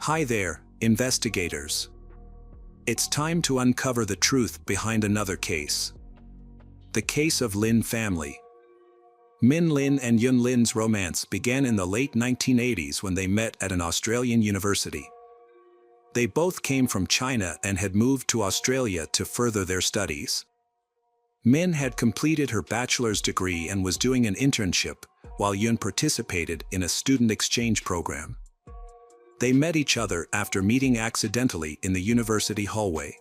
Hi there, investigators. It's time to uncover the truth behind another case. The case of Lin family. Lin and Yun Lin's romance began in the late 1980s when they met at an Australian university. They both came from China and had moved to Australia to further their studies. Min had completed her bachelor's degree and was doing an internship, while Yun participated in a student exchange program. They met each other after meeting accidentally in the university hallway.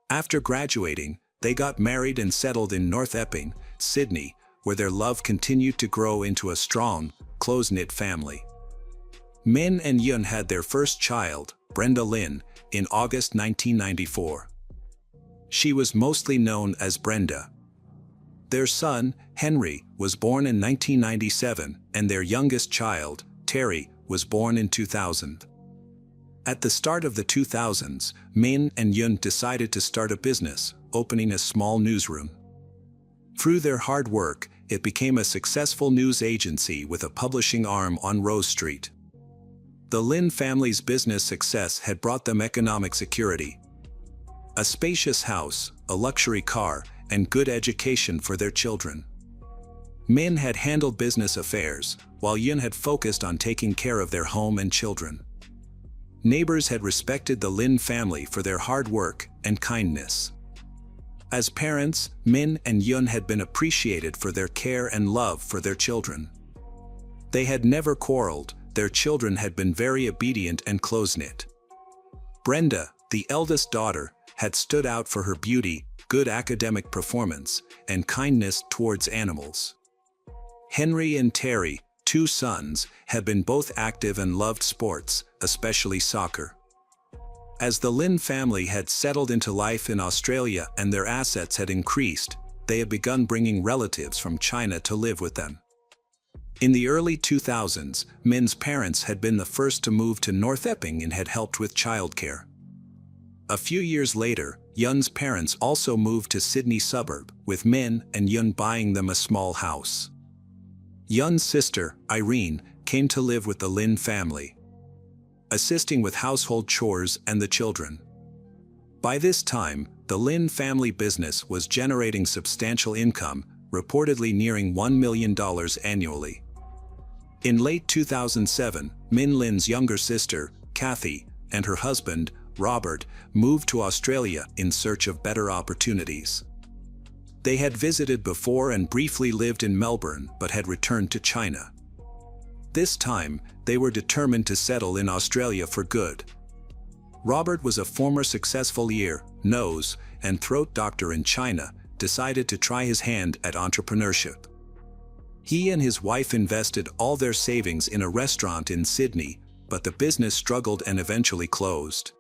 After graduating, they got married and settled in North Epping, Sydney, where their love continued to grow into a strong, close-knit family. Min and Yun had their first child, Brenda Lin, in August 1994. She was mostly known as Brenda. Their son, Henry, was born in 1997, and their youngest child, Terry, was born in 2000. At the start of the 2000s, Min and Yun decided to start a business, opening a small newsroom. Through their hard work, it became a successful news agency with a publishing arm on Rose Street. The Lin family's business success had brought them economic security. A spacious house, a luxury car, and good education for their children. Min had handled business affairs, while Yun had focused on taking care of their home and children. Neighbors had respected the Lin family for their hard work and kindness. As parents, Min and Yun had been appreciated for their care and love for their children. They had never quarreled, their children had been very obedient and close-knit. Brenda, the eldest daughter, had stood out for her beauty, good academic performance, and kindness towards animals. Henry and Terry, two sons, had been both active and loved sports, especially soccer. As the Lin family had settled into life in Australia and their assets had increased, they had begun bringing relatives from China to live with them. In the early 2000s, Min's parents had been the first to move to North Epping and had helped with childcare. A few years later, Yun's parents also moved to Sydney suburb, with Min and Yun buying them a small house. Yun's sister, Irene, came to live with the Lin family, assisting with household chores and the children. By this time, the Lin family business was generating substantial income, reportedly nearing $1 million annually. In late 2007, Min Lin's younger sister, Kathy, and her husband, Robert, moved to Australia in search of better opportunities. They had visited before and briefly lived in Melbourne but had returned to China. This time, they were determined to settle in Australia for good. Robert was a former successful ear, nose, and throat doctor in China, decided to try his hand at entrepreneurship. He and his wife invested all their savings in a restaurant in Sydney, but the business struggled and eventually closed.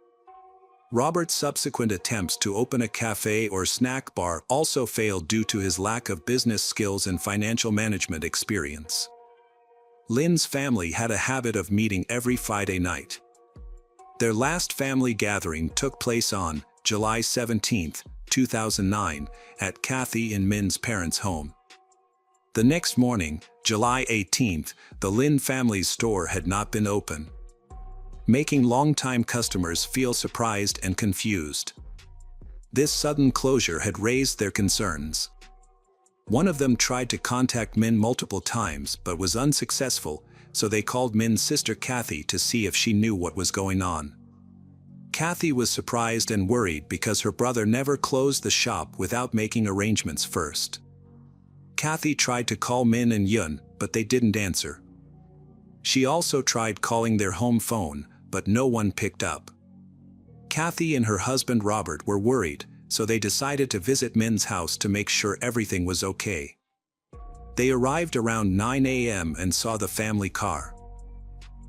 Robert's subsequent attempts to open a cafe or snack bar also failed due to his lack of business skills and financial management experience. Lin's family had a habit of meeting every Friday night. Their last family gathering took place on July 17, 2009, at Kathy and Min's parents' home. The next morning, July 18, the Lin family's store had not been open, making longtime customers feel surprised and confused. This sudden closure had raised their concerns. One of them tried to contact Min multiple times but was unsuccessful, so they called Min's sister Kathy to see if she knew what was going on. Kathy was surprised and worried because her brother never closed the shop without making arrangements first. Kathy tried to call Min and Yun, but they didn't answer. She also tried calling their home phone, but no one picked up. Kathy and her husband Robert were worried, so they decided to visit Min's house to make sure everything was okay. They arrived around 9 a.m. and saw the family car.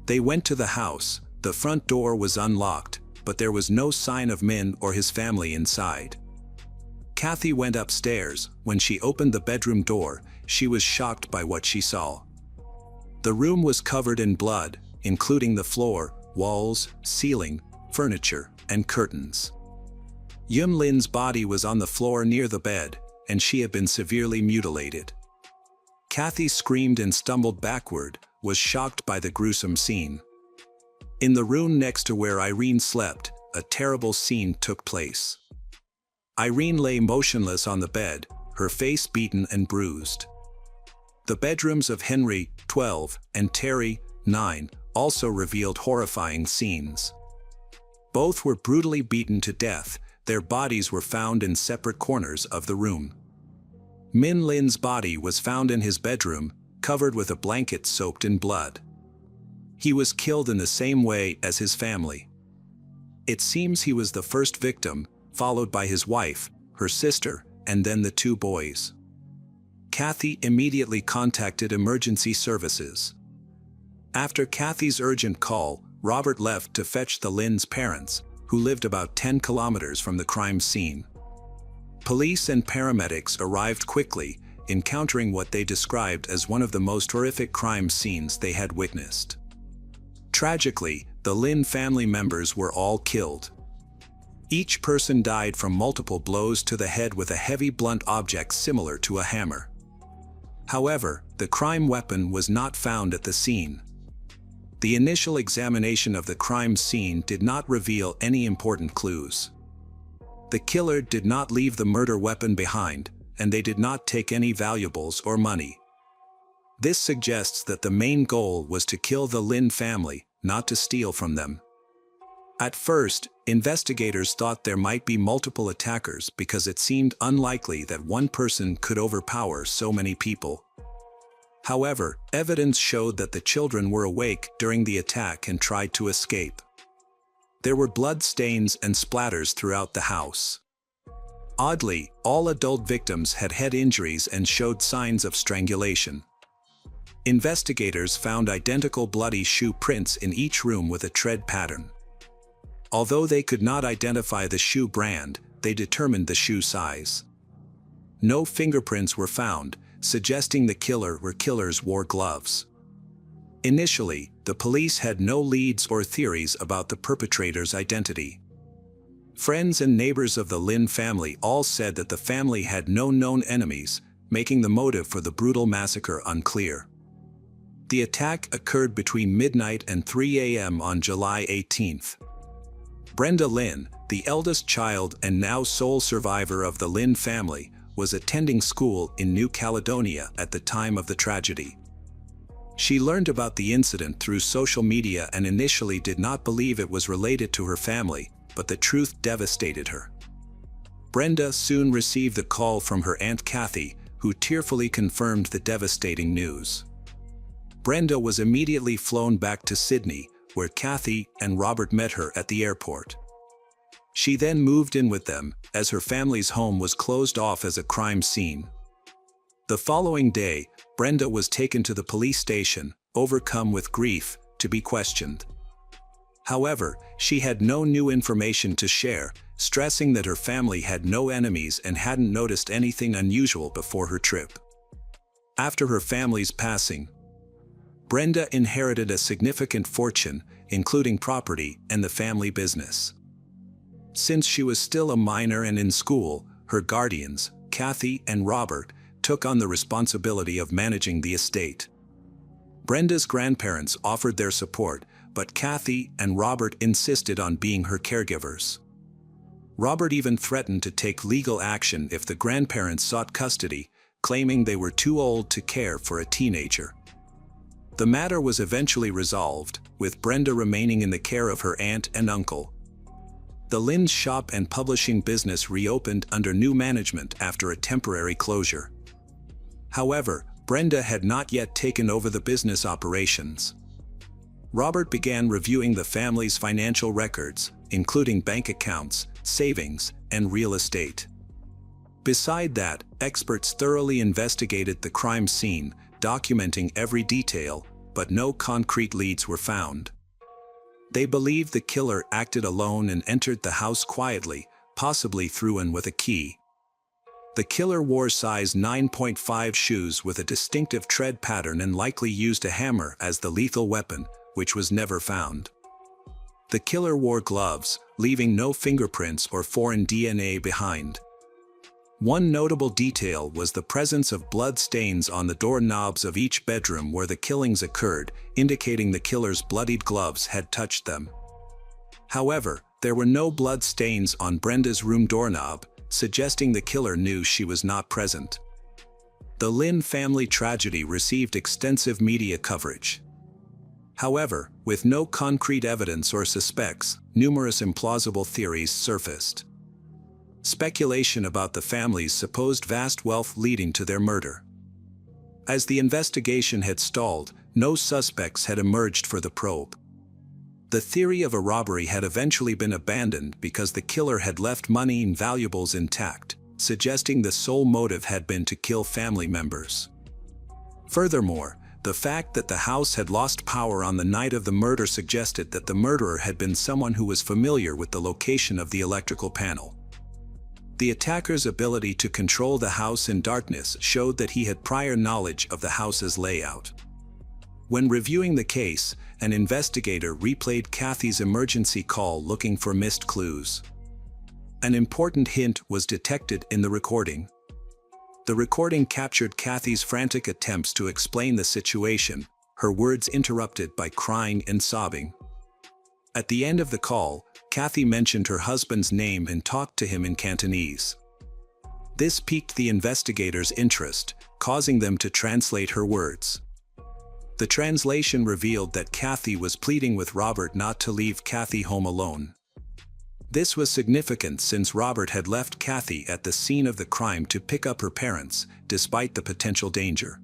They went to the house. The front door was unlocked, but there was no sign of Min or his family inside. Kathy went upstairs. When she opened the bedroom door, she was shocked by what she saw. The room was covered in blood, including the floor, walls, ceiling, furniture, and curtains. Yun Lin's body was on the floor near the bed, and she had been severely mutilated. Kathy screamed and stumbled backward, was shocked by the gruesome scene. In the room next to where Irene slept, a terrible scene took place. Irene lay motionless on the bed, her face beaten and bruised. The bedrooms of Henry, 12, and Terry, 9, also revealed horrifying scenes. Both were brutally beaten to death. Their bodies were found in separate corners of the room. Min Lin's body was found in his bedroom, covered with a blanket soaked in blood. He was killed in the same way as his family. It seems he was the first victim, followed by his wife, her sister, and then the two boys. Kathy immediately contacted emergency services. After Kathy's urgent call, Robert left to fetch the Lin's parents, who lived about 10 kilometers from the crime scene. Police and paramedics arrived quickly, encountering what they described as one of the most horrific crime scenes they had witnessed. Tragically, the Lin family members were all killed. Each person died from multiple blows to the head with a heavy blunt object similar to a hammer. However, the crime weapon was not found at the scene. The initial examination of the crime scene did not reveal any important clues. The killer did not leave the murder weapon behind, and they did not take any valuables or money. This suggests that the main goal was to kill the Lin family, not to steal from them. At first, investigators thought there might be multiple attackers because it seemed unlikely that one person could overpower so many people. However, evidence showed that the children were awake during the attack and tried to escape. There were blood stains and splatters throughout the house. Oddly, all adult victims had head injuries and showed signs of strangulation. Investigators found identical bloody shoe prints in each room with a tread pattern. Although they could not identify the shoe brand, they determined the shoe size. No fingerprints were found, suggesting the killers wore gloves. Initially, the police had no leads or theories about the perpetrator's identity. Friends and neighbors of the Lin family all said that the family had no known enemies, making the motive for the brutal massacre unclear. The attack occurred between midnight and 3 a.m. on July 18th. Brenda Lin, the eldest child and now sole survivor of the Lin family, was attending school in New Caledonia at the time of the tragedy. She learned about the incident through social media and initially did not believe it was related to her family, but the truth devastated her. Brenda soon received a call from her Aunt Kathy, who tearfully confirmed the devastating news. Brenda was immediately flown back to Sydney, where Kathy and Robert met her at the airport. She then moved in with them, as her family's home was closed off as a crime scene. The following day, Brenda was taken to the police station, overcome with grief, to be questioned. However, she had no new information to share, stressing that her family had no enemies and hadn't noticed anything unusual before her trip. After her family's passing, Brenda inherited a significant fortune, including property and the family business. Since she was still a minor and in school, her guardians, Kathy and Robert, took on the responsibility of managing the estate. Brenda's grandparents offered their support, but Kathy and Robert insisted on being her caregivers. Robert even threatened to take legal action if the grandparents sought custody, claiming they were too old to care for a teenager. The matter was eventually resolved, with Brenda remaining in the care of her aunt and uncle. The Lin's shop and publishing business reopened under new management after a temporary closure. However, Brenda had not yet taken over the business operations. Robert began reviewing the family's financial records, including bank accounts, savings, and real estate. Beside that, experts thoroughly investigated the crime scene, documenting every detail, but no concrete leads were found. They believed the killer acted alone and entered the house quietly, possibly through and with a key. The killer wore size 9.5 shoes with a distinctive tread pattern and likely used a hammer as the lethal weapon, which was never found. The killer wore gloves, leaving no fingerprints or foreign DNA behind. One notable detail was the presence of blood stains on the doorknobs of each bedroom where the killings occurred, indicating the killer's bloodied gloves had touched them. However, there were no blood stains on Brenda's room doorknob, suggesting the killer knew she was not present. The Lin family tragedy received extensive media coverage. However, with no concrete evidence or suspects, numerous implausible theories surfaced. Speculation about the family's supposed vast wealth leading to their murder. As the investigation had stalled, no suspects had emerged for the probe. The theory of a robbery had eventually been abandoned because the killer had left money and valuables intact, suggesting the sole motive had been to kill family members. Furthermore, the fact that the house had lost power on the night of the murder suggested that the murderer had been someone who was familiar with the location of the electrical panel. The attacker's ability to control the house in darkness showed that he had prior knowledge of the house's layout. When reviewing the case, an investigator replayed Kathy's emergency call looking for missed clues. An important hint was detected in the recording. The recording captured Kathy's frantic attempts to explain the situation, her words interrupted by crying and sobbing. At the end of the call, Kathy mentioned her husband's name and talked to him in Cantonese. This piqued the investigators' interest, causing them to translate her words. The translation revealed that Kathy was pleading with Robert not to leave Kathy home alone. This was significant since Robert had left Kathy at the scene of the crime to pick up her parents, despite the potential danger.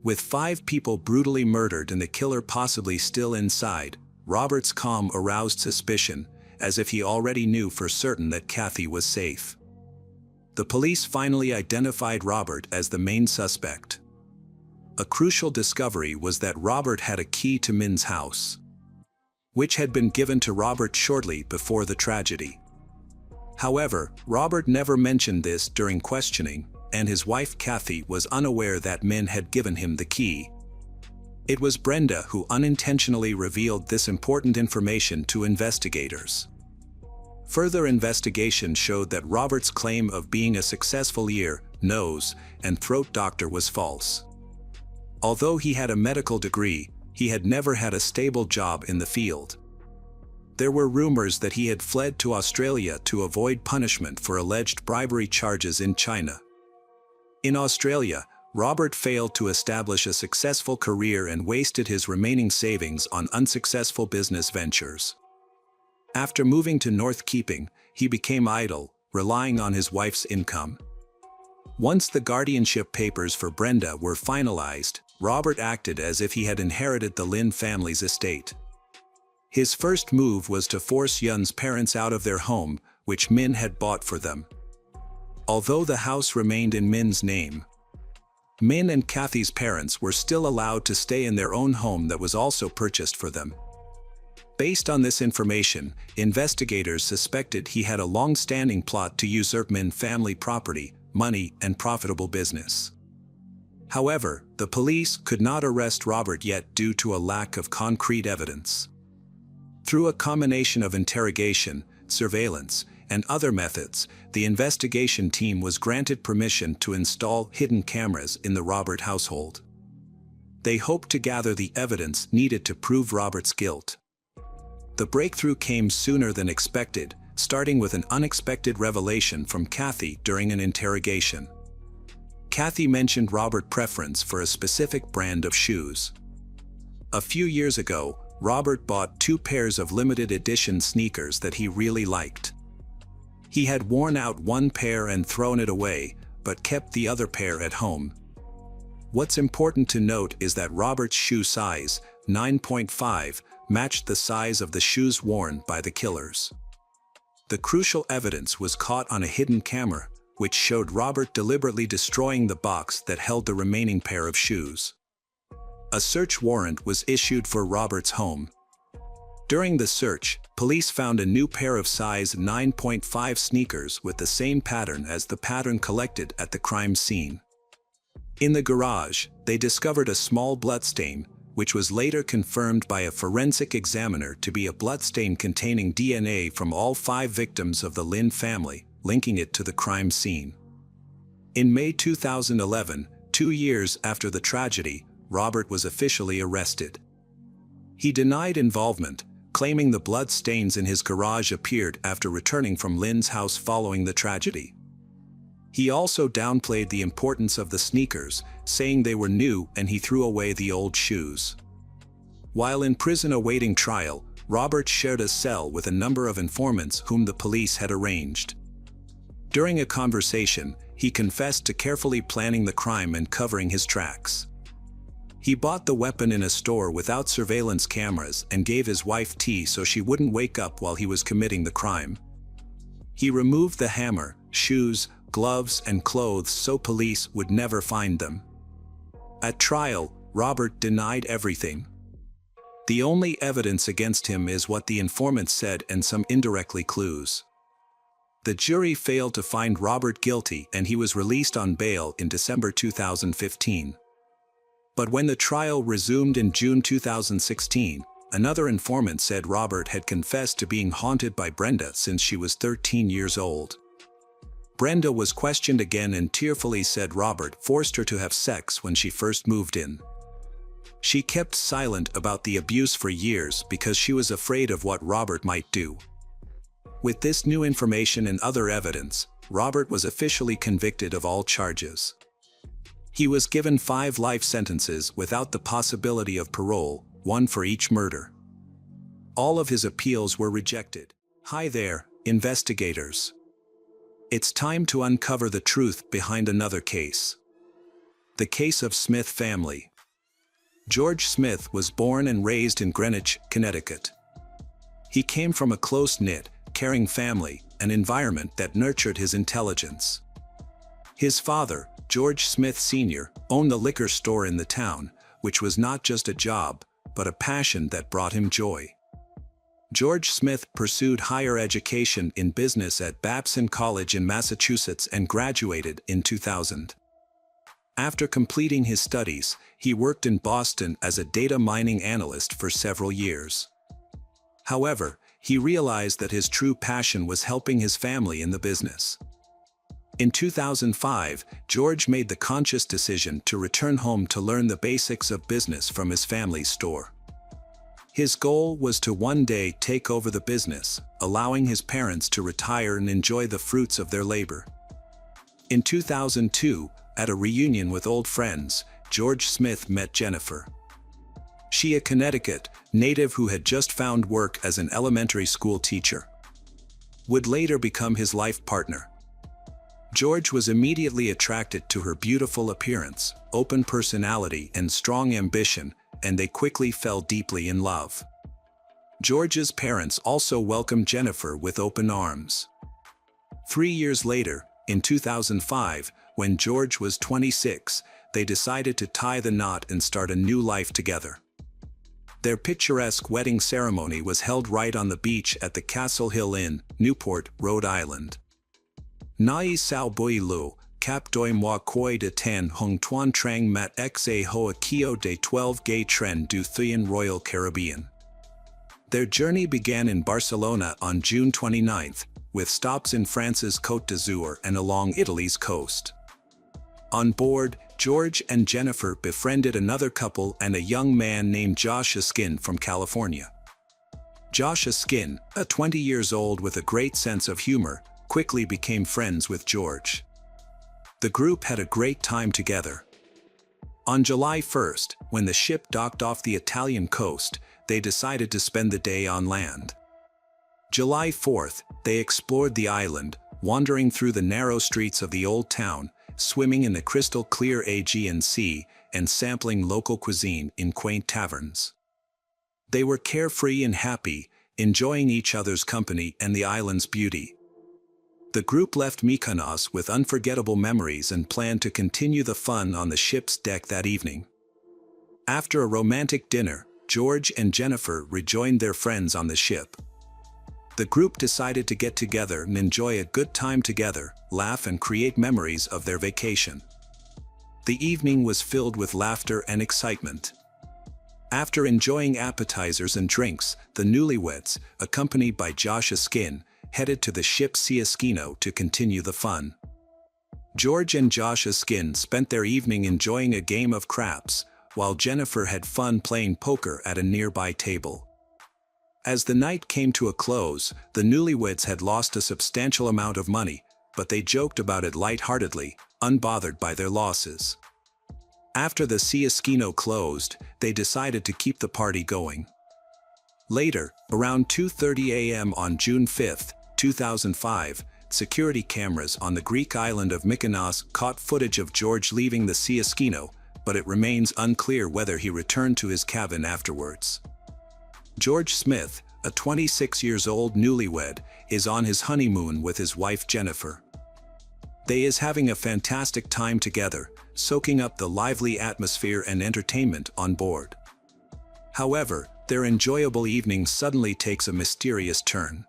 With 5 people brutally murdered and the killer possibly still inside, Robert's calm aroused suspicion, as if he already knew for certain that Kathy was safe. The police finally identified Robert as the main suspect. A crucial discovery was that Robert had a key to Min's house, which had been given to Robert shortly before the tragedy. However, Robert never mentioned this during questioning, and his wife Kathy was unaware that Min had given him the key. It was Brenda who unintentionally revealed this important information to investigators. Further investigation showed that Robert's claim of being a successful ear, nose, and throat doctor was false. Although he had a medical degree, he had never had a stable job in the field. There were rumors that he had fled to Australia to avoid punishment for alleged bribery charges in China. In Australia, Robert failed to establish a successful career and wasted his remaining savings on unsuccessful business ventures. After moving to North Epping, he became idle, relying on his wife's income. Once the guardianship papers for Brenda were finalized, Robert acted as if he had inherited the Lin family's estate. His first move was to force Yun's parents out of their home, which Min had bought for them. Although the house remained in Min's name, Min and Kathy's parents were still allowed to stay in their own home that was also purchased for them. Based on this information, investigators suspected he had a long-standing plot to usurp Min family property, money, and profitable business. However, the police could not arrest Robert yet due to a lack of concrete evidence. Through a combination of interrogation, surveillance, and other methods, the investigation team was granted permission to install hidden cameras in the Robert household. They hoped to gather the evidence needed to prove Robert's guilt. The breakthrough came sooner than expected, starting with an unexpected revelation from Kathy during an interrogation. Kathy mentioned Robert's preference for a specific brand of shoes. A few years ago, Robert bought 2 pairs of limited edition sneakers that he really liked. He had worn out one pair and thrown it away, but kept the other pair at home. What's important to note is that Robert's shoe size, 9.5, matched the size of the shoes worn by the killers. The crucial evidence was caught on a hidden camera, which showed Robert deliberately destroying the box that held the remaining pair of shoes. A search warrant was issued for Robert's home. During the search, police found a new pair of size 9.5 sneakers with the same pattern as the pattern collected at the crime scene. In the garage, they discovered a small bloodstain, which was later confirmed by a forensic examiner to be a bloodstain containing DNA from all 5 victims of the Lin family, linking it to the crime scene. In May 2011, 2 years after the tragedy, Robert was officially arrested. He denied involvement, claiming the blood stains in his garage appeared after returning from Lin's house following the tragedy. He also downplayed the importance of the sneakers, saying they were new and he threw away the old shoes. While in prison awaiting trial, Robert shared a cell with a number of informants whom the police had arranged. During a conversation, he confessed to carefully planning the crime and covering his tracks. He bought the weapon in a store without surveillance cameras and gave his wife tea so she wouldn't wake up while he was committing the crime. He removed the hammer, shoes, gloves, and clothes so police would never find them. At trial, Robert denied everything. The only evidence against him is what the informant said and some indirectly clues. The jury failed to find Robert guilty and he was released on bail in December 2015. But when the trial resumed in June 2016, another informant said Robert had confessed to being haunted by Brenda since she was 13 years old. Brenda was questioned again and tearfully said Robert forced her to have sex when she first moved in. She kept silent about the abuse for years because she was afraid of what Robert might do. With this new information and other evidence, Robert was officially convicted of all charges. He was given 5 life sentences without the possibility of parole, 1 for each murder. All of his appeals were rejected. Hi there, investigators. It's time to uncover the truth behind another case. The case of Smith family. George Smith was born and raised in Greenwich, Connecticut. He came from a close-knit, caring family, an environment that nurtured his intelligence. His father, George Smith Sr., owned the liquor store in the town, which was not just a job, but a passion that brought him joy. George Smith pursued higher education in business at Babson College in Massachusetts and graduated in 2000. After completing his studies, he worked in Boston as a data mining analyst for several years. However, he realized that his true passion was helping his family in the business. In 2005, George made the conscious decision to return home to learn the basics of business from his family's store. His goal was to one day take over the business, allowing his parents to retire and enjoy the fruits of their labor. In 2002, at a reunion with old friends, George Smith met Jennifer. She, a Connecticut native who had just found work as an elementary school teacher, would later become his life partner. George was immediately attracted to her beautiful appearance, open personality, and strong ambition, and they quickly fell deeply in love. George's parents also welcomed Jennifer with open arms. 3 years later, in 2005, when George was 26, they decided to tie the knot and start a new life together. Their picturesque wedding ceremony was held right on the beach at the Castle Hill Inn, Newport, Rhode Island. Nai sao bui lu, cap doi moi koi de tan hong tuan trang mat xa hoa kio de 12 gay tren du Thuyen Royal Caribbean. Their journey began in Barcelona on June 29, with stops in France's Côte d'Azur and along Italy's coast. On board, George and Jennifer befriended another couple and a young man named Josh Askin from California. Josh Askin, a 20 years old with a great sense of humor, quickly became friends with George. The group had a great time together. On July 1st, when the ship docked off the Italian coast, they decided to spend the day on land. July 4th, they explored the island, wandering through the narrow streets of the old town, swimming in the crystal-clear Aegean Sea, and sampling local cuisine in quaint taverns. They were carefree and happy, enjoying each other's company and the island's beauty. The group left Mykonos with unforgettable memories and planned to continue the fun on the ship's deck that evening. After a romantic dinner, George and Jennifer rejoined their friends on the ship. The group decided to get together and enjoy a good time together, laugh and create memories of their vacation. The evening was filled with laughter and excitement. After enjoying appetizers and drinks, the newlyweds, accompanied by Josh Askin, headed to the ship Sea Esquino to continue the fun. George and Josh Askin spent their evening enjoying a game of craps, while Jennifer had fun playing poker at a nearby table. As the night came to a close, the newlyweds had lost a substantial amount of money, but they joked about it lightheartedly, unbothered by their losses. After the Siaskino closed, they decided to keep the party going. Later, around 2:30 a.m. on June 5, 2005, security cameras on the Greek island of Mykonos caught footage of George leaving the Siaskino, but it remains unclear whether he returned to his cabin afterwards. George Smith, a 26-year-old newlywed, is on his honeymoon with his wife Jennifer. They is having a fantastic time together, soaking up the lively atmosphere and entertainment on board. However, their enjoyable evening suddenly takes a mysterious turn.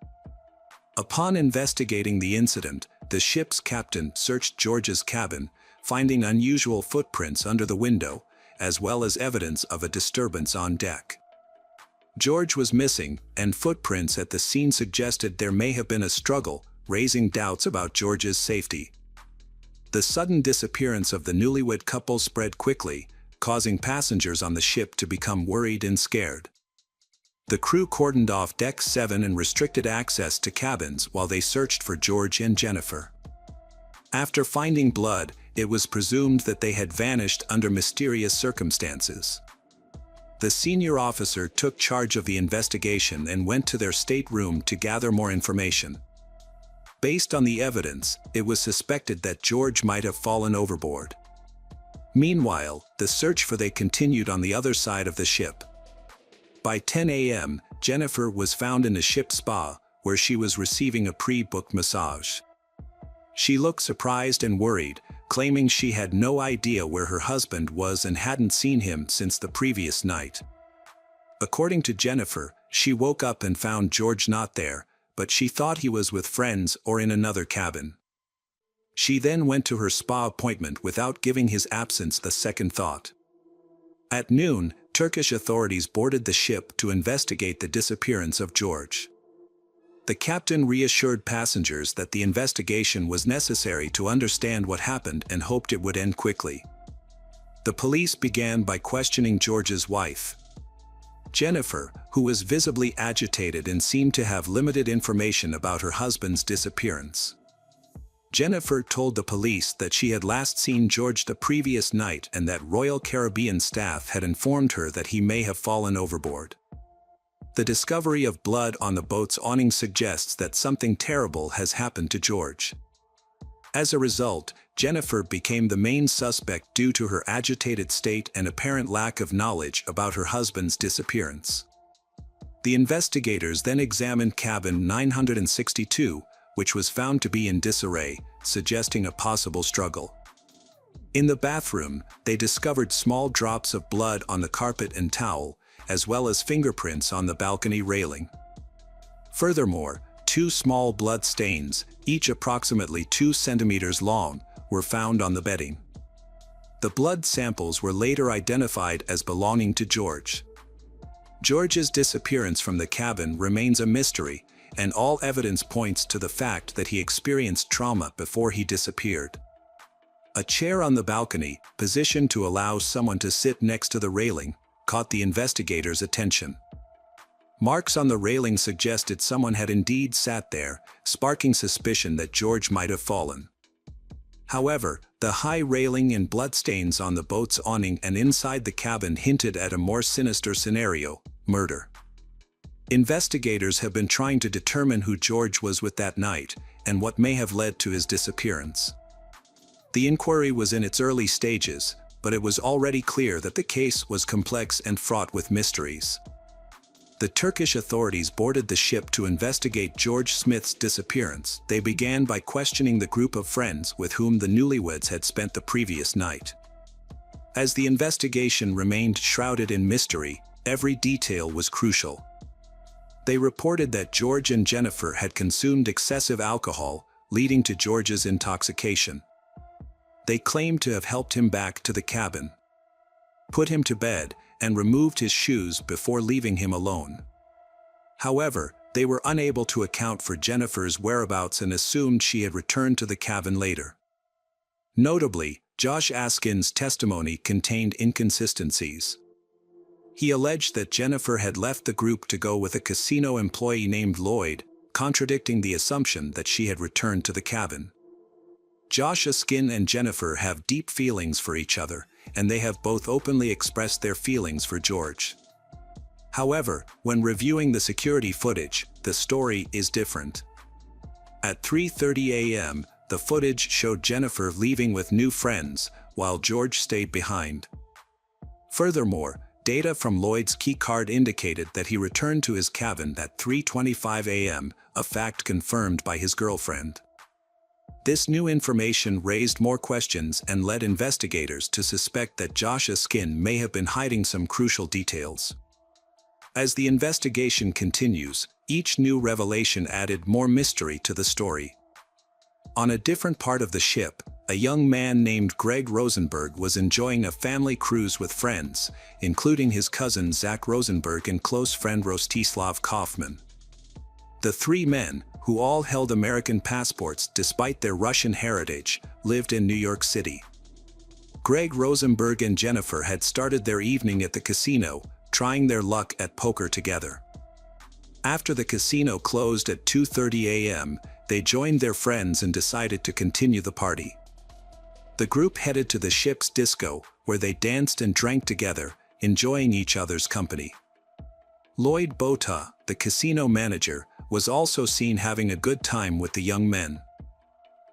Upon investigating the incident, the ship's captain searched George's cabin, finding unusual footprints under the window, as well as evidence of a disturbance on deck. George was missing, and footprints at the scene suggested there may have been a struggle, raising doubts about George's safety. The sudden disappearance of the newlywed couple spread quickly, causing passengers on the ship to become worried and scared. The crew cordoned off Deck 7 and restricted access to cabins while they searched for George and Jennifer. After finding blood, it was presumed that they had vanished under mysterious circumstances. The senior officer took charge of the investigation and went to their stateroom to gather more information. Based on the evidence, it was suspected that George might have fallen overboard. Meanwhile, the search for they continued on the other side of the ship. By 10 a.m., Jennifer was found in a ship spa, where she was receiving a pre-booked massage. She looked surprised and worried, claiming she had no idea where her husband was and hadn't seen him since the previous night. According to Jennifer, she woke up and found George not there, but she thought he was with friends or in another cabin. She then went to her spa appointment without giving his absence the second thought. At noon, Turkish authorities boarded the ship to investigate the disappearance of George. The captain reassured passengers that the investigation was necessary to understand what happened and hoped it would end quickly. The police began by questioning George's wife, Jennifer, who was visibly agitated and seemed to have limited information about her husband's disappearance. Jennifer told the police that she had last seen George the previous night and that Royal Caribbean staff had informed her that he may have fallen overboard. The discovery of blood on the boat's awning suggests that something terrible has happened to George. As a result, Jennifer became the main suspect due to her agitated state and apparent lack of knowledge about her husband's disappearance. The investigators then examined cabin 962, which was found to be in disarray, suggesting a possible struggle. In the bathroom, they discovered small drops of blood on the carpet and towel, as well as fingerprints on the balcony railing. Furthermore, 2 small blood stains, each approximately 2 centimeters long, were found on the bedding. The blood samples were later identified as belonging to George. George's disappearance from the cabin remains a mystery, and all evidence points to the fact that he experienced trauma before he disappeared. A chair on the balcony, positioned to allow someone to sit next to the railing, caught the investigators' attention. Marks on the railing suggested someone had indeed sat there, sparking suspicion that George might have fallen. However, the high railing and bloodstains on the boat's awning and inside the cabin hinted at a more sinister scenario: murder. Investigators have been trying to determine who George was with that night, and what may have led to his disappearance. The inquiry was in its early stages, but it was already clear that the case was complex and fraught with mysteries. The Turkish authorities boarded the ship to investigate George Smith's disappearance. They began by questioning the group of friends with whom the newlyweds had spent the previous night. As the investigation remained shrouded in mystery, every detail was crucial. They reported that George and Jennifer had consumed excessive alcohol, leading to George's intoxication. They claimed to have helped him back to the cabin, put him to bed, and removed his shoes before leaving him alone. However, they were unable to account for Jennifer's whereabouts and assumed she had returned to the cabin later. Notably, Josh Askin's testimony contained inconsistencies. He alleged that Jennifer had left the group to go with a casino employee named Lloyd, contradicting the assumption that she had returned to the cabin. Josh Askin and Jennifer have deep feelings for each other, and they have both openly expressed their feelings for George. However, when reviewing the security footage, the story is different. At 3:30 a.m., the footage showed Jennifer leaving with new friends, while George stayed behind. Furthermore, data from Lloyd's key card indicated that he returned to his cabin at 3:25 a.m., a fact confirmed by his girlfriend. This new information raised more questions and led investigators to suspect that Josh Askin may have been hiding some crucial details. As the investigation continues, each new revelation added more mystery to the story. On a different part of the ship, a young man named Greg Rosenberg was enjoying a family cruise with friends, including his cousin Zach Rosenberg and close friend Rostislav Kaufman. The three men, who all held American passports despite their Russian heritage, lived in New York City. Greg Rosenberg and Jennifer had started their evening at the casino, trying their luck at poker together. After the casino closed at 2:30 a.m., they joined their friends and decided to continue the party. The group headed to the ship's disco, where they danced and drank together, enjoying each other's company. Lloyd Bota, the casino manager, was also seen having a good time with the young men.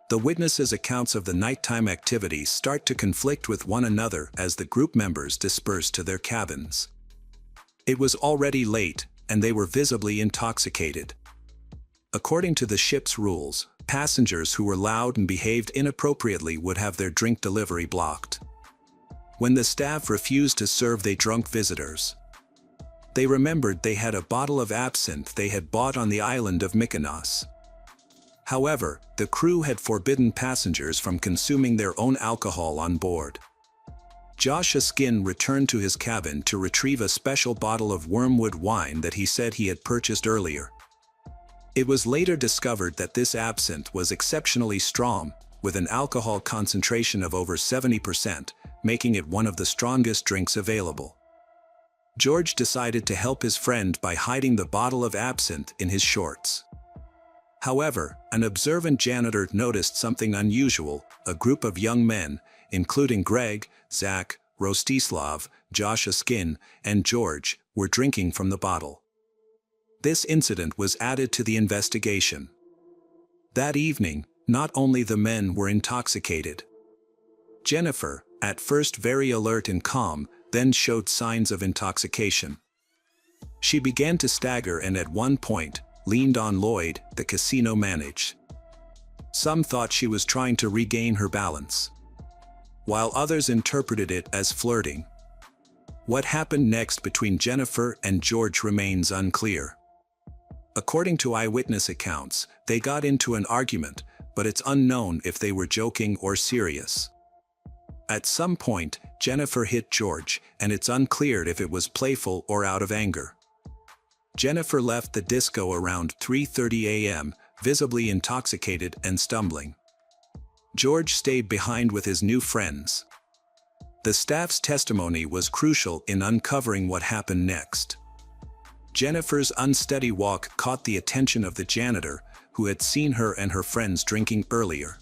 The witnesses' accounts of the nighttime activities start to conflict with one another as the group members disperse to their cabins. It was already late, and they were visibly intoxicated. According to the ship's rules, passengers who were loud and behaved inappropriately would have their drink delivery blocked. When the staff refused to serve the drunk visitors, they remembered they had a bottle of absinthe they had bought on the island of Mykonos. However, the crew had forbidden passengers from consuming their own alcohol on board. Josh Askin returned to his cabin to retrieve a special bottle of wormwood wine that he said he had purchased earlier. It was later discovered that this absinthe was exceptionally strong, with an alcohol concentration of over 70%, making it one of the strongest drinks available. George decided to help his friend by hiding the bottle of absinthe in his shorts. However, an observant janitor noticed something unusual. A group of young men, including Greg, Zach, Rostislav, Josh Askin, and George, were drinking from the bottle. This incident was added to the investigation. That evening, not only the men were intoxicated. Jennifer, at first very alert and calm, then showed signs of intoxication. She began to stagger and at one point, leaned on Lloyd, the casino manager. Some thought she was trying to regain her balance, while others interpreted it as flirting. What happened next between Jennifer and George remains unclear. According to eyewitness accounts, they got into an argument, but it's unknown if they were joking or serious. At some point, Jennifer hit George, and it's unclear if it was playful or out of anger. Jennifer left the disco around 3:30 a.m., visibly intoxicated and stumbling. George stayed behind with his new friends. The staff's testimony was crucial in uncovering what happened next. Jennifer's unsteady walk caught the attention of the janitor, who had seen her and her friends drinking earlier.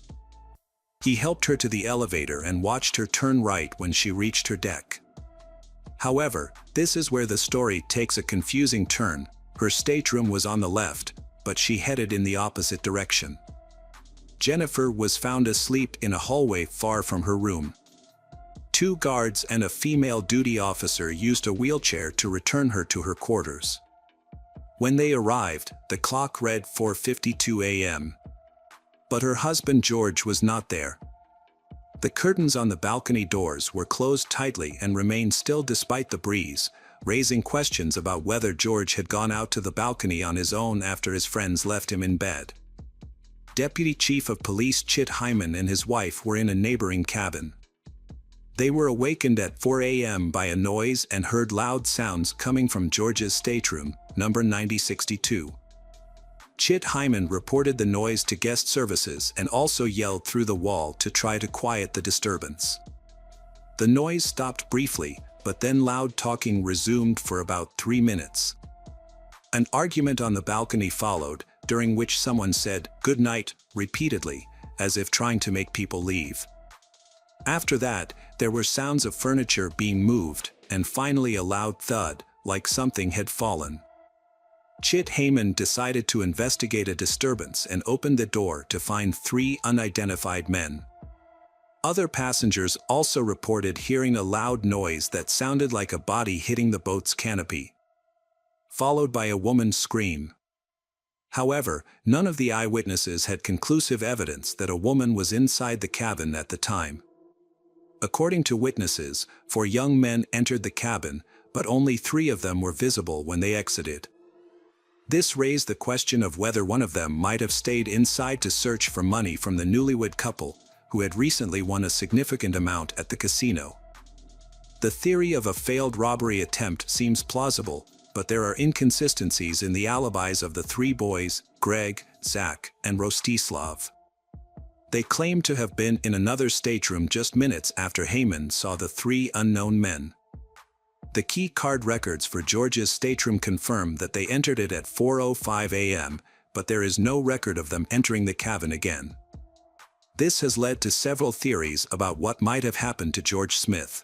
He helped her to the elevator and watched her turn right when she reached her deck. However, this is where the story takes a confusing turn. Her stateroom was on the left, but she headed in the opposite direction. Jennifer was found asleep in a hallway far from her room. 2 guards and a female duty officer used a wheelchair to return her to her quarters. When they arrived, the clock read 4:52 a.m. But her husband George was not there. The curtains on the balcony doors were closed tightly and remained still despite the breeze, raising questions about whether George had gone out to the balcony on his own after his friends left him in bed. Deputy Chief of Police Chit Hyman and his wife were in a neighboring cabin. They were awakened at 4 a.m. by a noise and heard loud sounds coming from George's stateroom, number 9062. Chit Hyman reported the noise to guest services and also yelled through the wall to try to quiet the disturbance. The noise stopped briefly, but then loud talking resumed for about 3 minutes. An argument on the balcony followed, during which someone said, "Good night," repeatedly, as if trying to make people leave. After that, there were sounds of furniture being moved, and finally a loud thud, like something had fallen. Chit Hyman decided to investigate a disturbance and opened the door to find 3 unidentified men. Other passengers also reported hearing a loud noise that sounded like a body hitting the boat's canopy, followed by a woman's scream. However, none of the eyewitnesses had conclusive evidence that a woman was inside the cabin at the time. According to witnesses, 4 young men entered the cabin, but only 3 of them were visible when they exited. This raised the question of whether one of them might have stayed inside to search for money from the newlywed couple, who had recently won a significant amount at the casino. The theory of a failed robbery attempt seems plausible, but there are inconsistencies in the alibis of the 3 boys, Greg, Zach, and Rostislav. They claim to have been in another stateroom just minutes after Hyman saw the 3 unknown men. The key card records for George's stateroom confirm that they entered it at 4:05 a.m., but there is no record of them entering the cabin again. This has led to several theories about what might have happened to George Smith.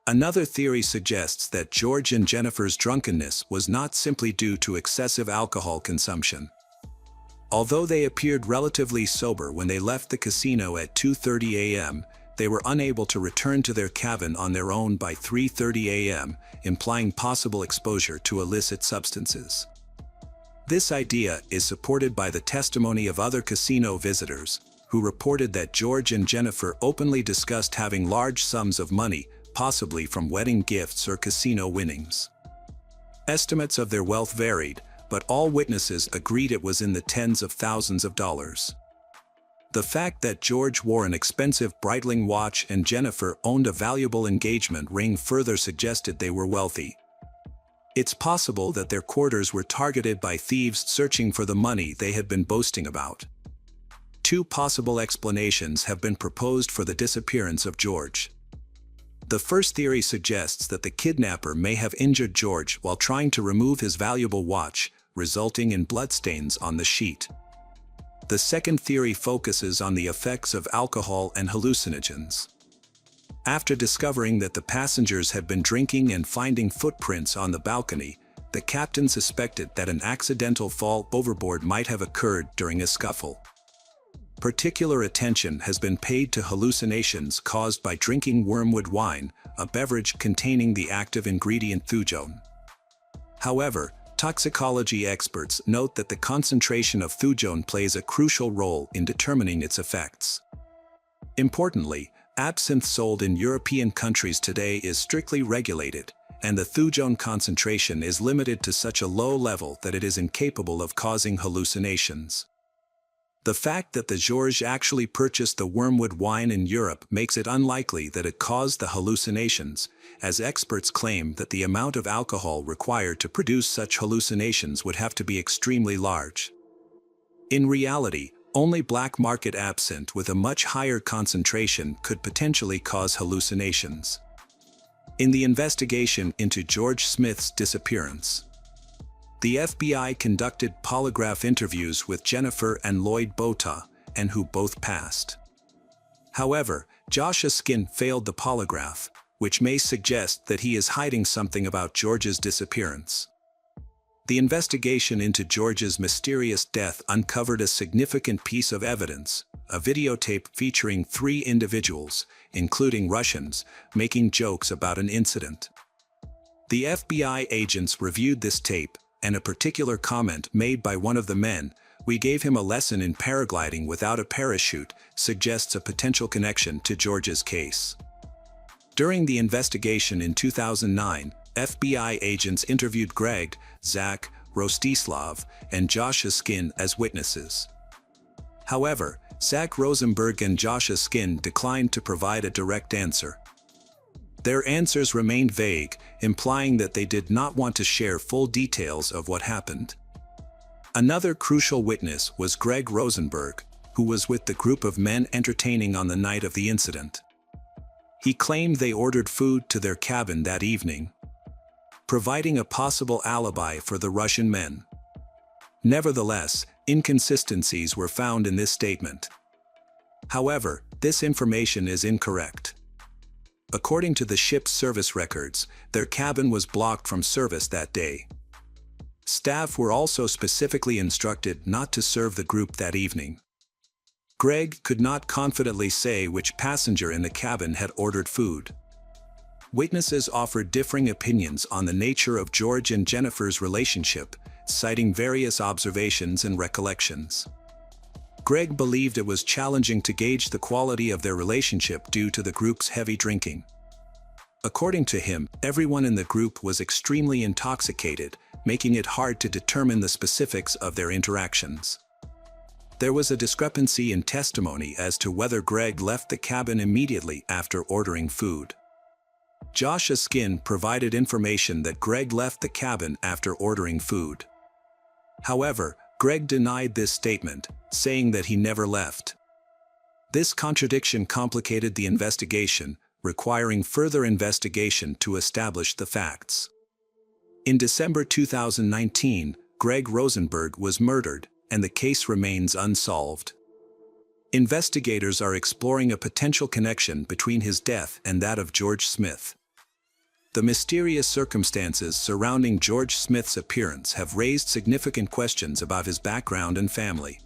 Another theory suggests that George and Jennifer's drunkenness was not simply due to excessive alcohol consumption. Although they appeared relatively sober when they left the casino at 2:30 a.m., they were unable to return to their cabin on their own by 3:30 a.m., implying possible exposure to illicit substances. This idea is supported by the testimony of other casino visitors, who reported that George and Jennifer openly discussed having large sums of money, possibly from wedding gifts or casino winnings. Estimates of their wealth varied, but all witnesses agreed it was in the tens of thousands of dollars. The fact that George wore an expensive Breitling watch and Jennifer owned a valuable engagement ring further suggested they were wealthy. It's possible that their quarters were targeted by thieves searching for the money they had been boasting about. 2 possible explanations have been proposed for the disappearance of George. The first theory suggests that the kidnapper may have injured George while trying to remove his valuable watch, resulting in bloodstains on the sheet. The second theory focuses on the effects of alcohol and hallucinogens. After discovering that the passengers had been drinking and finding footprints on the balcony, the captain suspected that an accidental fall overboard might have occurred during a scuffle. Particular attention has been paid to hallucinations caused by drinking wormwood wine, a beverage containing the active ingredient thujone. However, toxicology experts note that the concentration of thujone plays a crucial role in determining its effects. Importantly, absinthe sold in European countries today is strictly regulated, and the thujone concentration is limited to such a low level that it is incapable of causing hallucinations. The fact that the Georges actually purchased the wormwood wine in Europe makes it unlikely that it caused the hallucinations, as experts claim that the amount of alcohol required to produce such hallucinations would have to be extremely large. In reality, only black market absinthe with a much higher concentration could potentially cause hallucinations. In the investigation into George Smith's disappearance, the FBI conducted polygraph interviews with Jennifer and Lloyd Bota, and who both passed. However, Josh Askin failed the polygraph, which may suggest that he is hiding something about George's disappearance. The investigation into George's mysterious death uncovered a significant piece of evidence, a videotape featuring 3 individuals, including Russians, making jokes about an incident. The FBI agents reviewed this tape, and a particular comment made by one of the men, "We gave him a lesson in paragliding without a parachute," suggests a potential connection to George's case. During the investigation in 2009, FBI agents interviewed Greg, Zach, Rostislav, and Josh Askin as witnesses. However, Zach Rosenberg and Josh Askin declined to provide a direct answer. Their answers remained vague, implying that they did not want to share full details of what happened. Another crucial witness was Greg Rosenberg, who was with the group of men entertaining on the night of the incident. He claimed they ordered food to their cabin that evening, providing a possible alibi for the Russian men. Nevertheless, inconsistencies were found in this statement. However, this information is incorrect. According to the ship's service records, their cabin was blocked from service that day. Staff were also specifically instructed not to serve the group that evening. Greg could not confidently say which passenger in the cabin had ordered food. Witnesses offered differing opinions on the nature of George and Jennifer's relationship, citing various observations and recollections. Greg believed it was challenging to gauge the quality of their relationship due to the group's heavy drinking. According to him, everyone in the group was extremely intoxicated, making it hard to determine the specifics of their interactions. There was a discrepancy in testimony as to whether Greg left the cabin immediately after ordering food. Josh Askin provided information that Greg left the cabin after ordering food. However, Greg denied this statement, saying that he never left. This contradiction complicated the investigation, requiring further investigation to establish the facts. In December 2019, Greg Rosenberg was murdered, and the case remains unsolved. Investigators are exploring a potential connection between his death and that of George Smith. The mysterious circumstances surrounding George Smith's appearance have raised significant questions about his background and family.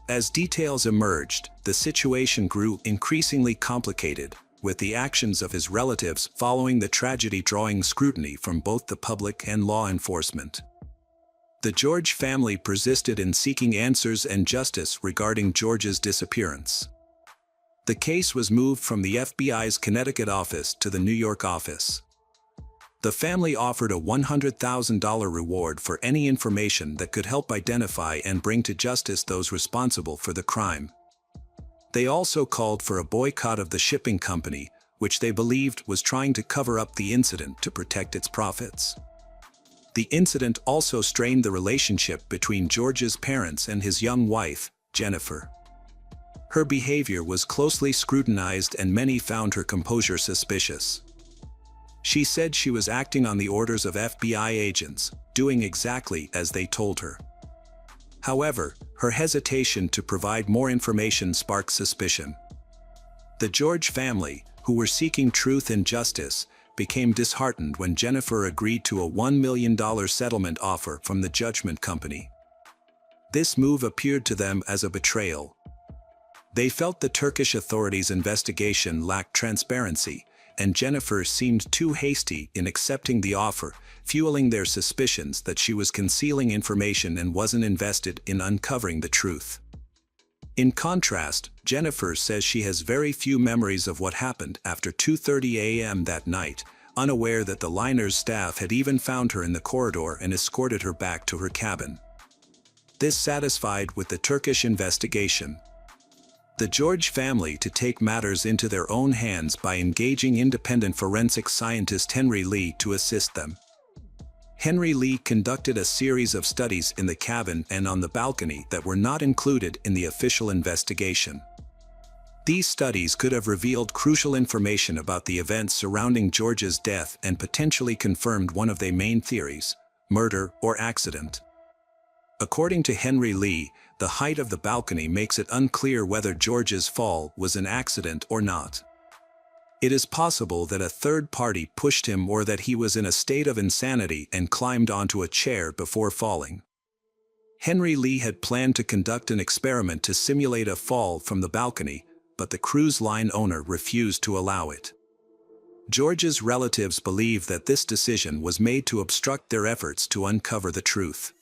As details emerged, the situation grew increasingly complicated, with the actions of his relatives following the tragedy drawing scrutiny from both the public and law enforcement. The George family persisted in seeking answers and justice regarding George's disappearance. The case was moved from the FBI's Connecticut office to the New York office. The family offered a $100,000 reward for any information that could help identify and bring to justice those responsible for the crime. They also called for a boycott of the shipping company, which they believed was trying to cover up the incident to protect its profits. The incident also strained the relationship between George's parents and his young wife, Jennifer. Her behavior was closely scrutinized and many found her composure suspicious. She said she was acting on the orders of FBI agents, doing exactly as they told her. However, her hesitation to provide more information sparked suspicion. The George family, who were seeking truth and justice, became disheartened when Jennifer agreed to a $1 million settlement offer from the judgment company. This move appeared to them as a betrayal. They felt the Turkish authorities' investigation lacked transparency, and Jennifer seemed too hasty in accepting the offer, fueling their suspicions that she was concealing information and wasn't invested in uncovering the truth. In contrast, Jennifer says she has very few memories of what happened after 2:30 a.m. that night, unaware that the liner's staff had even found her in the corridor and escorted her back to her cabin. This satisfied with the Turkish investigation. The George family to take matters into their own hands by engaging independent forensic scientist Henry Lee to assist them. Henry Lee conducted a series of studies in the cabin and on the balcony that were not included in the official investigation. These studies could have revealed crucial information about the events surrounding George's death and potentially confirmed one of their main theories: murder or accident. According to Henry Lee, the height of the balcony makes it unclear whether George's fall was an accident or not. It is possible that a third party pushed him or that he was in a state of insanity and climbed onto a chair before falling. Henry Lee had planned to conduct an experiment to simulate a fall from the balcony, but the cruise line owner refused to allow it. George's relatives believe that this decision was made to obstruct their efforts to uncover the truth.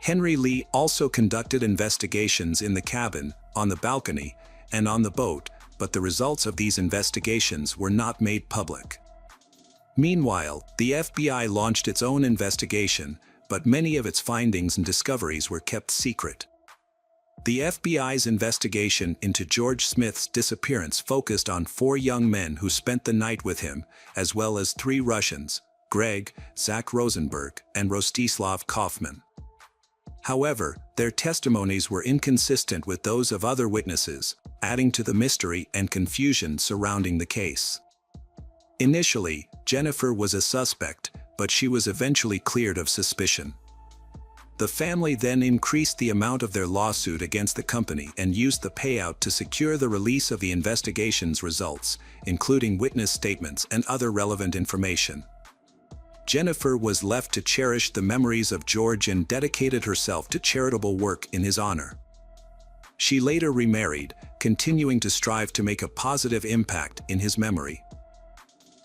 Henry Lee also conducted investigations in the cabin, on the balcony, and on the boat, but the results of these investigations were not made public. Meanwhile, the FBI launched its own investigation, but many of its findings and discoveries were kept secret. The FBI's investigation into George Smith's disappearance focused on 4 young men who spent the night with him, as well as 3 Russians: Greg, Zach Rosenberg, and Rostislav Kaufman. However, their testimonies were inconsistent with those of other witnesses, adding to the mystery and confusion surrounding the case. Initially, Jennifer was a suspect, but she was eventually cleared of suspicion. The family then increased the amount of their lawsuit against the company and used the payout to secure the release of the investigation's results, including witness statements and other relevant information. Jennifer was left to cherish the memories of George and dedicated herself to charitable work in his honor. She later remarried, continuing to strive to make a positive impact in his memory.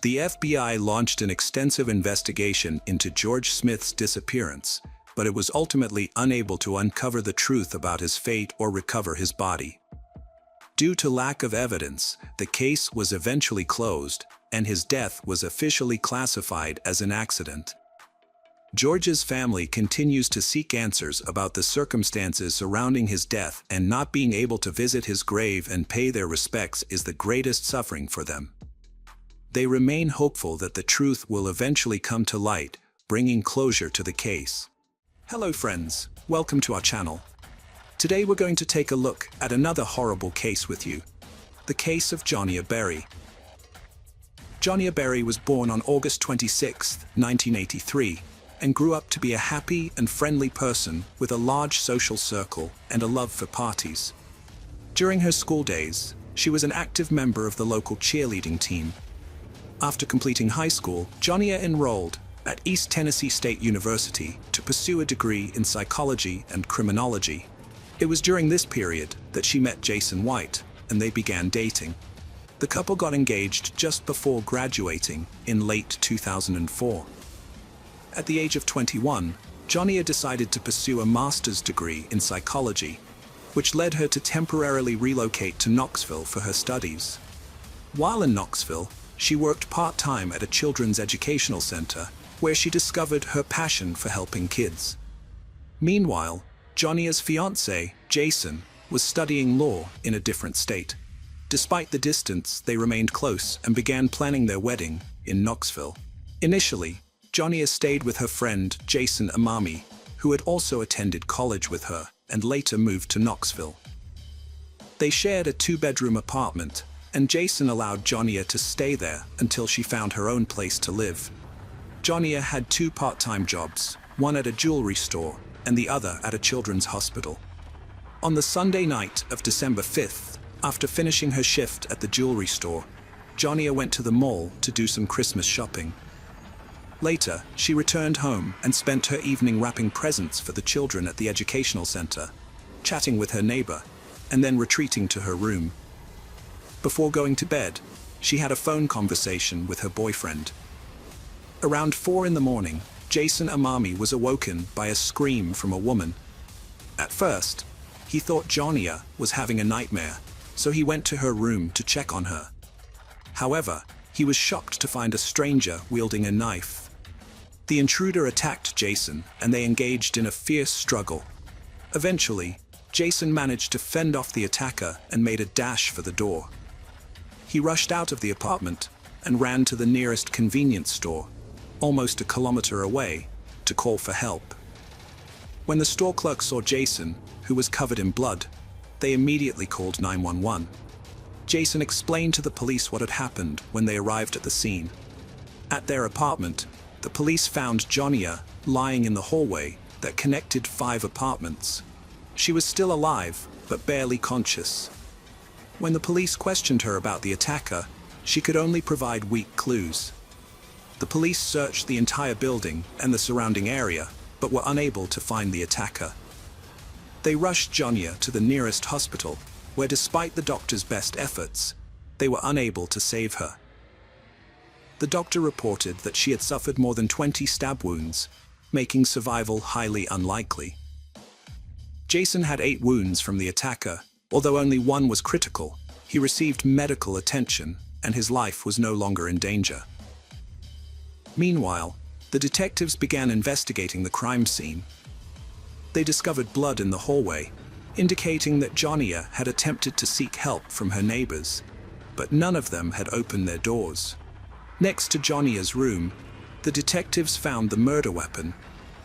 The FBI launched an extensive investigation into George Smith's disappearance, but it was ultimately unable to uncover the truth about his fate or recover his body. Due to lack of evidence, the case was eventually closed, and his death was officially classified as an accident. George's family continues to seek answers about the circumstances surrounding his death, and not being able to visit his grave and pay their respects is the greatest suffering for them. They remain hopeful that the truth will eventually come to light, bringing closure to the case. Hello friends, welcome to our channel. Today we're going to take a look at another horrible case with you. The case of Johnny Berry. Johnny Berry was born on August 26, 1983, and grew up to be a happy and friendly person with a large social circle and a love for parties. During her school days, she was an active member of the local cheerleading team. After completing high school, Johnny enrolled at East Tennessee State University to pursue a degree in psychology and criminology. It was during this period that she met Jason White, and they began dating. The couple got engaged just before graduating in late 2004. At the age of 21, Johnny decided to pursue a master's degree in psychology, which led her to temporarily relocate to Knoxville for her studies. While in Knoxville, she worked part-time at a children's educational center, where she discovered her passion for helping kids. Meanwhile, Johnny's fiancé, Jason, was studying law in a different state. Despite the distance, they remained close and began planning their wedding in Knoxville. Initially, Johnny stayed with her friend, Jason Amami, who had also attended college with her and later moved to Knoxville. They shared a 2-bedroom apartment, and Jason allowed Johnny to stay there until she found her own place to live. Johnny had 2 part-time jobs, one at a jewelry store and the other at a children's hospital. On the Sunday night of December 5th, after finishing her shift at the jewelry store, Johnny went to the mall to do some Christmas shopping. Later, she returned home and spent her evening wrapping presents for the children at the educational center, chatting with her neighbor, and then retreating to her room. Before going to bed, she had a phone conversation with her boyfriend. Around 4 in the morning, Jason Amami was awoken by a scream from a woman. At first, he thought Johnny was having a nightmare, so he went to her room to check on her. However, he was shocked to find a stranger wielding a knife. The intruder attacked Jason, and they engaged in a fierce struggle. Eventually, Jason managed to fend off the attacker and made a dash for the door. He rushed out of the apartment and ran to the nearest convenience store, almost a kilometer away, to call for help. When the store clerk saw Jason, who was covered in blood, they immediately called 911. Jason explained to the police what had happened when they arrived at the scene. At their apartment, the police found Johnny lying in the hallway that connected 5 apartments. She was still alive, but barely conscious. When the police questioned her about the attacker, she could only provide weak clues. The police searched the entire building and the surrounding area, but were unable to find the attacker. They rushed Johnny to the nearest hospital, where despite the doctor's best efforts, they were unable to save her. The doctor reported that she had suffered more than 20 stab wounds, making survival highly unlikely. Jason had 8 wounds from the attacker. Although only 1 was critical, he received medical attention, and his life was no longer in danger. Meanwhile, the detectives began investigating the crime scene. They discovered blood in the hallway, indicating that Johnny had attempted to seek help from her neighbors, but none of them had opened their doors. Next to Johnny's room, the detectives found the murder weapon,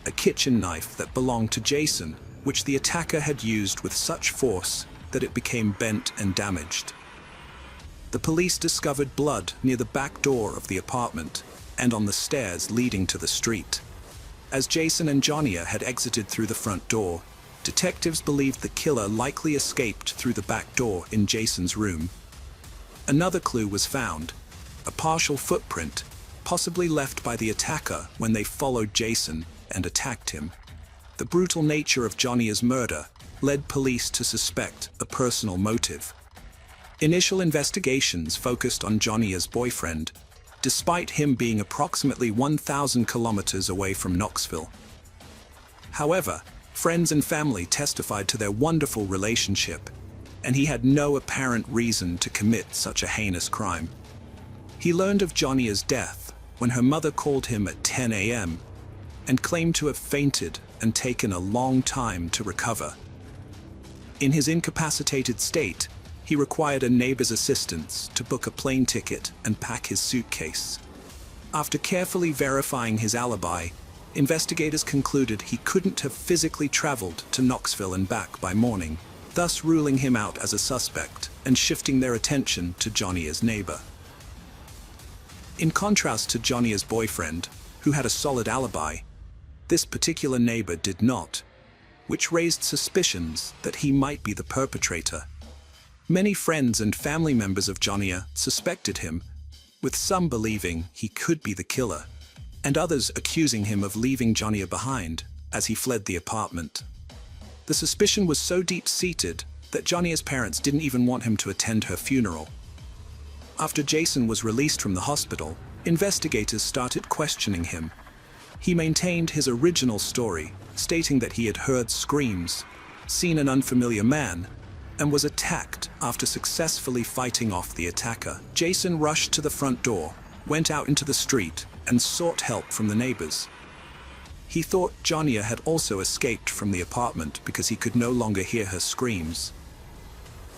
a kitchen knife that belonged to Jason, which the attacker had used with such force that it became bent and damaged. The police discovered blood near the back door of the apartment and on the stairs leading to the street. As Jason and Jonia had exited through the front door, detectives believed the killer likely escaped through the back door in Jason's room. Another clue was found, a partial footprint, possibly left by the attacker when they followed Jason and attacked him. The brutal nature of Jonia's murder led police to suspect a personal motive. Initial investigations focused on Jonia's boyfriend, despite him being approximately 1,000 kilometers away from Knoxville. However, friends and family testified to their wonderful relationship, and he had no apparent reason to commit such a heinous crime. He learned of Jonia's death when her mother called him at 10 a.m. and claimed to have fainted and taken a long time to recover. In his incapacitated state, he required a neighbor's assistance to book a plane ticket and pack his suitcase. After carefully verifying his alibi, investigators concluded he couldn't have physically traveled to Knoxville and back by morning, thus ruling him out as a suspect and shifting their attention to Jonia's neighbor. In contrast to Jonia's boyfriend, who had a solid alibi, this particular neighbor did not, which raised suspicions that he might be the perpetrator. Many friends and family members of Jonia suspected him, with some believing he could be the killer, and others accusing him of leaving Jonia behind as he fled the apartment. The suspicion was so deep-seated that Jonia's parents didn't even want him to attend her funeral. After Jason was released from the hospital, investigators started questioning him. He maintained his original story, stating that he had heard screams, seen an unfamiliar man, and was attacked after successfully fighting off the attacker. Jason rushed to the front door, went out into the street, and sought help from the neighbors. He thought Jonia had also escaped from the apartment because he could no longer hear her screams.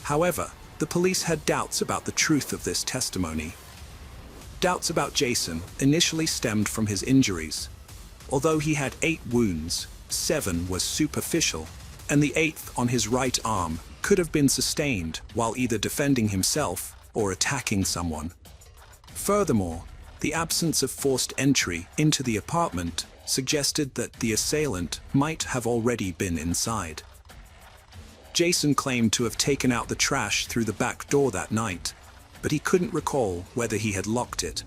However, the police had doubts about the truth of this testimony. Doubts about Jason initially stemmed from his injuries. Although he had 8 wounds, 7 were superficial, and the 8th on his right arm could have been sustained while either defending himself or attacking someone. Furthermore, the absence of forced entry into the apartment suggested that the assailant might have already been inside. Jason claimed to have taken out the trash through the back door that night, but he couldn't recall whether he had locked it.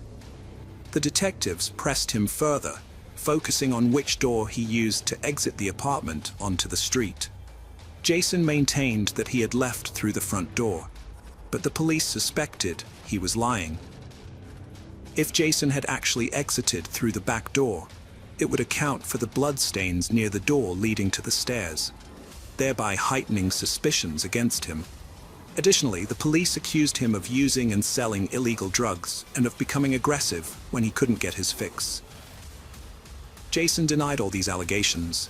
The detectives pressed him further, focusing on which door he used to exit the apartment onto the street. Jason maintained that he had left through the front door, but the police suspected he was lying. If Jason had actually exited through the back door, it would account for the bloodstains near the door leading to the stairs, thereby heightening suspicions against him. Additionally, the police accused him of using and selling illegal drugs and of becoming aggressive when he couldn't get his fix. Jason denied all these allegations,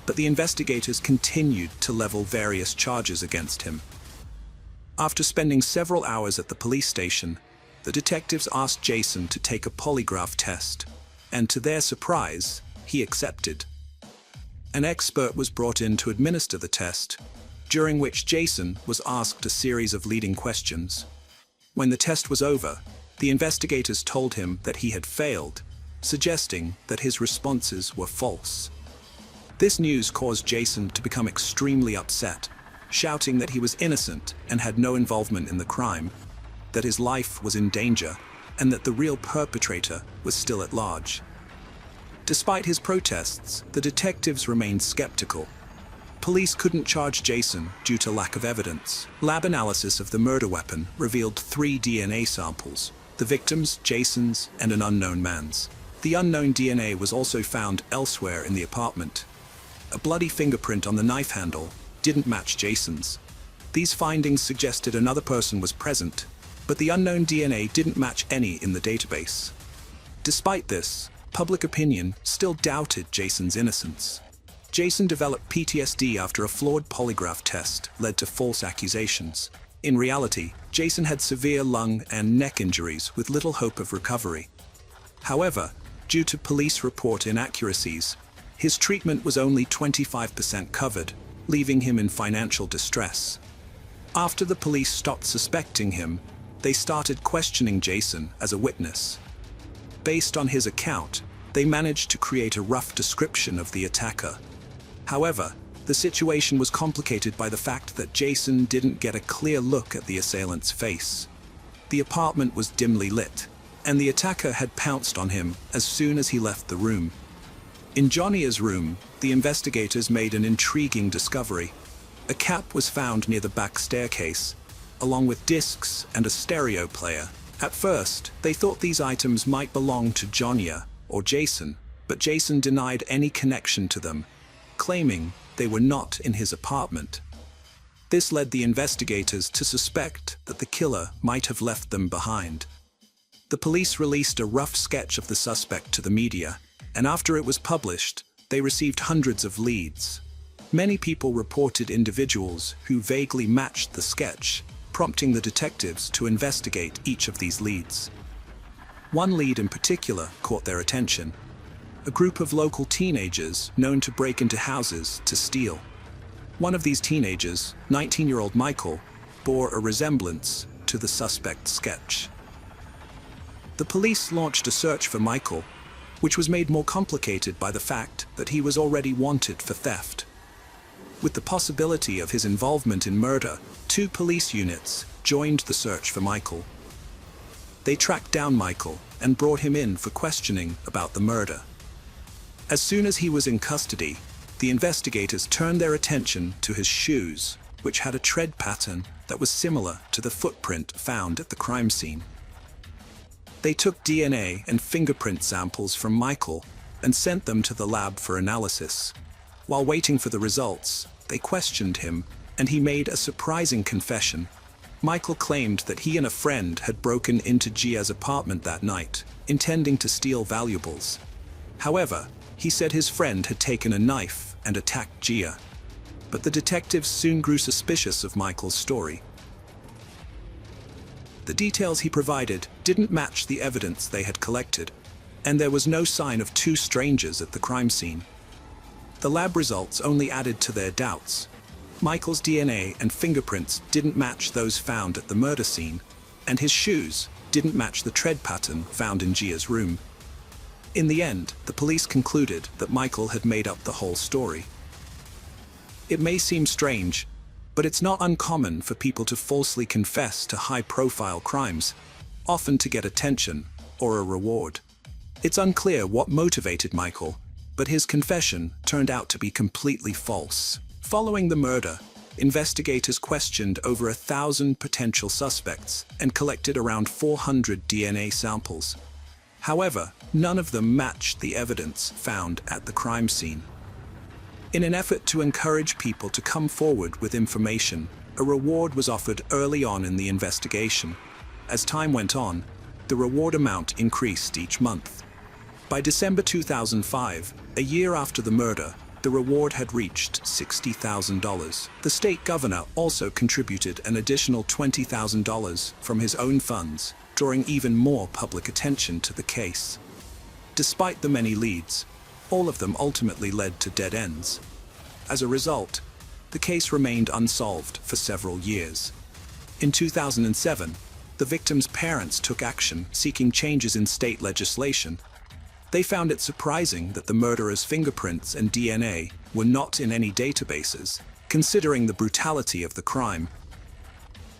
but the investigators continued to level various charges against him. After spending several hours at the police station, the detectives asked Jason to take a polygraph test, and to their surprise, he accepted. An expert was brought in to administer the test, during which Jason was asked a series of leading questions. When the test was over, the investigators told him that he had failed, suggesting that his responses were false. This news caused Jason to become extremely upset, shouting that he was innocent and had no involvement in the crime, that his life was in danger, and that the real perpetrator was still at large. Despite his protests, the detectives remained skeptical. Police couldn't charge Jason due to lack of evidence. Lab analysis of the murder weapon revealed 3 DNA samples: the victim's, Jason's, and an unknown man's. The unknown DNA was also found elsewhere in the apartment. A bloody fingerprint on the knife handle didn't match Jason's. These findings suggested another person was present, but the unknown DNA didn't match any in the database. Despite this, public opinion still doubted Jason's innocence. Jason developed PTSD after a flawed polygraph test led to false accusations. In reality, Jason had severe lung and neck injuries with little hope of recovery. However, due to police report inaccuracies, his treatment was only 25% covered, leaving him in financial distress. After the police stopped suspecting him, they started questioning Jason as a witness. Based on his account, they managed to create a rough description of the attacker. However, the situation was complicated by the fact that Jason didn't get a clear look at the assailant's face. The apartment was dimly lit, and the attacker had pounced on him as soon as he left the room. In Jonia's room, the investigators made an intriguing discovery. A cap was found near the back staircase, along with discs and a stereo player. At first, they thought these items might belong to Jonia or Jason, but Jason denied any connection to them, claiming they were not in his apartment. This led the investigators to suspect that the killer might have left them behind. The police released a rough sketch of the suspect to the media, and after it was published, they received hundreds of leads. Many people reported individuals who vaguely matched the sketch, prompting the detectives to investigate each of these leads. One lead in particular caught their attention: a group of local teenagers known to break into houses to steal. One of these teenagers, 19-year-old Michael, bore a resemblance to the suspect's sketch. The police launched a search for Michael, which was made more complicated by the fact that he was already wanted for theft. With the possibility of his involvement in murder, 2 police units joined the search for Michael. They tracked down Michael and brought him in for questioning about the murder. As soon as he was in custody, the investigators turned their attention to his shoes, which had a tread pattern that was similar to the footprint found at the crime scene. They took DNA and fingerprint samples from Michael and sent them to the lab for analysis. While waiting for the results, they questioned him, and he made a surprising confession. Michael claimed that he and a friend had broken into Gia's apartment that night, intending to steal valuables. However, he said his friend had taken a knife and attacked Gia. But the detectives soon grew suspicious of Michael's story. The details he provided didn't match the evidence they had collected, and there was no sign of 2 strangers at the crime scene. The lab results only added to their doubts. Michael's DNA and fingerprints didn't match those found at the murder scene, and his shoes didn't match the tread pattern found in Gia's room. In the end, the police concluded that Michael had made up the whole story. It may seem strange, but it's not uncommon for people to falsely confess to high-profile crimes, often to get attention or a reward. It's unclear what motivated Michael, but his confession turned out to be completely false. Following the murder, investigators questioned over 1,000 potential suspects and collected around 400 DNA samples. However, none of them matched the evidence found at the crime scene. In an effort to encourage people to come forward with information, a reward was offered early on in the investigation. As time went on, the reward amount increased each month. By December 2005, a year after the murder, the reward had reached $60,000. The state governor also contributed an additional $20,000 from his own funds, drawing even more public attention to the case. Despite the many leads, all of them ultimately led to dead ends. As a result, the case remained unsolved for several years. In 2007, the victims' parents took action seeking changes in state legislation. They found it surprising that the murderer's fingerprints and DNA were not in any databases, considering the brutality of the crime.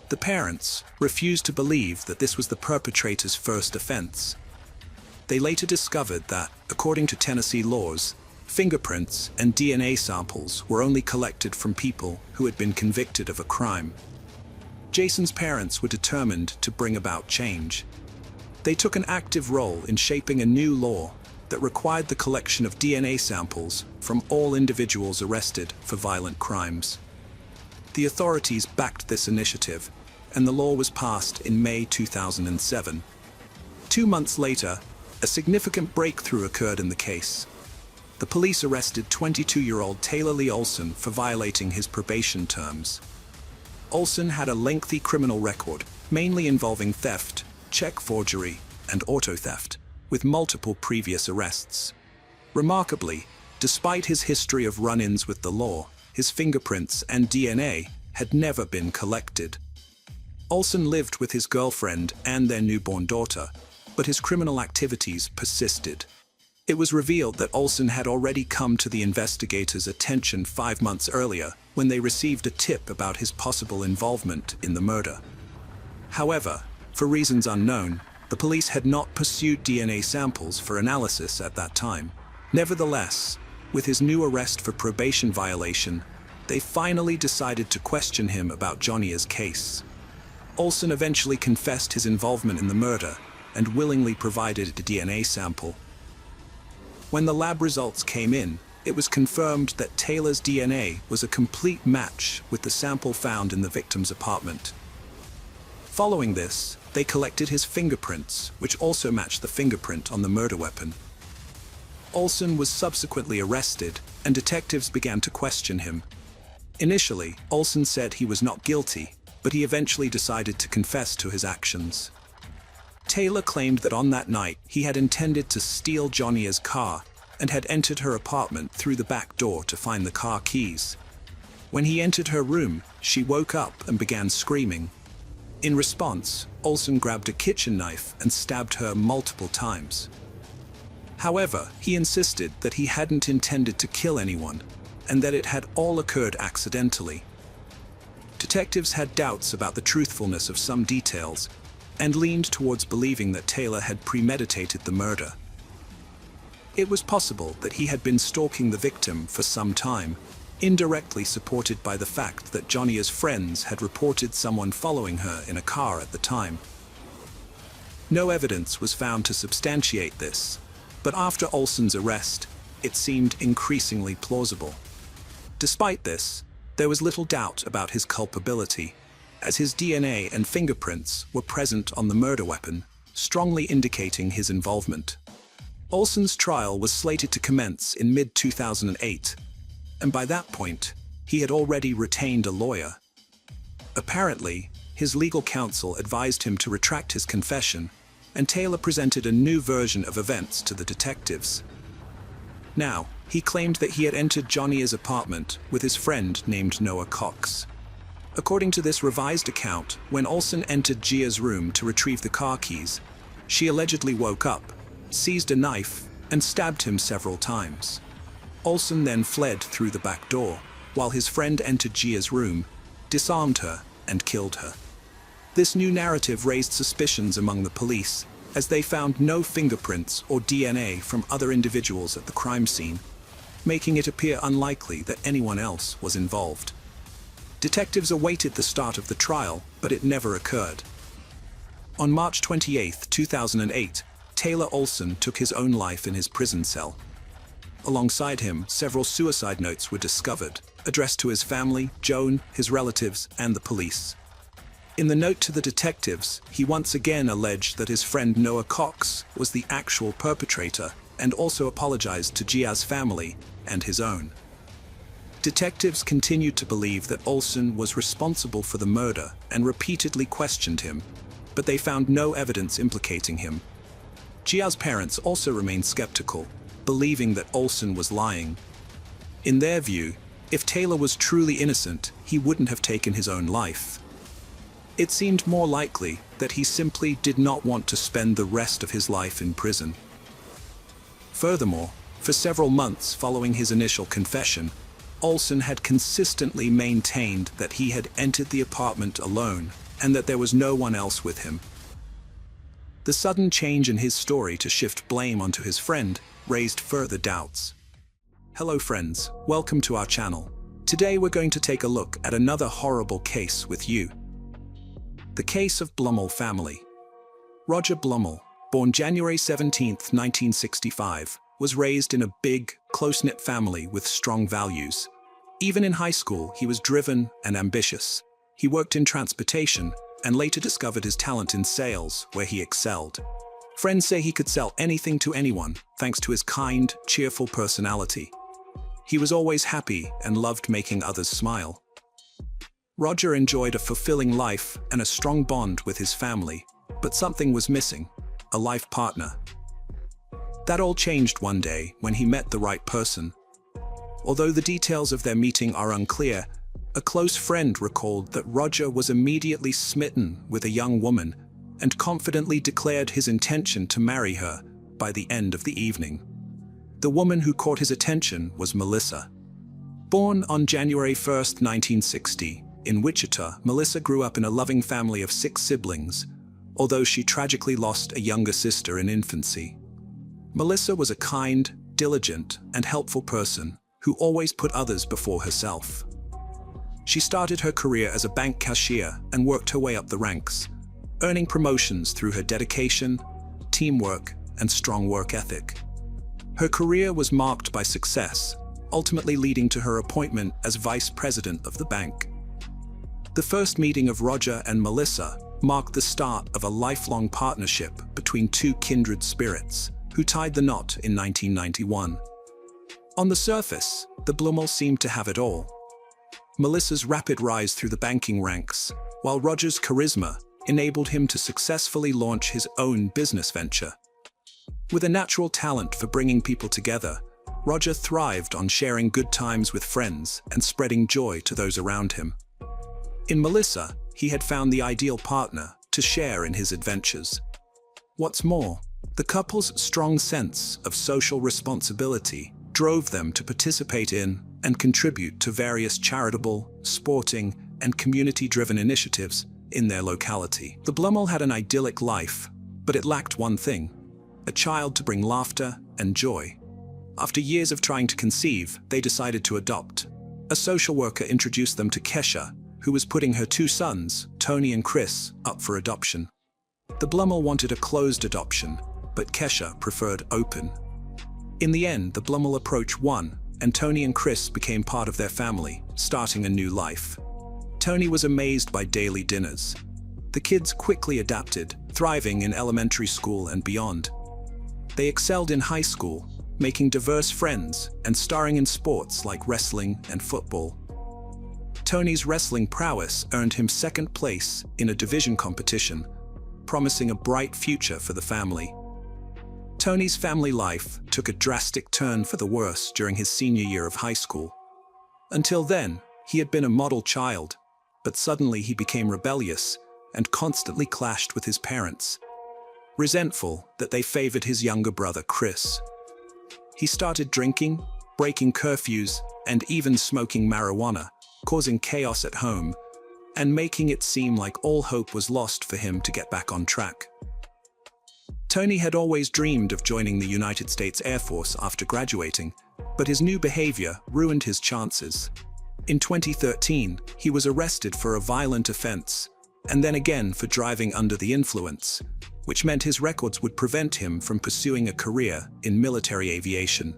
The parents refused to believe that this was the perpetrator's first offense. They later discovered that, according to Tennessee laws, fingerprints and DNA samples were only collected from people who had been convicted of a crime. Jason's parents were determined to bring about change. They took an active role in shaping a new law that required the collection of DNA samples from all individuals arrested for violent crimes. The authorities backed this initiative, and the law was passed in May 2007. 2 months later, a significant breakthrough occurred in the case. The police arrested 22-year-old Taylor Lee Olson for violating his probation terms. Olson had a lengthy criminal record, mainly involving theft, check forgery, and auto theft, with multiple previous arrests. Remarkably, despite his history of run-ins with the law, his fingerprints and DNA had never been collected. Olsen lived with his girlfriend and their newborn daughter, but his criminal activities persisted. It was revealed that Olsen had already come to the investigators' attention 5 months earlier when they received a tip about his possible involvement in the murder. However, for reasons unknown, the police had not pursued DNA samples for analysis at that time. Nevertheless, with his new arrest for probation violation, they finally decided to question him about Johnny's case. Olsen eventually confessed his involvement in the murder and willingly provided a DNA sample. When the lab results came in, it was confirmed that Taylor's DNA was a complete match with the sample found in the victim's apartment. Following this, they collected his fingerprints, which also matched the fingerprint on the murder weapon. Olsen was subsequently arrested, and detectives began to question him. Initially, Olsen said he was not guilty, but he eventually decided to confess to his actions. Taylor claimed that on that night he had intended to steal Johnny's car and had entered her apartment through the back door to find the car keys. When he entered her room, she woke up and began screaming. In response, Olsen grabbed a kitchen knife and stabbed her multiple times. However, he insisted that he hadn't intended to kill anyone and that it had all occurred accidentally. Detectives had doubts about the truthfulness of some details and leaned towards believing that Taylor had premeditated the murder. It was possible that he had been stalking the victim for some time, indirectly supported by the fact that Johnny's friends had reported someone following her in a car at the time. No evidence was found to substantiate this, but after Olsen's arrest, it seemed increasingly plausible. Despite this, there was little doubt about his culpability, as his DNA and fingerprints were present on the murder weapon, strongly indicating his involvement. Olsen's trial was slated to commence in mid-2008, and by that point, he had already retained a lawyer. Apparently, his legal counsel advised him to retract his confession, and Taylor presented a new version of events to the detectives. Now, he claimed that he had entered Johnny's apartment with his friend named Noah Cox. According to this revised account, when Olsen entered Gia's room to retrieve the car keys, she allegedly woke up, seized a knife, and stabbed him several times. Olsen then fled through the back door, while his friend entered Gia's room, disarmed her, and killed her. This new narrative raised suspicions among the police, as they found no fingerprints or DNA from other individuals at the crime scene, making it appear unlikely that anyone else was involved. Detectives awaited the start of the trial, but it never occurred. On March 28, 2008, Taylor Olsen took his own life in his prison cell. Alongside him, several suicide notes were discovered, addressed to his family, Joan, his relatives, and the police. In the note to the detectives, he once again alleged that his friend Noah Cox was the actual perpetrator and also apologized to Gia's family and his own. Detectives continued to believe that Olsen was responsible for the murder and repeatedly questioned him, but they found no evidence implicating him. Gia's parents also remained skeptical, believing that Olsen was lying. In their view, if Taylor was truly innocent, he wouldn't have taken his own life. It seemed more likely that he simply did not want to spend the rest of his life in prison. Furthermore, for several months following his initial confession, Olsen had consistently maintained that he had entered the apartment alone and that there was no one else with him. The sudden change in his story to shift blame onto his friend raised further doubts. Hello friends, welcome to our channel. Today we're going to take a look at another horrible case with you. The case of Blumel family. Roger Blumel, born January 17, 1965, was raised in a big, close-knit family with strong values. Even in high school, he was driven and ambitious. He worked in transportation and later discovered his talent in sales, where he excelled. Friends say he could sell anything to anyone, thanks to his kind, cheerful personality. He was always happy and loved making others smile. Roger enjoyed a fulfilling life and a strong bond with his family, but something was missing: a life partner. That all changed one day when he met the right person. Although the details of their meeting are unclear, a close friend recalled that Roger was immediately smitten with a young woman and confidently declared his intention to marry her by the end of the evening. The woman who caught his attention was Melissa. Born on January 1, 1960, in Wichita, Melissa grew up in a loving family of 6 siblings, although she tragically lost a younger sister in infancy. Melissa was a kind, diligent, and helpful person who always put others before herself. She started her career as a bank cashier and worked her way up the ranks, earning promotions through her dedication, teamwork, and strong work ethic. Her career was marked by success, ultimately leading to her appointment as vice president of the bank. The first meeting of Roger and Melissa marked the start of a lifelong partnership between 2 kindred spirits, who tied the knot in 1991. On the surface, the Blumels seemed to have it all. Melissa's rapid rise through the banking ranks, while Roger's charisma enabled him to successfully launch his own business venture. With a natural talent for bringing people together, Roger thrived on sharing good times with friends and spreading joy to those around him. In Melissa, he had found the ideal partner to share in his adventures. What's more, the couple's strong sense of social responsibility drove them to participate in and contribute to various charitable, sporting, and community-driven initiatives in their locality. The Blumel had an idyllic life, but it lacked one thing: a child to bring laughter and joy. After years of trying to conceive, they decided to adopt. A social worker introduced them to Kesha, who was putting her 2 sons, Tony and Chris, up for adoption. The Blumel wanted a closed adoption, but Kesha preferred open. In the end, the Blumel approach won, and Tony and Chris became part of their family, starting a new life. Tony was amazed by daily dinners. The kids quickly adapted, thriving in elementary school and beyond. They excelled in high school, making diverse friends and starring in sports like wrestling and football. Tony's wrestling prowess earned him 2nd place in a division competition, promising a bright future for the family. Tony's family life took a drastic turn for the worse during his senior year of high school. Until then, he had been a model child, but suddenly he became rebellious and constantly clashed with his parents, resentful that they favored his younger brother Chris. He started drinking, breaking curfews, and even smoking marijuana, causing chaos at home and making it seem like all hope was lost for him to get back on track. Tony had always dreamed of joining the United States Air Force after graduating, but his new behavior ruined his chances. In 2013, he was arrested for a violent offense, and then again for driving under the influence, which meant his records would prevent him from pursuing a career in military aviation.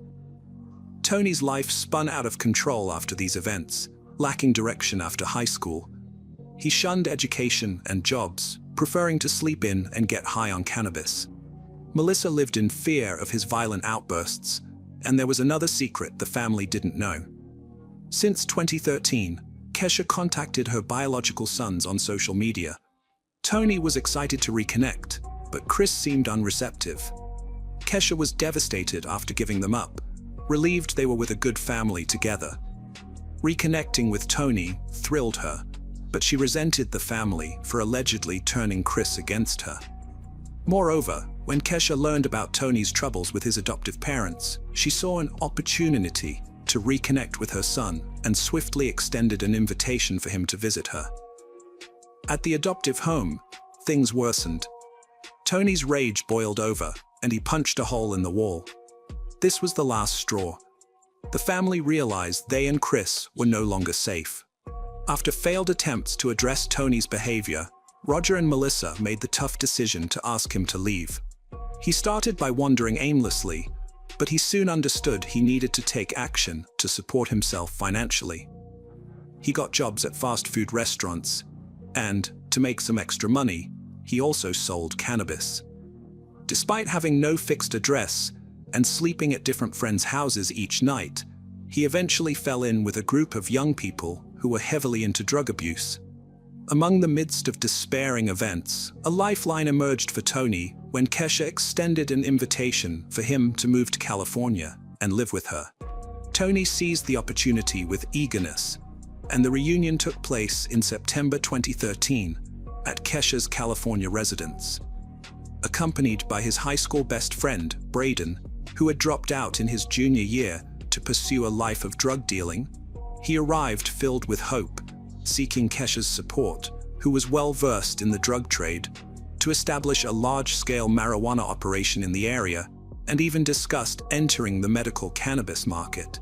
Tony's life spun out of control after these events, lacking direction after high school. He shunned education and jobs, preferring to sleep in and get high on cannabis. Melissa lived in fear of his violent outbursts, and there was another secret the family didn't know. Since 2013, Kesha contacted her biological sons on social media. Tony was excited to reconnect, but Chris seemed unreceptive. Kesha was devastated after giving them up, relieved they were with a good family together. Reconnecting with Tony thrilled her, but she resented the family for allegedly turning Chris against her. Moreover, when Kesha learned about Tony's troubles with his adoptive parents, she saw an opportunity to reconnect with her son and swiftly extended an invitation for him to visit her. At the adoptive home, things worsened. Tony's rage boiled over, and he punched a hole in the wall. This was the last straw. The family realized they and Chris were no longer safe. After failed attempts to address Tony's behavior, Roger and Melissa made the tough decision to ask him to leave. He started by wandering aimlessly, but he soon understood he needed to take action to support himself financially. He got jobs at fast food restaurants, and, to make some extra money, he also sold cannabis. Despite having no fixed address and sleeping at different friends' houses each night, he eventually fell in with a group of young people who were heavily into drug abuse. Among the midst of despairing events, a lifeline emerged for Tony when Kesha extended an invitation for him to move to California and live with her. Tony seized the opportunity with eagerness, and the reunion took place in September 2013 at Kesha's California residence. Accompanied by his high school best friend, Braden, who had dropped out in his junior year to pursue a life of drug dealing, he arrived filled with hope, seeking Kesha's support, who was well-versed in the drug trade, to establish a large-scale marijuana operation in the area, and even discussed entering the medical cannabis market.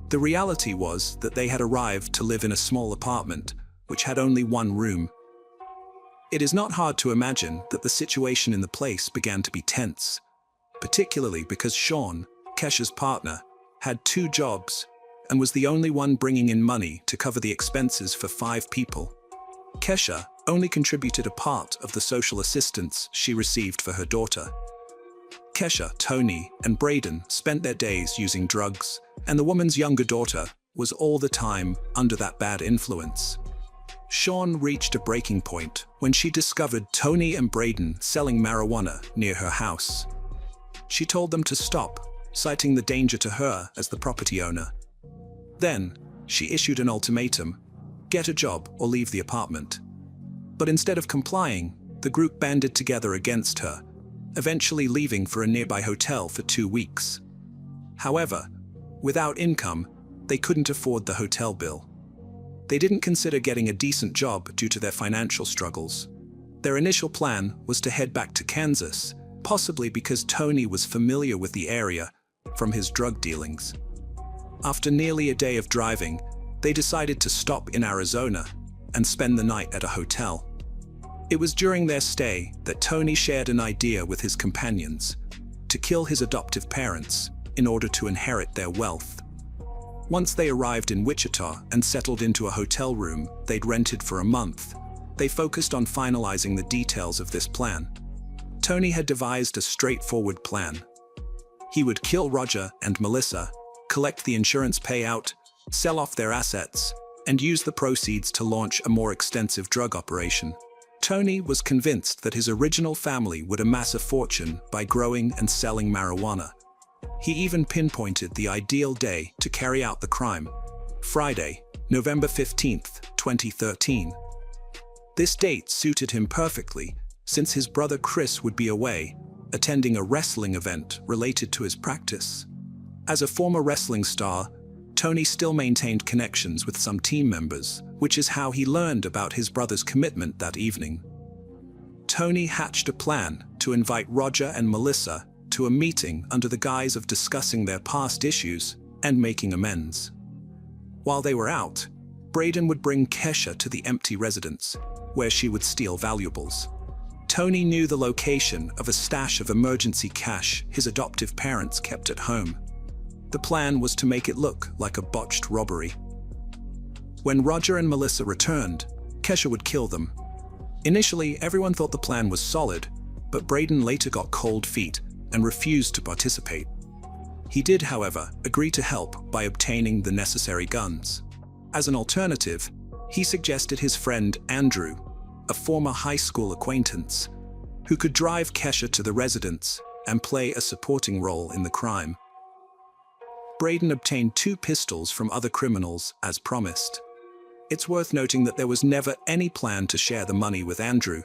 The reality was that they had arrived to live in a small apartment, which had only one room. It is not hard to imagine that the situation in the place began to be tense, particularly because Sean, Kesha's partner, had 2 jobs and was the only one bringing in money to cover the expenses for 5 people. Kesha only contributed a part of the social assistance she received for her daughter. Kesha, Tony, and Braden spent their days using drugs, and the woman's younger daughter was all the time under that bad influence. Sean reached a breaking point when she discovered Tony and Braden selling marijuana near her house. She told them to stop, citing the danger to her as the property owner. Then, she issued an ultimatum: get a job or leave the apartment. But instead of complying, the group banded together against her, eventually leaving for a nearby hotel for 2 weeks. However, without income, they couldn't afford the hotel bill. They didn't consider getting a decent job due to their financial struggles. Their initial plan was to head back to Kansas, possibly because Tony was familiar with the area from his drug dealings. After nearly a day of driving, they decided to stop in Arizona and spend the night at a hotel. It was during their stay that Tony shared an idea with his companions to kill his adoptive parents in order to inherit their wealth. Once they arrived in Wichita and settled into a hotel room they'd rented for a month, they focused on finalizing the details of this plan. Tony had devised a straightforward plan. He would kill Roger and Melissa, collect the insurance payout, sell off their assets, and use the proceeds to launch a more extensive drug operation. Tony was convinced that his original family would amass a fortune by growing and selling marijuana. He even pinpointed the ideal day to carry out the crime: Friday, November 15th, 2013. This date suited him perfectly, since his brother Chris would be away, attending a wrestling event related to his practice. As a former wrestling star, Tony still maintained connections with some team members, which is how he learned about his brother's commitment that evening. Tony hatched a plan to invite Roger and Melissa to a meeting under the guise of discussing their past issues and making amends. While they were out, Braden would bring Kesha to the empty residence, where she would steal valuables. Tony knew the location of a stash of emergency cash his adoptive parents kept at home. The plan was to make it look like a botched robbery. When Roger and Melissa returned, Kesha would kill them. Initially, everyone thought the plan was solid, but Braden later got cold feet and refused to participate. He did, however, agree to help by obtaining the necessary guns. As an alternative, he suggested his friend Andrew, a former high school acquaintance, who could drive Kesha to the residence and play a supporting role in the crime. Braden obtained 2 pistols from other criminals as promised. It's worth noting that there was never any plan to share the money with Andrew,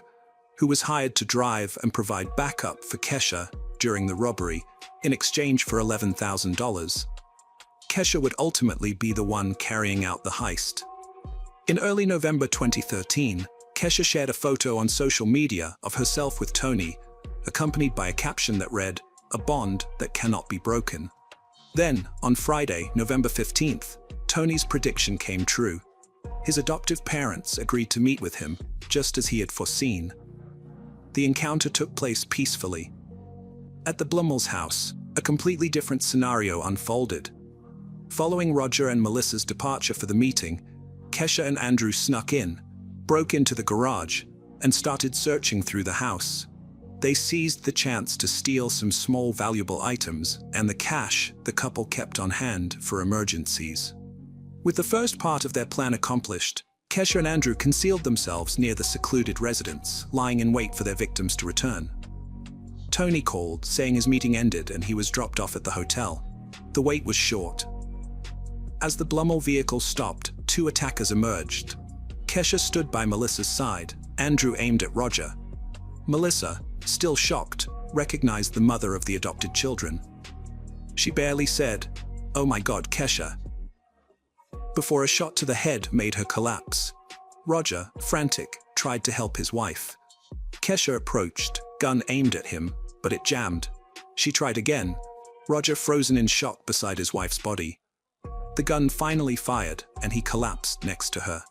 who was hired to drive and provide backup for Kesha during the robbery in exchange for $11,000. Kesha would ultimately be the one carrying out the heist. In early November 2013, Kesha shared a photo on social media of herself with Tony, accompanied by a caption that read, "A bond that cannot be broken." Then, on Friday, November 15th, Tony's prediction came true. His adoptive parents agreed to meet with him, just as he had foreseen. The encounter took place peacefully. At the Blumels' house, a completely different scenario unfolded. Following Roger and Melissa's departure for the meeting, Kesha and Andrew snuck in, broke into the garage, and started searching through the house. They seized the chance to steal some small valuable items and the cash the couple kept on hand for emergencies. With the first part of their plan accomplished, Kesha and Andrew concealed themselves near the secluded residence, lying in wait for their victims to return. Tony called, saying his meeting ended and he was dropped off at the hotel. The wait was short. As the Blummel vehicle stopped, two attackers emerged. Kesha stood by Melissa's side. Andrew aimed at Roger. Melissa, still shocked, recognized the mother of the adopted children. She barely said, "Oh my God, Kesha," before a shot to the head made her collapse. Roger, frantic, tried to help his wife. Kesha approached, gun aimed at him, but it jammed. She tried again. Roger frozen in shock beside his wife's body. The gun finally fired, and he collapsed next to her.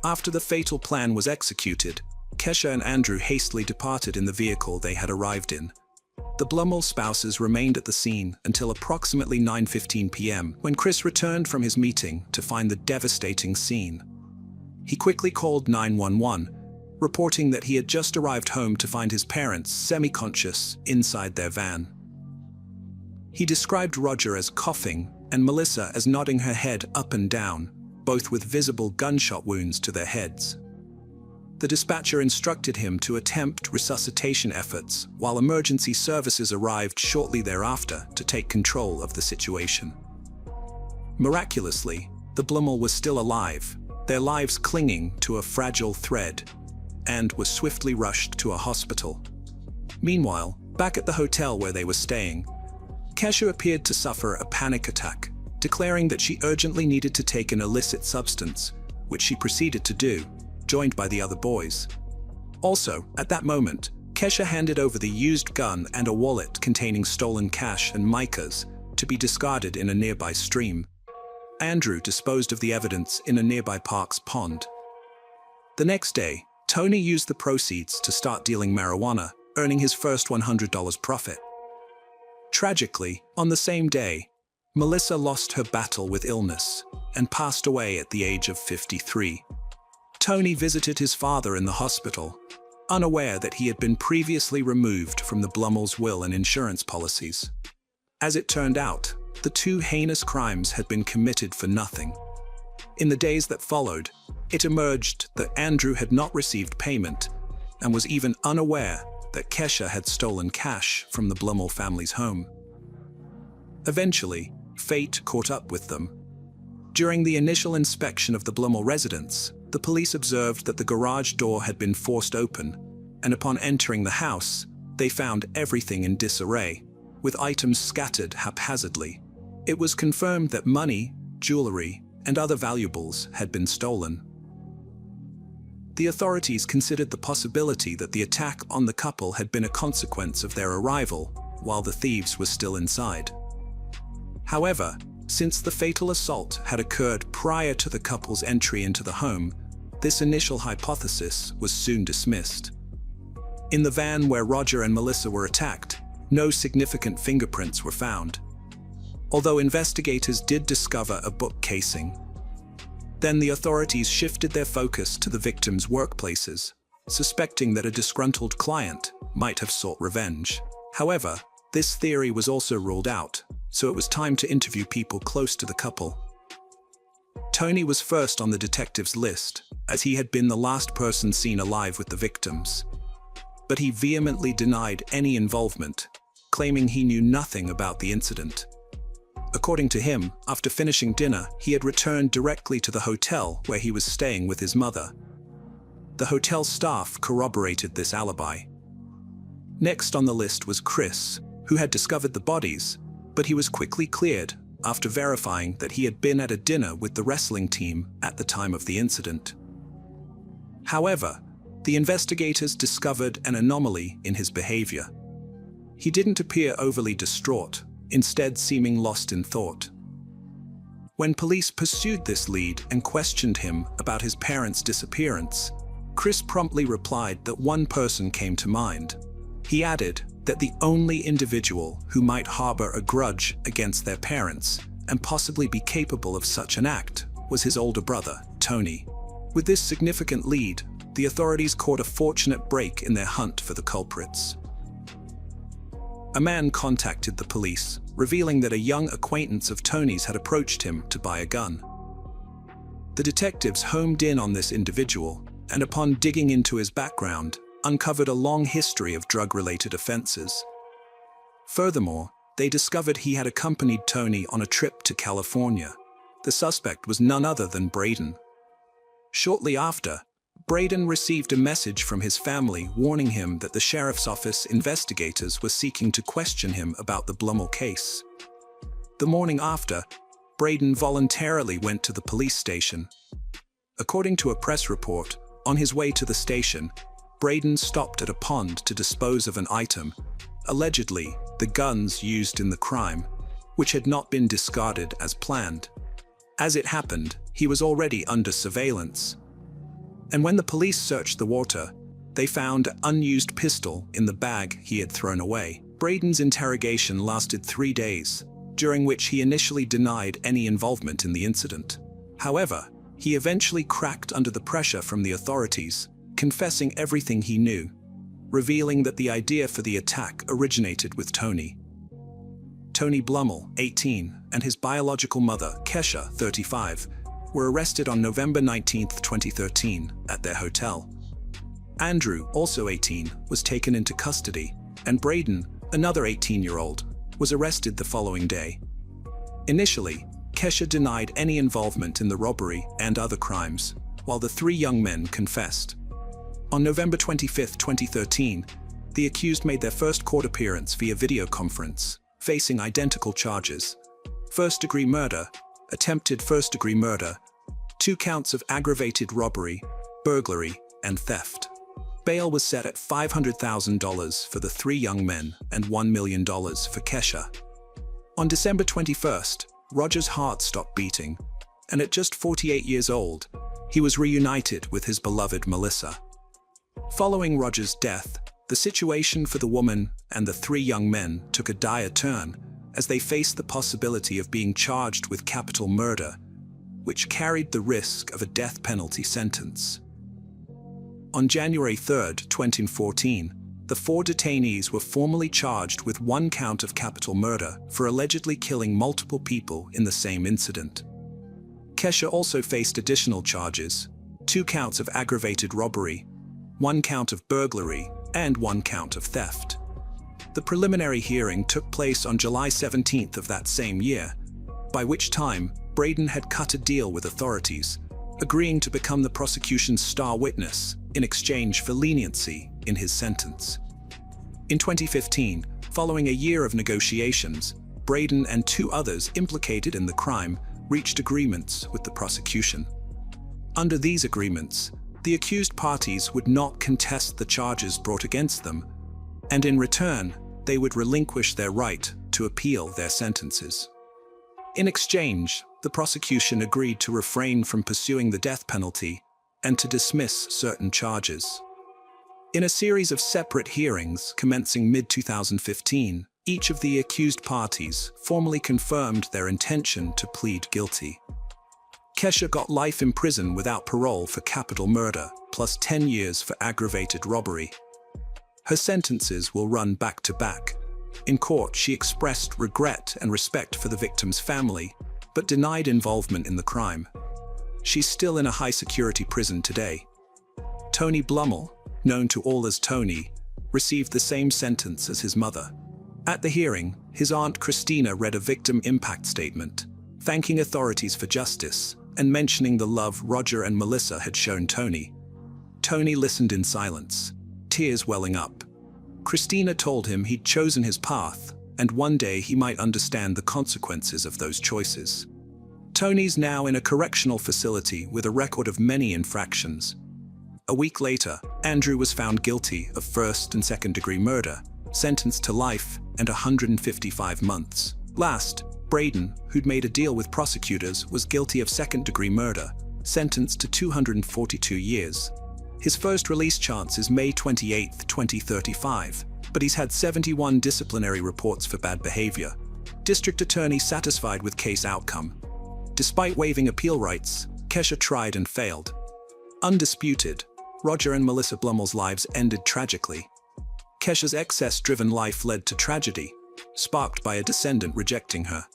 After the fatal plan was executed, Kesha and Andrew hastily departed in the vehicle they had arrived in. The Blummel spouses remained at the scene until approximately 9:15 p.m. when Chris returned from his meeting to find the devastating scene. He quickly called 911, reporting that he had just arrived home to find his parents semi-conscious inside their van. He described Roger as coughing and Melissa as nodding her head up and down, both with visible gunshot wounds to their heads. The dispatcher instructed him to attempt resuscitation efforts while emergency services arrived shortly thereafter to take control of the situation. Miraculously, the Blummel was still alive, their lives clinging to a fragile thread, and were swiftly rushed to a hospital. Meanwhile, back at the hotel where they were staying, Kesha appeared to suffer a panic attack, declaring that she urgently needed to take an illicit substance, which she proceeded to do, joined by the other boys. Also, at that moment, Kesha handed over the used gun and a wallet containing stolen cash and micas to be discarded in a nearby stream. Andrew disposed of the evidence in a nearby park's pond. The next day, Tony used the proceeds to start dealing marijuana, earning his first $100 profit. Tragically, on the same day, Melissa lost her battle with illness and passed away at the age of 53. Tony visited his father in the hospital, unaware that he had been previously removed from the Blummel's will and insurance policies. As it turned out, the two heinous crimes had been committed for nothing. In the days that followed, it emerged that Andrew had not received payment and was even unaware that Kesha had stolen cash from the Blummel family's home. Eventually, fate caught up with them. During the initial inspection of the Blummel residence, the police observed that the garage door had been forced open, and upon entering the house, they found everything in disarray, with items scattered haphazardly. It was confirmed that money, jewelry, and other valuables had been stolen. The authorities considered the possibility that the attack on the couple had been a consequence of their arrival, while the thieves were still inside. However, since the fatal assault had occurred prior to the couple's entry into the home, this initial hypothesis was soon dismissed. In the van where Roger and Melissa were attacked, no significant fingerprints were found, although investigators did discover a book casing. Then the authorities shifted their focus to the victims' workplaces, suspecting that a disgruntled client might have sought revenge. However, this theory was also ruled out, so it was time to interview people close to the couple. Tony was first on the detective's list, as he had been the last person seen alive with the victims. But he vehemently denied any involvement, claiming he knew nothing about the incident. According to him, after finishing dinner, he had returned directly to the hotel where he was staying with his mother. The hotel staff corroborated this alibi. Next on the list was Chris, who had discovered the bodies, but he was quickly cleared after verifying that he had been at a dinner with the wrestling team at the time of the incident. However, the investigators discovered an anomaly in his behavior. He didn't appear overly distraught, instead seeming lost in thought. When police pursued this lead and questioned him about his parents' disappearance, Chris promptly replied that one person came to mind. He added that the only individual who might harbor a grudge against their parents and possibly be capable of such an act was his older brother, Tony. With this significant lead, the authorities caught a fortunate break in their hunt for the culprits. A man contacted the police, revealing that a young acquaintance of Tony's had approached him to buy a gun. The detectives homed in on this individual, and upon digging into his background, uncovered a long history of drug-related offenses. Furthermore, they discovered he had accompanied Tony on a trip to California, The suspect was none other than Braden. Shortly after, Braden received a message from his family warning him that the sheriff's office investigators were seeking to question him about the Blummel case. The morning after, Braden voluntarily went to the police station. According to a press report, on his way to the station, Braden stopped at a pond to dispose of an item, allegedly the guns used in the crime, which had not been discarded as planned. As it happened, he was already under surveillance. And when the police searched the water, they found an unused pistol in the bag he had thrown away. Braden's interrogation lasted 3 days, during which he initially denied any involvement in the incident. However, he eventually cracked under the pressure from the authorities, confessing everything he knew, revealing that the idea for the attack originated with Tony. Tony Blummel, 18, and his biological mother, Kesha, 35, were arrested on November 19, 2013, at their hotel. Andrew, also 18, was taken into custody, and Braden, another 18-year-old, was arrested the following day. Initially, Kesha denied any involvement in the robbery and other crimes, while the 3 young men confessed. On November 25, 2013, the accused made their first court appearance via video conference, facing identical charges: first-degree murder, attempted first-degree murder, 2 counts of aggravated robbery, burglary, and theft. Bail was set at $500,000 for the 3 young men and $1 million for Kesha. On December 21st, Roger's heart stopped beating, and at just 48 years old, he was reunited with his beloved Melissa. Following Roger's death, the situation for the woman and the 3 young men took a dire turn as they faced the possibility of being charged with capital murder, which carried the risk of a death penalty sentence. On January 3, 2014, the 4 detainees were formally charged with 1 count of capital murder for allegedly killing multiple people in the same incident. Kesha also faced additional charges: 2 counts of aggravated robbery, 1 count of burglary, and 1 count of theft. The preliminary hearing took place on July 17th of that same year, by which time Braden had cut a deal with authorities, agreeing to become the prosecution's star witness in exchange for leniency in his sentence. In 2015, following a year of negotiations, Braden and 2 others implicated in the crime reached agreements with the prosecution. Under these agreements, the accused parties would not contest the charges brought against them, and in return, they would relinquish their right to appeal their sentences. In exchange, the prosecution agreed to refrain from pursuing the death penalty and to dismiss certain charges. In a series of separate hearings commencing mid-2015, each of the accused parties formally confirmed their intention to plead guilty. Kesha got life in prison without parole for capital murder, plus 10 years for aggravated robbery. Her sentences will run back to back. In court, she expressed regret and respect for the victim's family, but denied involvement in the crime. She's still in a high-security prison today. Tony Blummel, known to all as Tony, received the same sentence as his mother. At the hearing, his aunt Christina read a victim impact statement, thanking authorities for justice and mentioning the love Roger and Melissa had shown Tony. Tony listened in silence, tears welling up. Christina told him he'd chosen his path, and one day he might understand the consequences of those choices. Tony's now in a correctional facility with a record of many infractions. A week later, Andrew was found guilty of first and second-degree murder, sentenced to life and 155 months. Last, Braden, who'd made a deal with prosecutors, was guilty of second-degree murder, sentenced to 242 years. His first release chance is May 28, 2035, but he's had 71 disciplinary reports for bad behavior. District Attorney satisfied with case outcome. Despite waiving appeal rights, Kesha tried and failed. Undisputed, Roger and Melissa Blummel's lives ended tragically. Kesha's excess-driven life led to tragedy, sparked by a descendant rejecting her.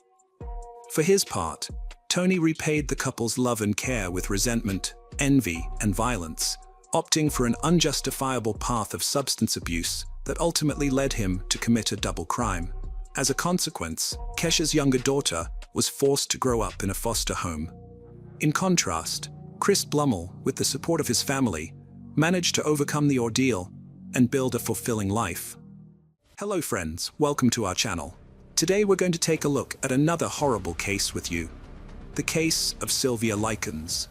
For his part, Tony repaid the couple's love and care with resentment, envy, and violence, opting for an unjustifiable path of substance abuse that ultimately led him to commit a double crime. As a consequence, Kesha's younger daughter, was forced to grow up in a foster home. In contrast, Chris Blummel, with the support of his family, managed to overcome the ordeal and build a fulfilling life. Hello friends, welcome to our channel. Today we're going to take a look at another horrible case with you. The case of Sylvia Likens.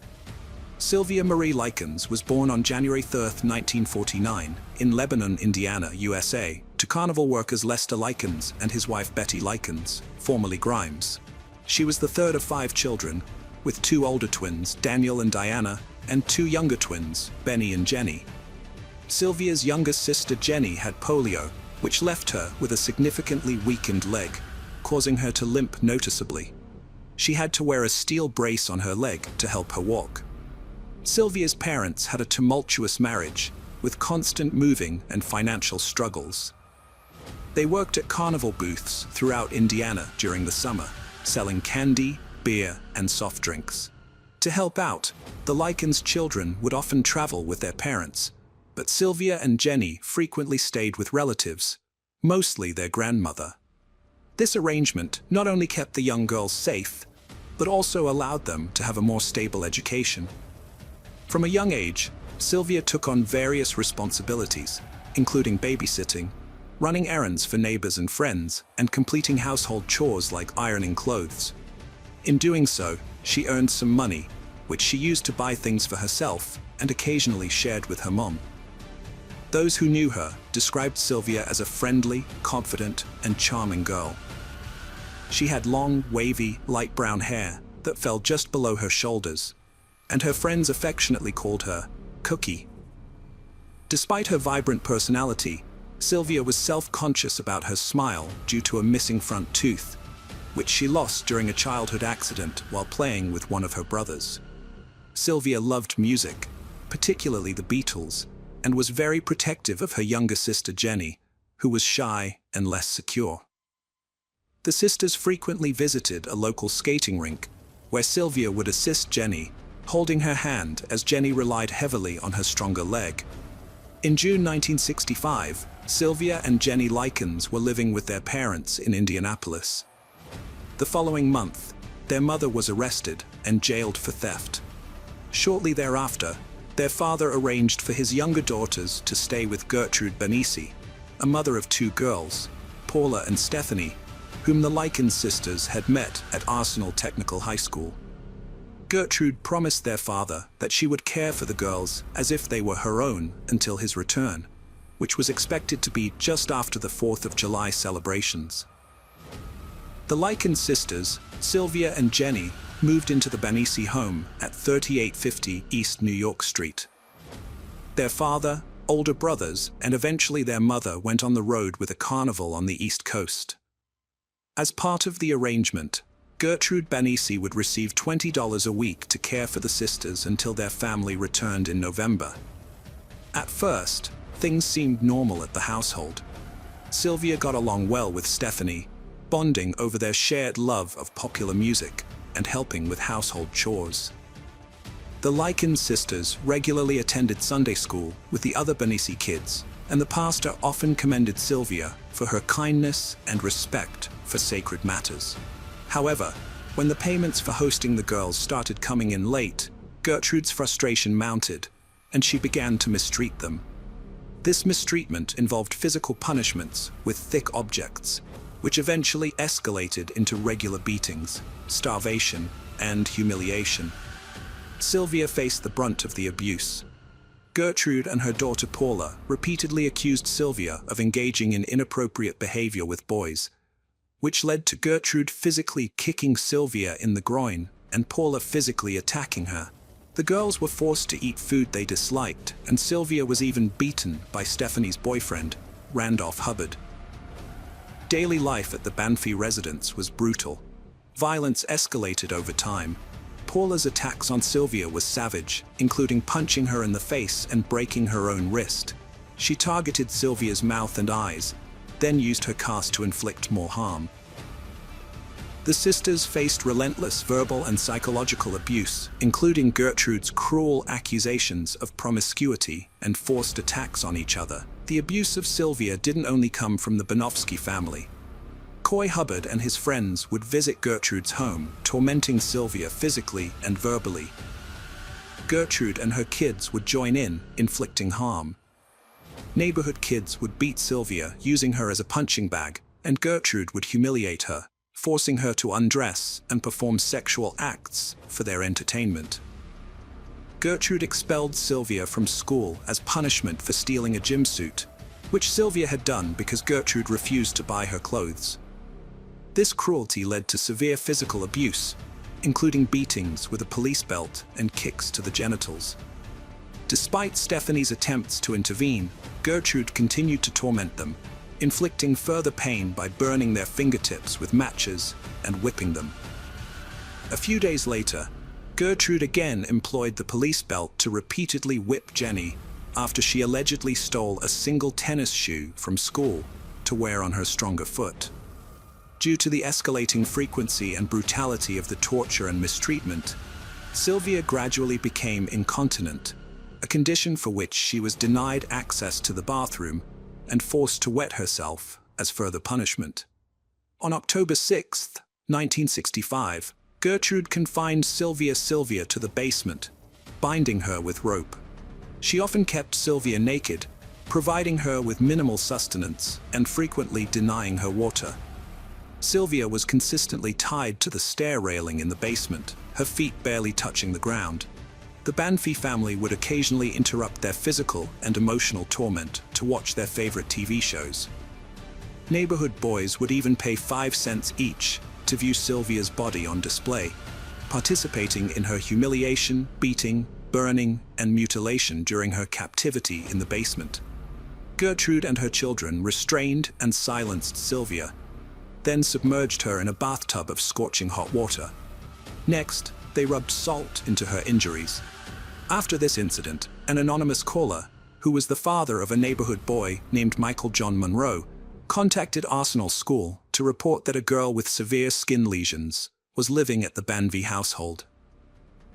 Sylvia Marie Likens was born on January 3, 1949, in Lebanon, Indiana, USA, to carnival workers Lester Likens and his wife Betty Likens, formerly Grimes. She was the third of 5 children, with 2 older twins, Daniel and Diana, and 2 younger twins, Benny and Jenny. Sylvia's youngest sister Jenny had polio, which left her with a significantly weakened leg, causing her to limp noticeably. She had to wear a steel brace on her leg to help her walk. Sylvia's parents had a tumultuous marriage, with constant moving and financial struggles. They worked at carnival booths throughout Indiana during the summer, selling candy, beer, and soft drinks. To help out, the Likens children would often travel with their parents, but Sylvia and Jenny frequently stayed with relatives, mostly their grandmother. This arrangement not only kept the young girls safe, but also allowed them to have a more stable education. From a young age, Sylvia took on various responsibilities, including babysitting, running errands for neighbors and friends, and completing household chores like ironing clothes. In doing so, she earned some money, which she used to buy things for herself and occasionally shared with her mom. Those who knew her described Sylvia as a friendly, confident, and charming girl. She had long, wavy, light brown hair that fell just below her shoulders, and her friends affectionately called her Cookie. Despite her vibrant personality, Sylvia was self-conscious about her smile due to a missing front tooth, which she lost during a childhood accident while playing with one of her brothers. Sylvia loved music, particularly the Beatles, and was very protective of her younger sister Jenny, who was shy and less secure. The sisters frequently visited a local skating rink, where Sylvia would assist Jenny, holding her hand as Jenny relied heavily on her stronger leg. In June 1965, Sylvia and Jenny Likens were living with their parents in Indianapolis. The following month, their mother was arrested and jailed for theft. Shortly thereafter, their father arranged for his younger daughters to stay with Gertrude Benisi, a mother of 2 girls, Paula and Stephanie, whom the Likens sisters had met at Arsenal Technical High School. Gertrude promised their father that she would care for the girls as if they were her own until his return, which was expected to be just after the 4th of July celebrations. The Likens sisters, Sylvia and Jenny, moved into the Benisi home at 3850 East New York Street. Their father, older brothers, and eventually their mother went on the road with a carnival on the East Coast. As part of the arrangement, Gertrude Benisi would receive $20 a week to care for the sisters until their family returned in November. At first, things seemed normal at the household. Sylvia got along well with Stephanie, bonding over their shared love of popular music and helping with household chores. The Likens sisters regularly attended Sunday school with the other Benisi kids, and the pastor often commended Sylvia for her kindness and respect for sacred matters. However, when the payments for hosting the girls started coming in late, Gertrude's frustration mounted, and she began to mistreat them. This mistreatment involved physical punishments with thick objects, which eventually escalated into regular beatings, starvation, and humiliation. Sylvia faced the brunt of the abuse. Gertrude and her daughter Paula repeatedly accused Sylvia of engaging in inappropriate behavior with boys, which led to Gertrude physically kicking Sylvia in the groin and Paula physically attacking her. The girls were forced to eat food they disliked, and Sylvia was even beaten by Stephanie's boyfriend, Randolph Hubbard. Daily life at the Banfi residence was brutal. Violence escalated over time. Paula's attacks on Sylvia were savage, including punching her in the face and breaking her own wrist. She targeted Sylvia's mouth and eyes, then used her cast to inflict more harm. The sisters faced relentless verbal and psychological abuse, including Gertrude's cruel accusations of promiscuity and forced attacks on each other. The abuse of Sylvia didn't only come from the Banofsky family. McCoy Hubbard and his friends would visit Gertrude's home, tormenting Sylvia physically and verbally. Gertrude and her kids would join in, inflicting harm. Neighborhood kids would beat Sylvia, using her as a punching bag, and Gertrude would humiliate her, forcing her to undress and perform sexual acts for their entertainment. Gertrude expelled Sylvia from school as punishment for stealing a gym suit, which Sylvia had done because Gertrude refused to buy her clothes. This cruelty led to severe physical abuse, including beatings with a police belt and kicks to the genitals. Despite Stephanie's attempts to intervene, Gertrude continued to torment them, inflicting further pain by burning their fingertips with matches and whipping them. A few days later, Gertrude again employed the police belt to repeatedly whip Jenny after she allegedly stole a single tennis shoe from school to wear on her stronger foot. Due to the escalating frequency and brutality of the torture and mistreatment, Sylvia gradually became incontinent, a condition for which she was denied access to the bathroom and forced to wet herself as further punishment. On October 6, 1965, Gertrude confined Sylvia to the basement, binding her with rope. She often kept Sylvia naked, providing her with minimal sustenance and frequently denying her water. Sylvia was consistently tied to the stair railing in the basement, her feet barely touching the ground. The Banfi family would occasionally interrupt their physical and emotional torment to watch their favorite TV shows. Neighborhood boys would even pay 5 cents each to view Sylvia's body on display, participating in her humiliation, beating, burning, and mutilation during her captivity in the basement. Gertrude and her children restrained and silenced Sylvia, then submerged her in a bathtub of scorching hot water. Next, they rubbed salt into her injuries. After this incident, an anonymous caller, who was the father of a neighborhood boy named Michael John Monroe, contacted Arsenal School to report that a girl with severe skin lesions was living at the Banvi household.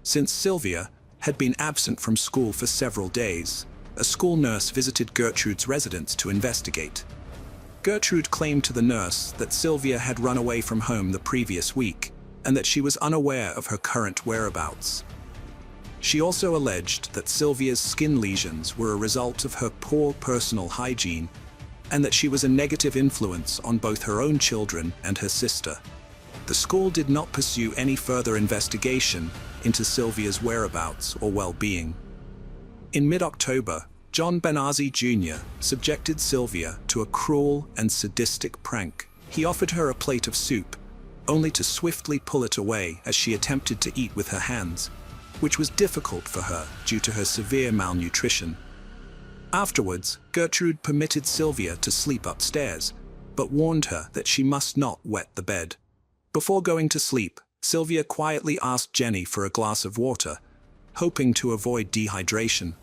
Since Sylvia had been absent from school for several days, a school nurse visited Gertrude's residence to investigate. Gertrude claimed to the nurse that Sylvia had run away from home the previous week and that she was unaware of her current whereabouts. She also alleged that Sylvia's skin lesions were a result of her poor personal hygiene and that she was a negative influence on both her own children and her sister. The school did not pursue any further investigation into Sylvia's whereabouts or well-being. In mid-October, John Benazzi Jr. subjected Sylvia to a cruel and sadistic prank. He offered her a plate of soup, only to swiftly pull it away as she attempted to eat with her hands, which was difficult for her due to her severe malnutrition. Afterwards, Gertrude permitted Sylvia to sleep upstairs, but warned her that she must not wet the bed. Before going to sleep, Sylvia quietly asked Jenny for a glass of water, hoping to avoid dehydration.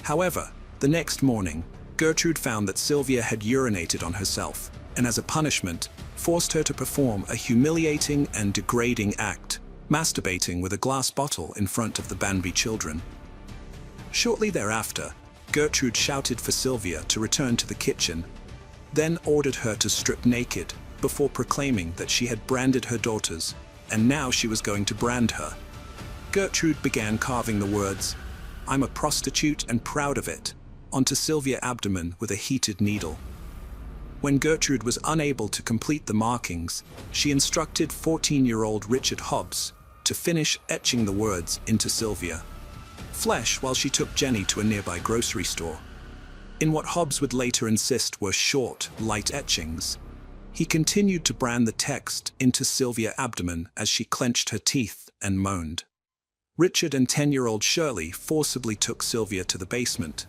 However, the next morning, Gertrude found that Sylvia had urinated on herself, and as a punishment, forced her to perform a humiliating and degrading act, masturbating with a glass bottle in front of the Banvi children. Shortly thereafter, Gertrude shouted for Sylvia to return to the kitchen, then ordered her to strip naked before proclaiming that she had branded her daughters, and now she was going to brand her. Gertrude began carving the words, "I'm a prostitute and proud of it," onto Sylvia's abdomen with a heated needle. When Gertrude was unable to complete the markings, she instructed 14-year-old Richard Hobbs to finish etching the words into Sylvia's flesh while she took Jenny to a nearby grocery store. In what Hobbs would later insist were short, light etchings, he continued to brand the text into Sylvia's abdomen as she clenched her teeth and moaned. Richard and 10-year-old Shirley forcibly took Sylvia to the basement.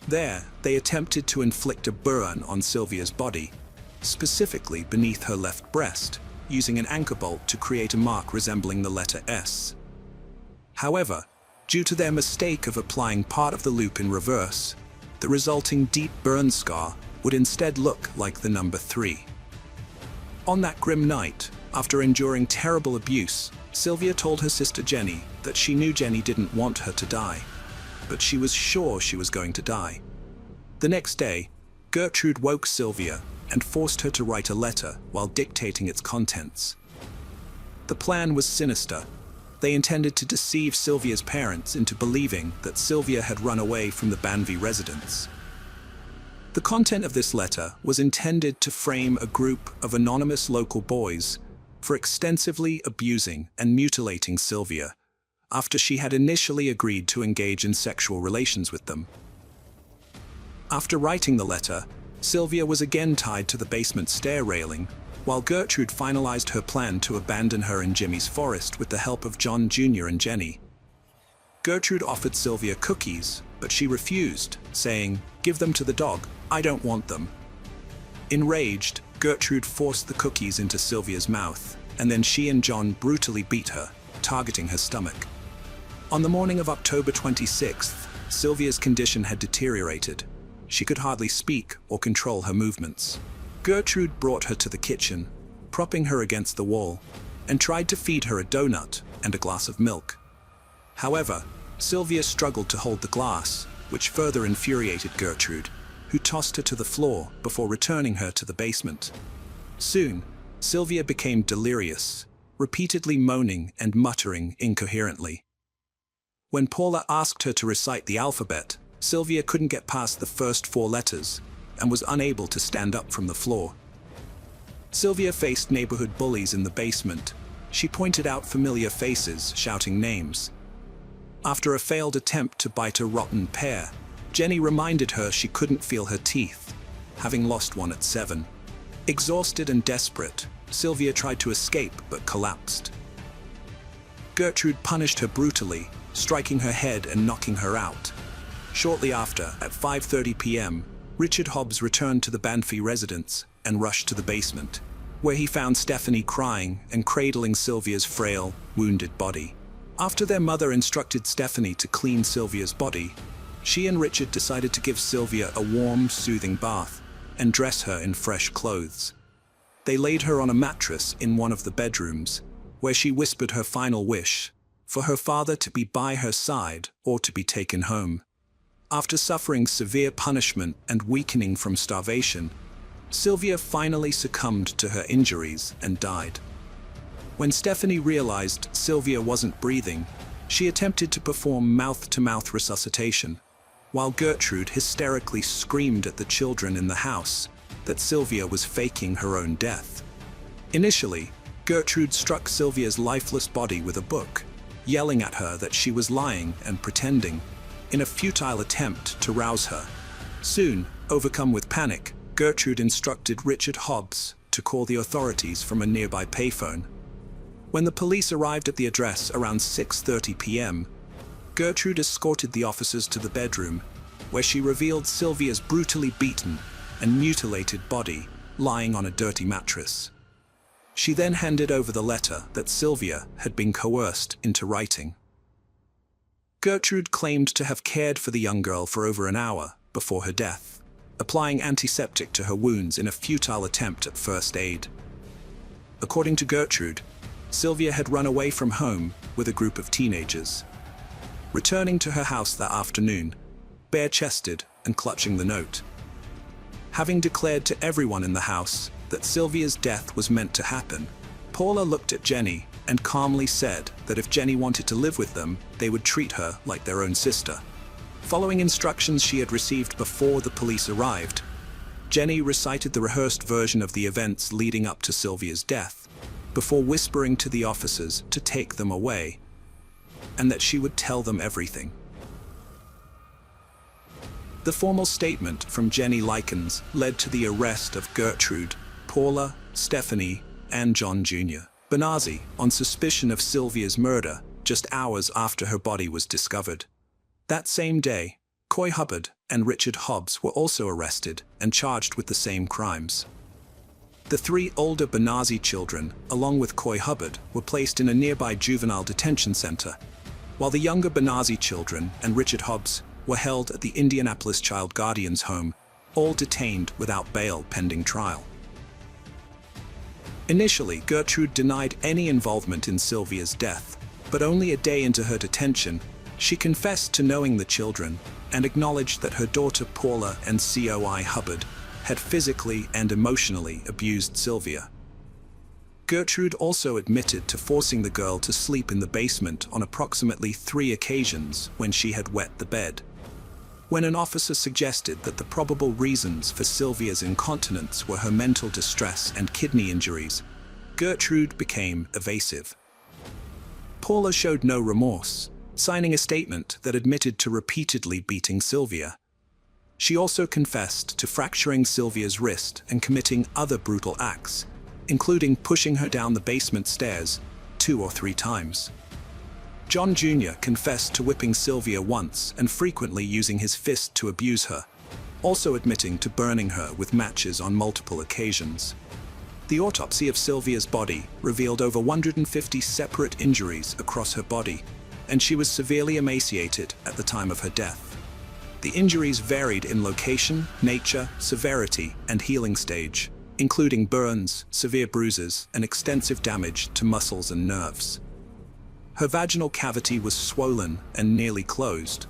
There, they attempted to inflict a burn on Sylvia's body, specifically beneath her left breast, using an anchor bolt to create a mark resembling the letter S. However, due to their mistake of applying part of the loop in reverse, the resulting deep burn scar would instead look like the number 3. On that grim night, after enduring terrible abuse, Sylvia told her sister Jenny that she knew Jenny didn't want her to die, but she was sure she was going to die. The next day, Gertrude woke Sylvia and forced her to write a letter while dictating its contents. The plan was sinister. They intended to deceive Sylvia's parents into believing that Sylvia had run away from the Banvie residence. The content of this letter was intended to frame a group of anonymous local boys for extensively abusing and mutilating Sylvia after she had initially agreed to engage in sexual relations with them. After writing the letter, Sylvia was again tied to the basement stair railing, while Gertrude finalized her plan to abandon her in Jimmy's forest with the help of John Jr. and Jenny. Gertrude offered Sylvia cookies, but she refused, saying, "Give them to the dog, I don't want them." Enraged, Gertrude forced the cookies into Sylvia's mouth, and then she and John brutally beat her, targeting her stomach. On the morning of October 26th, Sylvia's condition had deteriorated. She could hardly speak or control her movements. Gertrude brought her to the kitchen, propping her against the wall, and tried to feed her a donut and a glass of milk. However, Sylvia struggled to hold the glass, which further infuriated Gertrude, who tossed her to the floor before returning her to the basement. Soon, Sylvia became delirious, repeatedly moaning and muttering incoherently. When Paula asked her to recite the alphabet, Sylvia couldn't get past the first 4 letters and was unable to stand up from the floor. Sylvia faced neighborhood bullies in the basement. She pointed out familiar faces, shouting names. After a failed attempt to bite a rotten pear, Jenny reminded her she couldn't feel her teeth, having lost one at 7. Exhausted and desperate, Sylvia tried to escape but collapsed. Gertrude punished her brutally, striking her head and knocking her out. Shortly after, at 5:30 p.m., Richard Hobbs returned to the Banvie residence and rushed to the basement, where he found Stephanie crying and cradling Sylvia's frail, wounded body. After their mother instructed Stephanie to clean Sylvia's body, she and Richard decided to give Sylvia a warm, soothing bath and dress her in fresh clothes. They laid her on a mattress in one of the bedrooms, where she whispered her final wish, for her father to be by her side or to be taken home. After suffering severe punishment and weakening from starvation, Sylvia finally succumbed to her injuries and died. When Stephanie realized Sylvia wasn't breathing, she attempted to perform mouth-to-mouth resuscitation, while Gertrude hysterically screamed at the children in the house that Sylvia was faking her own death. Initially, Gertrude struck Sylvia's lifeless body with a book, yelling at her that she was lying and pretending, in a futile attempt to rouse her. Soon, overcome with panic, Gertrude instructed Richard Hobbs to call the authorities from a nearby payphone. When the police arrived at the address around 6:30 p.m., Gertrude escorted the officers to the bedroom, where she revealed Sylvia's brutally beaten and mutilated body lying on a dirty mattress. She then handed over the letter that Sylvia had been coerced into writing. Gertrude claimed to have cared for the young girl for over an hour before her death, applying antiseptic to her wounds in a futile attempt at first aid. According to Gertrude, Sylvia had run away from home with a group of teenagers. Returning to her house that afternoon, bare-chested and clutching the note. Having declared to everyone in the house that Sylvia's death was meant to happen, Paula looked at Jenny and calmly said that if Jenny wanted to live with them, they would treat her like their own sister. Following instructions she had received before the police arrived, Jenny recited the rehearsed version of the events leading up to Sylvia's death, before whispering to the officers to take them away, and that she would tell them everything. The formal statement from Jenny Likens led to the arrest of Gertrude, Paula, Stephanie, and John Jr. Benazzi on suspicion of Sylvia's murder just hours after her body was discovered. That same day, Coy Hubbard and Richard Hobbs were also arrested and charged with the same crimes. The 3 older Benazzi children, along with Coy Hubbard, were placed in a nearby juvenile detention center, while the younger Benazzi children and Richard Hobbs were held at the Indianapolis Child Guardians Home, all detained without bail pending trial. Initially, Gertrude denied any involvement in Sylvia's death, but only a day into her detention, she confessed to knowing the children and acknowledged that her daughter Paula and Coy Hubbard had physically and emotionally abused Sylvia. Gertrude also admitted to forcing the girl to sleep in the basement on approximately 3 occasions when she had wet the bed. When an officer suggested that the probable reasons for Sylvia's incontinence were her mental distress and kidney injuries, Gertrude became evasive. Paula showed no remorse, signing a statement that admitted to repeatedly beating Sylvia. She also confessed to fracturing Sylvia's wrist and committing other brutal acts, including pushing her down the basement stairs 2 or 3 times. John Jr. confessed to whipping Sylvia once and frequently using his fist to abuse her, also admitting to burning her with matches on multiple occasions. The autopsy of Sylvia's body revealed over 150 separate injuries across her body, and she was severely emaciated at the time of her death. The injuries varied in location, nature, severity, and healing stage, including burns, severe bruises, and extensive damage to muscles and nerves. Her vaginal cavity was swollen and nearly closed,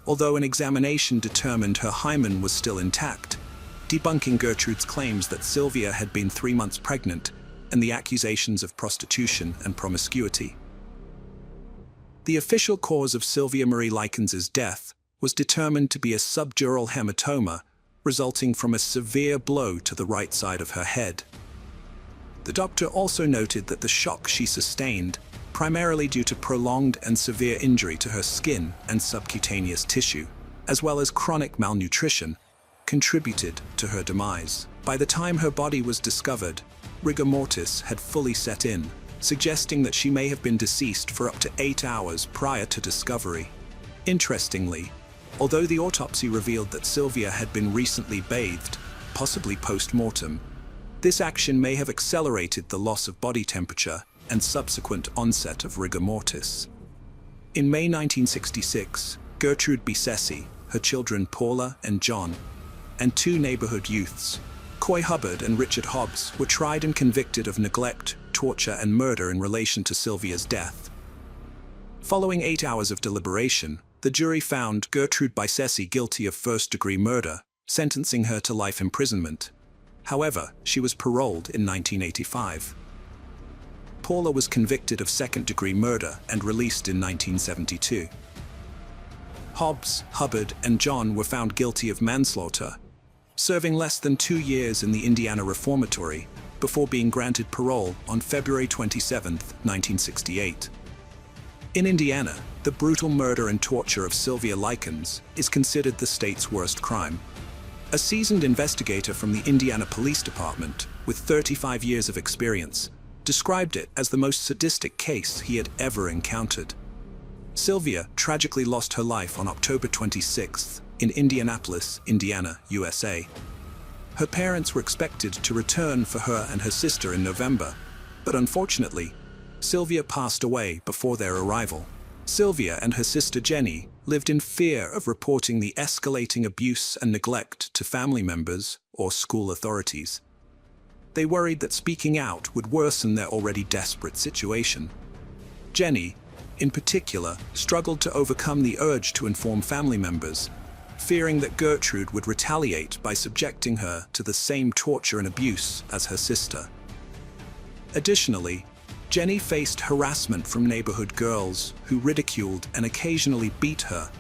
although an examination determined her hymen was still intact, debunking Gertrude's claims that Sylvia had been 3 months pregnant and the accusations of prostitution and promiscuity. The official cause of Sylvia Marie Likens's death was determined to be a subdural hematoma resulting from a severe blow to the right side of her head. The doctor also noted that the shock she sustained, primarily due to prolonged and severe injury to her skin and subcutaneous tissue, as well as chronic malnutrition, contributed to her demise. By the time her body was discovered, rigor mortis had fully set in, suggesting that she may have been deceased for up to 8 hours prior to discovery. Interestingly, although the autopsy revealed that Sylvia had been recently bathed, possibly post-mortem, this action may have accelerated the loss of body temperature and subsequent onset of rigor mortis. In May 1966, Gertrude Bissesi, her children Paula and John, and 2 neighborhood youths, Coy Hubbard and Richard Hobbs, were tried and convicted of neglect, torture, and murder in relation to Sylvia's death. Following 8 hours of deliberation, the jury found Gertrude Bissesi guilty of first-degree murder, sentencing her to life imprisonment. However, she was paroled in 1985. Paula was convicted of second-degree murder and released in 1972. Hobbs, Hubbard, and John were found guilty of manslaughter, serving less than 2 years in the Indiana Reformatory before being granted parole on February 27, 1968. In Indiana, the brutal murder and torture of Sylvia Likens is considered the state's worst crime. A seasoned investigator from the Indiana Police Department, with 35 years of experience, described it as the most sadistic case he had ever encountered. Sylvia tragically lost her life on October 26th in Indianapolis, Indiana, USA. Her parents were expected to return for her and her sister in November, but unfortunately, Sylvia passed away before their arrival. Sylvia and her sister Jenny lived in fear of reporting the escalating abuse and neglect to family members or school authorities. They worried that speaking out would worsen their already desperate situation. Jenny, in particular, struggled to overcome the urge to inform family members, fearing that Gertrude would retaliate by subjecting her to the same torture and abuse as her sister. Additionally, Jenny faced harassment from neighborhood girls who ridiculed and occasionally beat her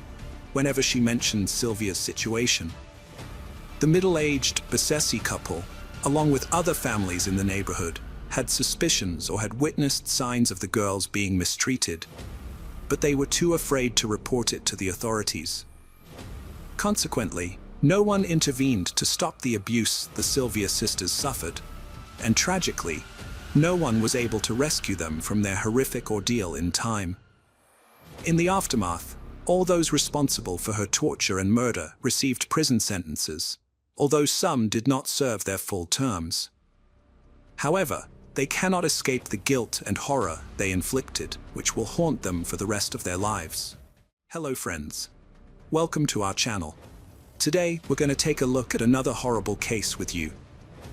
whenever she mentioned Sylvia's situation. The middle-aged Bissesi couple, along with other families in the neighborhood, had suspicions or had witnessed signs of the girls being mistreated, but they were too afraid to report it to the authorities. Consequently, no one intervened to stop the abuse the Sylvia sisters suffered, and tragically, no one was able to rescue them from their horrific ordeal in time. In the aftermath, all those responsible for her torture and murder received prison sentences, although some did not serve their full terms. However, they cannot escape the guilt and horror they inflicted, which will haunt them for the rest of their lives. Hello friends. Welcome to our channel. Today, we're going to take a look at another horrible case with you.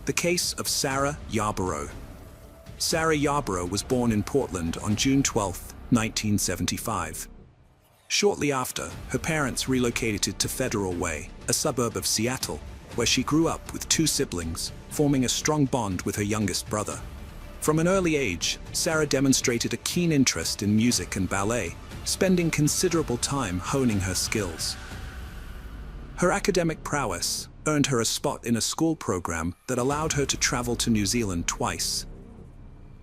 The case of Sarah Yarborough. Sarah Yarborough was born in Portland on June 12, 1975. Shortly after, her parents relocated to Federal Way, a suburb of Seattle, where she grew up with two siblings, forming a strong bond with her youngest brother. From an early age, Sarah demonstrated a keen interest in music and ballet, spending considerable time honing her skills. Her academic prowess earned her a spot in a school program that allowed her to travel to New Zealand twice.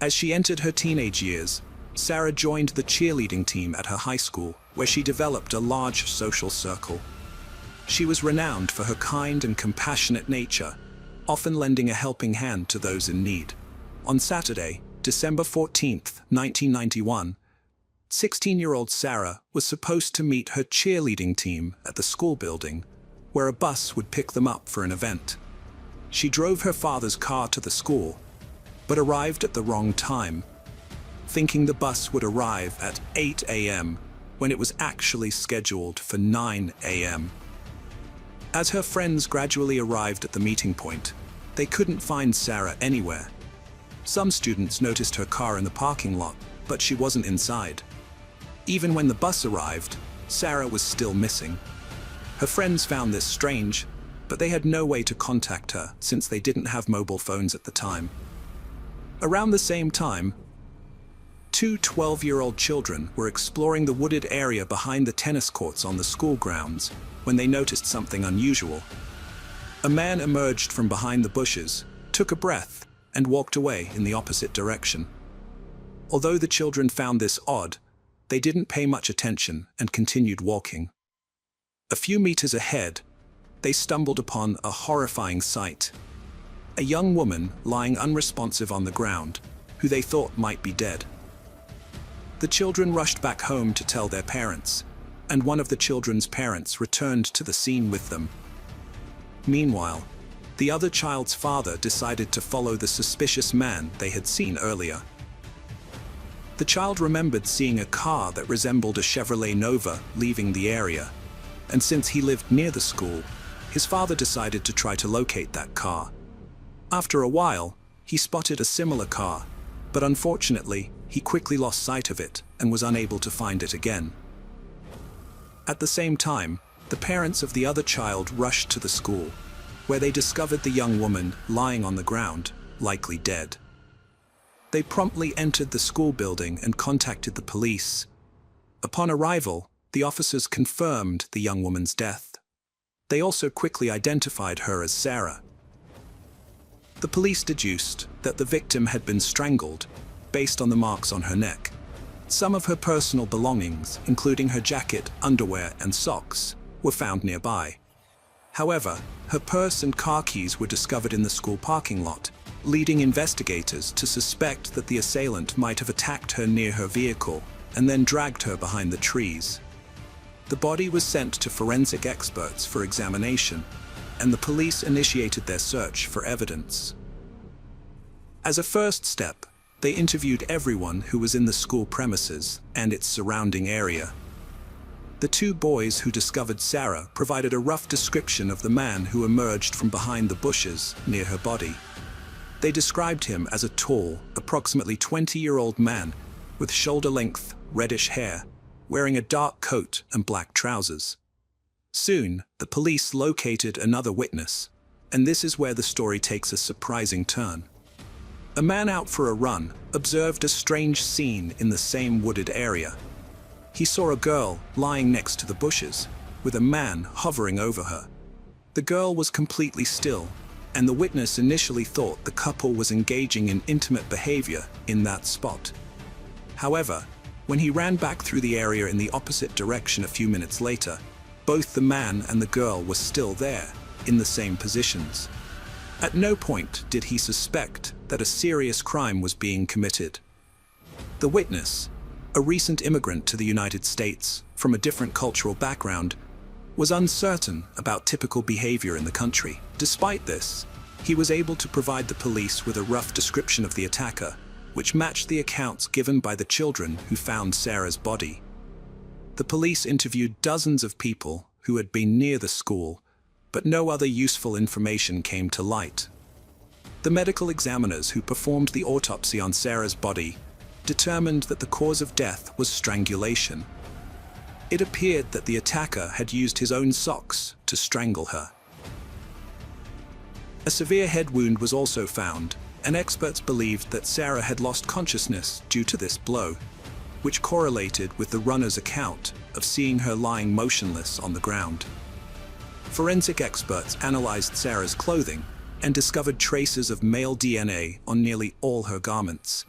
As she entered her teenage years, Sarah joined the cheerleading team at her high school, where she developed a large social circle. She was renowned for her kind and compassionate nature, often lending a helping hand to those in need. On Saturday, December 14, 1991, 16-year-old Sarah was supposed to meet her cheerleading team at the school building, where a bus would pick them up for an event. She drove her father's car to the school, but arrived at the wrong time, thinking the bus would arrive at 8 a.m. when it was actually scheduled for 9 a.m. As her friends gradually arrived at the meeting point, they couldn't find Sarah anywhere. Some students noticed her car in the parking lot, but she wasn't inside. Even when the bus arrived, Sarah was still missing. Her friends found this strange, but they had no way to contact her since they didn't have mobile phones at the time. Around the same time, two 12-year-old children were exploring the wooded area behind the tennis courts on the school grounds when they noticed something unusual. A man emerged from behind the bushes, took a breath, and walked away in the opposite direction. Although the children found this odd, they didn't pay much attention and continued walking. A few meters ahead, they stumbled upon a horrifying sight. A young woman lying unresponsive on the ground, who they thought might be dead. The children rushed back home to tell their parents, and one of the children's parents returned to the scene with them. Meanwhile, the other child's father decided to follow the suspicious man they had seen earlier. The child remembered seeing a car that resembled a Chevrolet Nova leaving the area, and since he lived near the school, his father decided to try to locate that car. After a while, he spotted a similar car, but unfortunately, he quickly lost sight of it and was unable to find it again. At the same time, the parents of the other child rushed to the school, where they discovered the young woman lying on the ground, likely dead. They promptly entered the school building and contacted the police. Upon arrival, the officers confirmed the young woman's death. They also quickly identified her as Sarah. The police deduced that the victim had been strangled based on the marks on her neck. Some of her personal belongings, including her jacket, underwear, and socks, were found nearby. However, her purse and car keys were discovered in the school parking lot, leading investigators to suspect that the assailant might have attacked her near her vehicle and then dragged her behind the trees. The body was sent to forensic experts for examination, and the police initiated their search for evidence. As a first step, they interviewed everyone who was in the school premises and its surrounding area. The two boys who discovered Sarah provided a rough description of the man who emerged from behind the bushes near her body. They described him as a tall, approximately 20-year-old man with shoulder-length, reddish hair, wearing a dark coat and black trousers. Soon, the police located another witness, and this is where the story takes a surprising turn. A man out for a run observed a strange scene in the same wooded area. He saw a girl lying next to the bushes, with a man hovering over her. The girl was completely still, and the witness initially thought the couple was engaging in intimate behavior in that spot. However, when he ran back through the area in the opposite direction a few minutes later, both the man and the girl were still there, in the same positions. At no point did he suspect that a serious crime was being committed. The witness, a recent immigrant to the United States from a different cultural background, was uncertain about typical behavior in the country. Despite this, he was able to provide the police with a rough description of the attacker, which matched the accounts given by the children who found Sarah's body. The police interviewed dozens of people who had been near the school, but no other useful information came to light. The medical examiners who performed the autopsy on Sarah's body determined that the cause of death was strangulation. It appeared that the attacker had used his own socks to strangle her. A severe head wound was also found, and experts believed that Sarah had lost consciousness due to this blow, which correlated with the runner's account of seeing her lying motionless on the ground. Forensic experts analyzed Sarah's clothing and discovered traces of male DNA on nearly all her garments.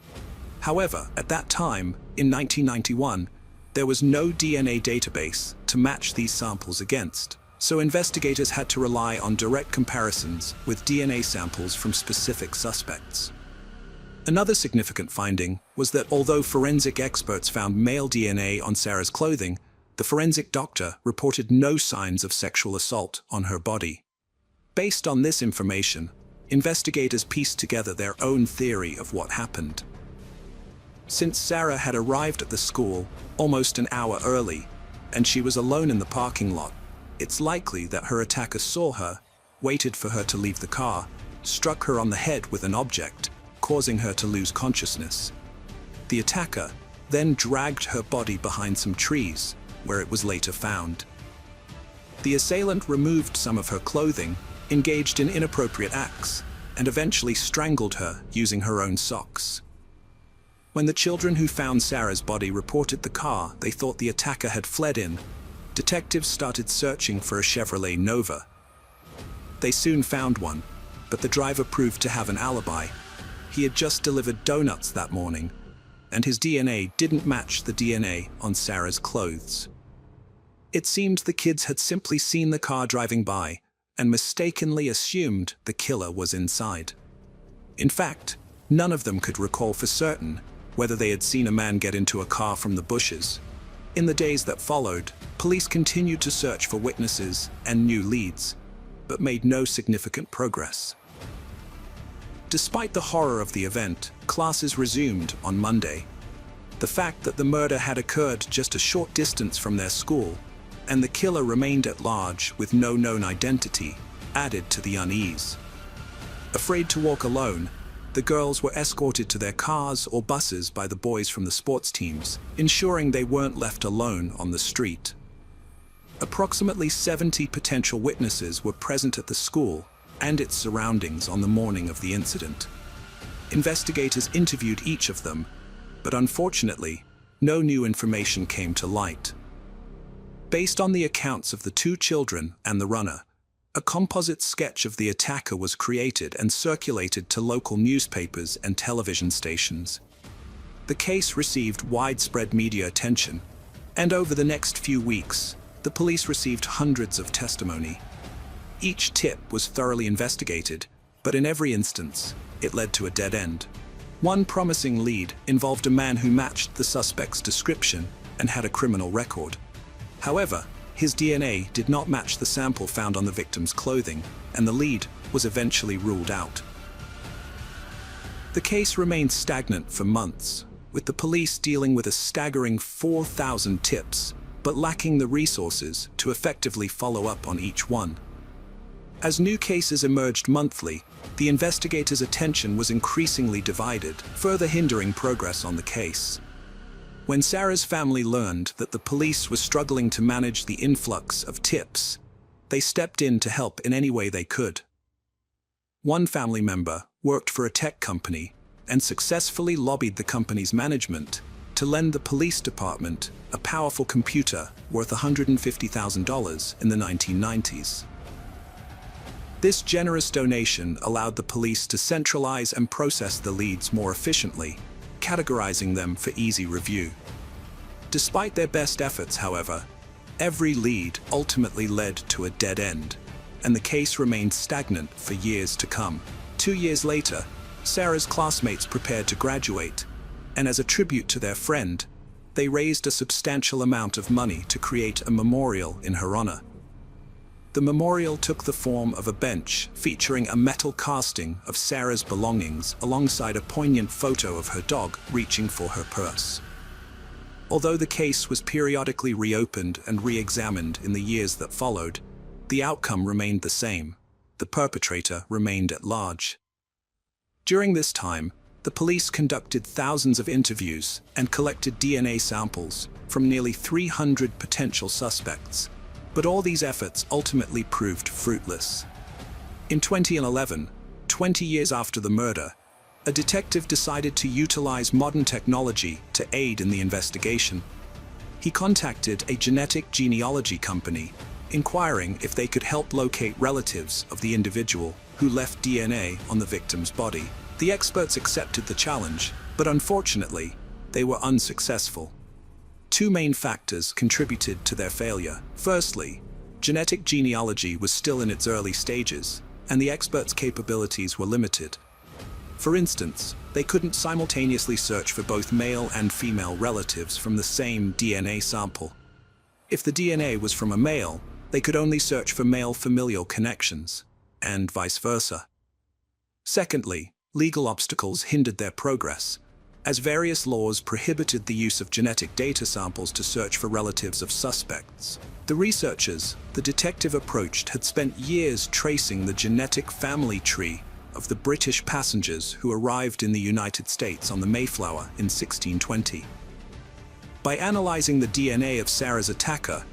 However, at that time, in 1991, there was no DNA database to match these samples against, so investigators had to rely on direct comparisons with DNA samples from specific suspects. Another significant finding was that although forensic experts found male DNA on Sarah's clothing, the forensic doctor reported no signs of sexual assault on her body. Based on this information, investigators pieced together their own theory of what happened. Since Sarah had arrived at the school almost an hour early, and she was alone in the parking lot, it's likely that her attacker saw her, waited for her to leave the car, struck her on the head with an object, causing her to lose consciousness. The attacker then dragged her body behind some trees, where it was later found. The assailant removed some of her clothing, engaged in inappropriate acts, and eventually strangled her using her own socks. When the children who found Sarah's body reported the car they thought the attacker had fled in, detectives started searching for a Chevrolet Nova. They soon found one, but the driver proved to have an alibi. He had just delivered donuts that morning, and his DNA didn't match the DNA on Sarah's clothes. It seemed the kids had simply seen the car driving by and mistakenly assumed the killer was inside. In fact, none of them could recall for certain whether they had seen a man get into a car from the bushes. In the days that followed, police continued to search for witnesses and new leads, but made no significant progress. Despite the horror of the event, classes resumed on Monday. The fact that the murder had occurred just a short distance from their school, and the killer remained at large with no known identity, added to the unease. Afraid to walk alone, the girls were escorted to their cars or buses by the boys from the sports teams, ensuring they weren't left alone on the street. Approximately 70 potential witnesses were present at the school and its surroundings on the morning of the incident. Investigators interviewed each of them, but unfortunately, no new information came to light. Based on the accounts of the two children and the runner, a composite sketch of the attacker was created and circulated to local newspapers and television stations. The case received widespread media attention, and over the next few weeks, the police received hundreds of testimony. Each tip was thoroughly investigated, but in every instance, it led to a dead end. One promising lead involved a man who matched the suspect's description and had a criminal record. However, his DNA did not match the sample found on the victim's clothing, and the lead was eventually ruled out. The case remained stagnant for months, with the police dealing with a staggering 4,000 tips, but lacking the resources to effectively follow up on each one. As new cases emerged monthly, the investigators' attention was increasingly divided, further hindering progress on the case. When Sarah's family learned that the police were struggling to manage the influx of tips, they stepped in to help in any way they could. One family member worked for a tech company and successfully lobbied the company's management to lend the police department a powerful computer worth $150,000 in the 1990s. This generous donation allowed the police to centralize and process the leads more efficiently, categorizing them for easy review. Despite their best efforts, however, every lead ultimately led to a dead end, and the case remained stagnant for years to come. 2 years later, Sarah's classmates prepared to graduate, and as a tribute to their friend, they raised a substantial amount of money to create a memorial in her honor. The memorial took the form of a bench featuring a metal casting of Sarah's belongings alongside a poignant photo of her dog reaching for her purse. Although the case was periodically reopened and re-examined in the years that followed, the outcome remained the same. The perpetrator remained at large. During this time, the police conducted thousands of interviews and collected DNA samples from nearly 300 potential suspects, but all these efforts ultimately proved fruitless. In 2011, 20 years after the murder, a detective decided to utilize modern technology to aid in the investigation. He contacted a genetic genealogy company, inquiring if they could help locate relatives of the individual who left DNA on the victim's body. The experts accepted the challenge, but unfortunately, they were unsuccessful. Two main factors contributed to their failure. Firstly, genetic genealogy was still in its early stages, and the experts' capabilities were limited. For instance, they couldn't simultaneously search for both male and female relatives from the same DNA sample. If the DNA was from a male, they could only search for male familial connections, and vice versa. Secondly, legal obstacles hindered their progress, as various laws prohibited the use of genetic data samples to search for relatives of suspects. The researchers the detective approached had spent years tracing the genetic family tree of the British passengers who arrived in the United States on the Mayflower in 1620. By analyzing the DNA of Sarah's attacker,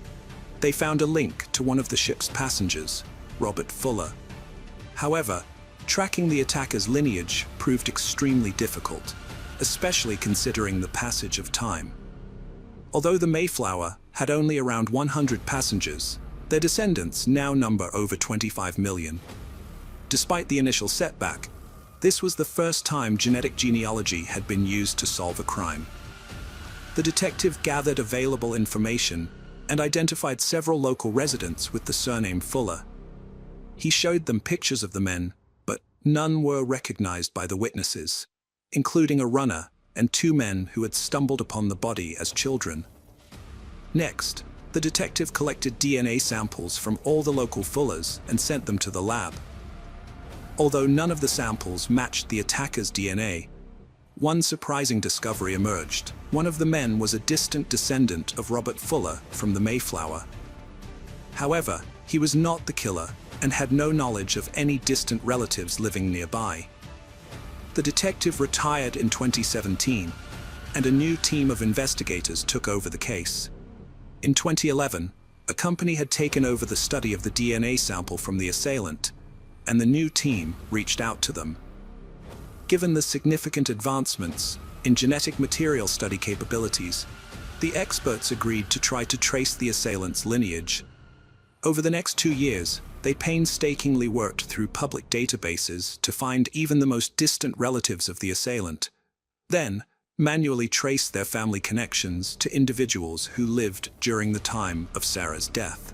they found a link to one of the ship's passengers, Robert Fuller. However, tracking the attacker's lineage proved extremely difficult, especially considering the passage of time. Although the Mayflower had only around 100 passengers, their descendants now number over 25 million. Despite the initial setback, this was the first time genetic genealogy had been used to solve a crime. The detective gathered available information and identified several local residents with the surname Fuller. He showed them pictures of the men, but none were recognized by the witnesses, including a runner and two men who had stumbled upon the body as children. Next, the detective collected DNA samples from all the local Fullers and sent them to the lab. Although none of the samples matched the attacker's DNA, one surprising discovery emerged. One of the men was a distant descendant of Robert Fuller from the Mayflower. However, he was not the killer and had no knowledge of any distant relatives living nearby. The detective retired in 2017, and a new team of investigators took over the case. In 2011, a company had taken over the study of the DNA sample from the assailant, and the new team reached out to them. Given the significant advancements in genetic material study capabilities, the experts agreed to try to trace the assailant's lineage. Over the next 2 years, they painstakingly worked through public databases to find even the most distant relatives of the assailant, then manually traced their family connections to individuals who lived during the time of Sarah's death.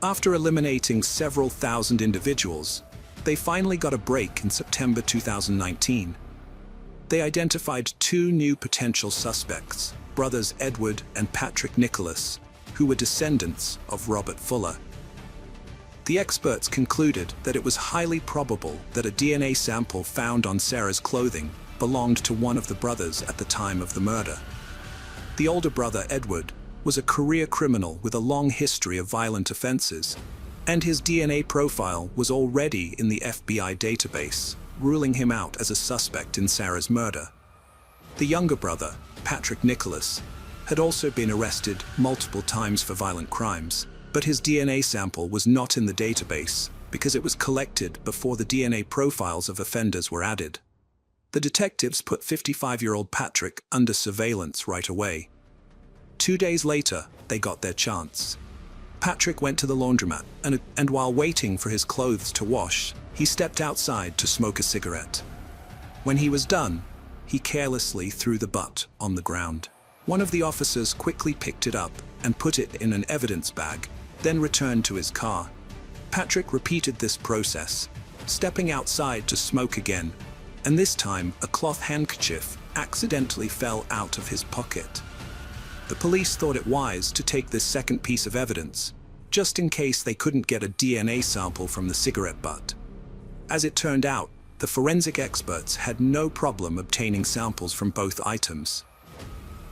After eliminating several thousand individuals, they finally got a break in September 2019. They identified two new potential suspects, brothers Edward and Patrick Nicholas, who were descendants of Robert Fuller. The experts concluded that it was highly probable that a DNA sample found on Sarah's clothing belonged to one of the brothers at the time of the murder. The older brother, Edward, was a career criminal with a long history of violent offenses, and his DNA profile was already in the FBI database, ruling him out as a suspect in Sarah's murder. The younger brother, Patrick Nicholas, had also been arrested multiple times for violent crimes, but his DNA sample was not in the database because it was collected before the DNA profiles of offenders were added. The detectives put 55-year-old Patrick under surveillance right away. 2 days later, they got their chance. Patrick went to the laundromat, and while waiting for his clothes to wash, he stepped outside to smoke a cigarette. When he was done, he carelessly threw the butt on the ground. One of the officers quickly picked it up and put it in an evidence bag, then returned to his car. Patrick repeated this process, stepping outside to smoke again, and this time a cloth handkerchief accidentally fell out of his pocket. The police thought it wise to take this second piece of evidence, just in case they couldn't get a DNA sample from the cigarette butt. As it turned out, the forensic experts had no problem obtaining samples from both items.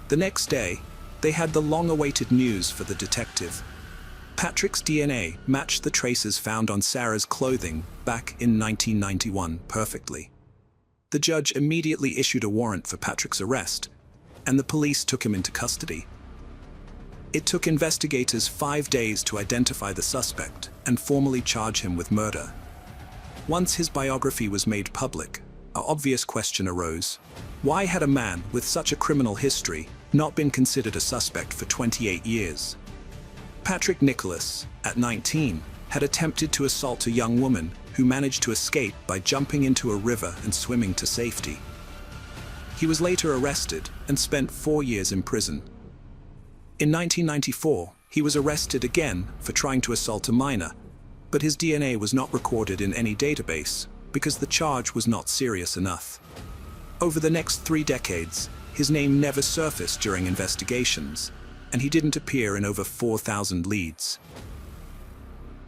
The next day, they had the long-awaited news for the detective. Patrick's DNA matched the traces found on Sarah's clothing back in 1991 perfectly. The judge immediately issued a warrant for Patrick's arrest, and the police took him into custody. It took investigators 5 days to identify the suspect and formally charge him with murder. Once his biography was made public, an obvious question arose. Why had a man with such a criminal history not been considered a suspect for 28 years? Patrick Nicholas, at 19, had attempted to assault a young woman who managed to escape by jumping into a river and swimming to safety. He was later arrested and spent 4 years in prison. In 1994, he was arrested again for trying to assault a minor, but his DNA was not recorded in any database because the charge was not serious enough. Over the next 3 decades, his name never surfaced during investigations, and he didn't appear in over 4,000 leads.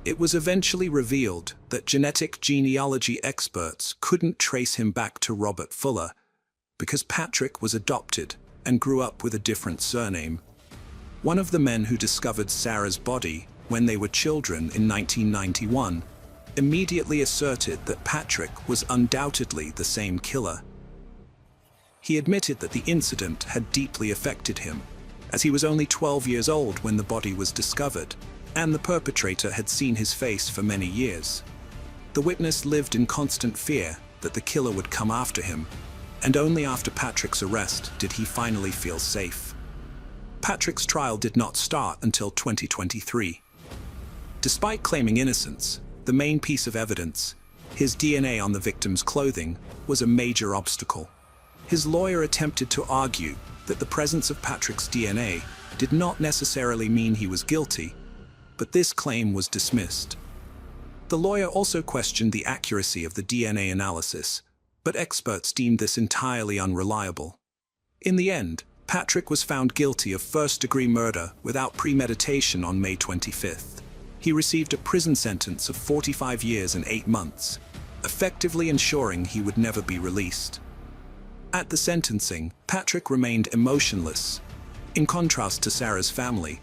It was eventually revealed that genetic genealogy experts couldn't trace him back to Robert Fuller because Patrick was adopted and grew up with a different surname. One of the men who discovered Sarah's body when they were children in 1991 immediately asserted that Patrick was undoubtedly the same killer. He admitted that the incident had deeply affected him, as he was only 12 years old when the body was discovered, and the perpetrator had seen his face for many years. The witness lived in constant fear that the killer would come after him, and only after Patrick's arrest did he finally feel safe. Patrick's trial did not start until 2023. Despite claiming innocence, the main piece of evidence, his DNA on the victim's clothing, was a major obstacle. His lawyer attempted to argue that the presence of Patrick's DNA did not necessarily mean he was guilty, but this claim was dismissed. The lawyer also questioned the accuracy of the DNA analysis, but experts deemed this entirely unreliable. In the end, Patrick was found guilty of first-degree murder without premeditation on May 25th. He received a prison sentence of 45 years and 8 months, effectively ensuring he would never be released. At the sentencing, Patrick remained emotionless, in contrast to Sarah's family,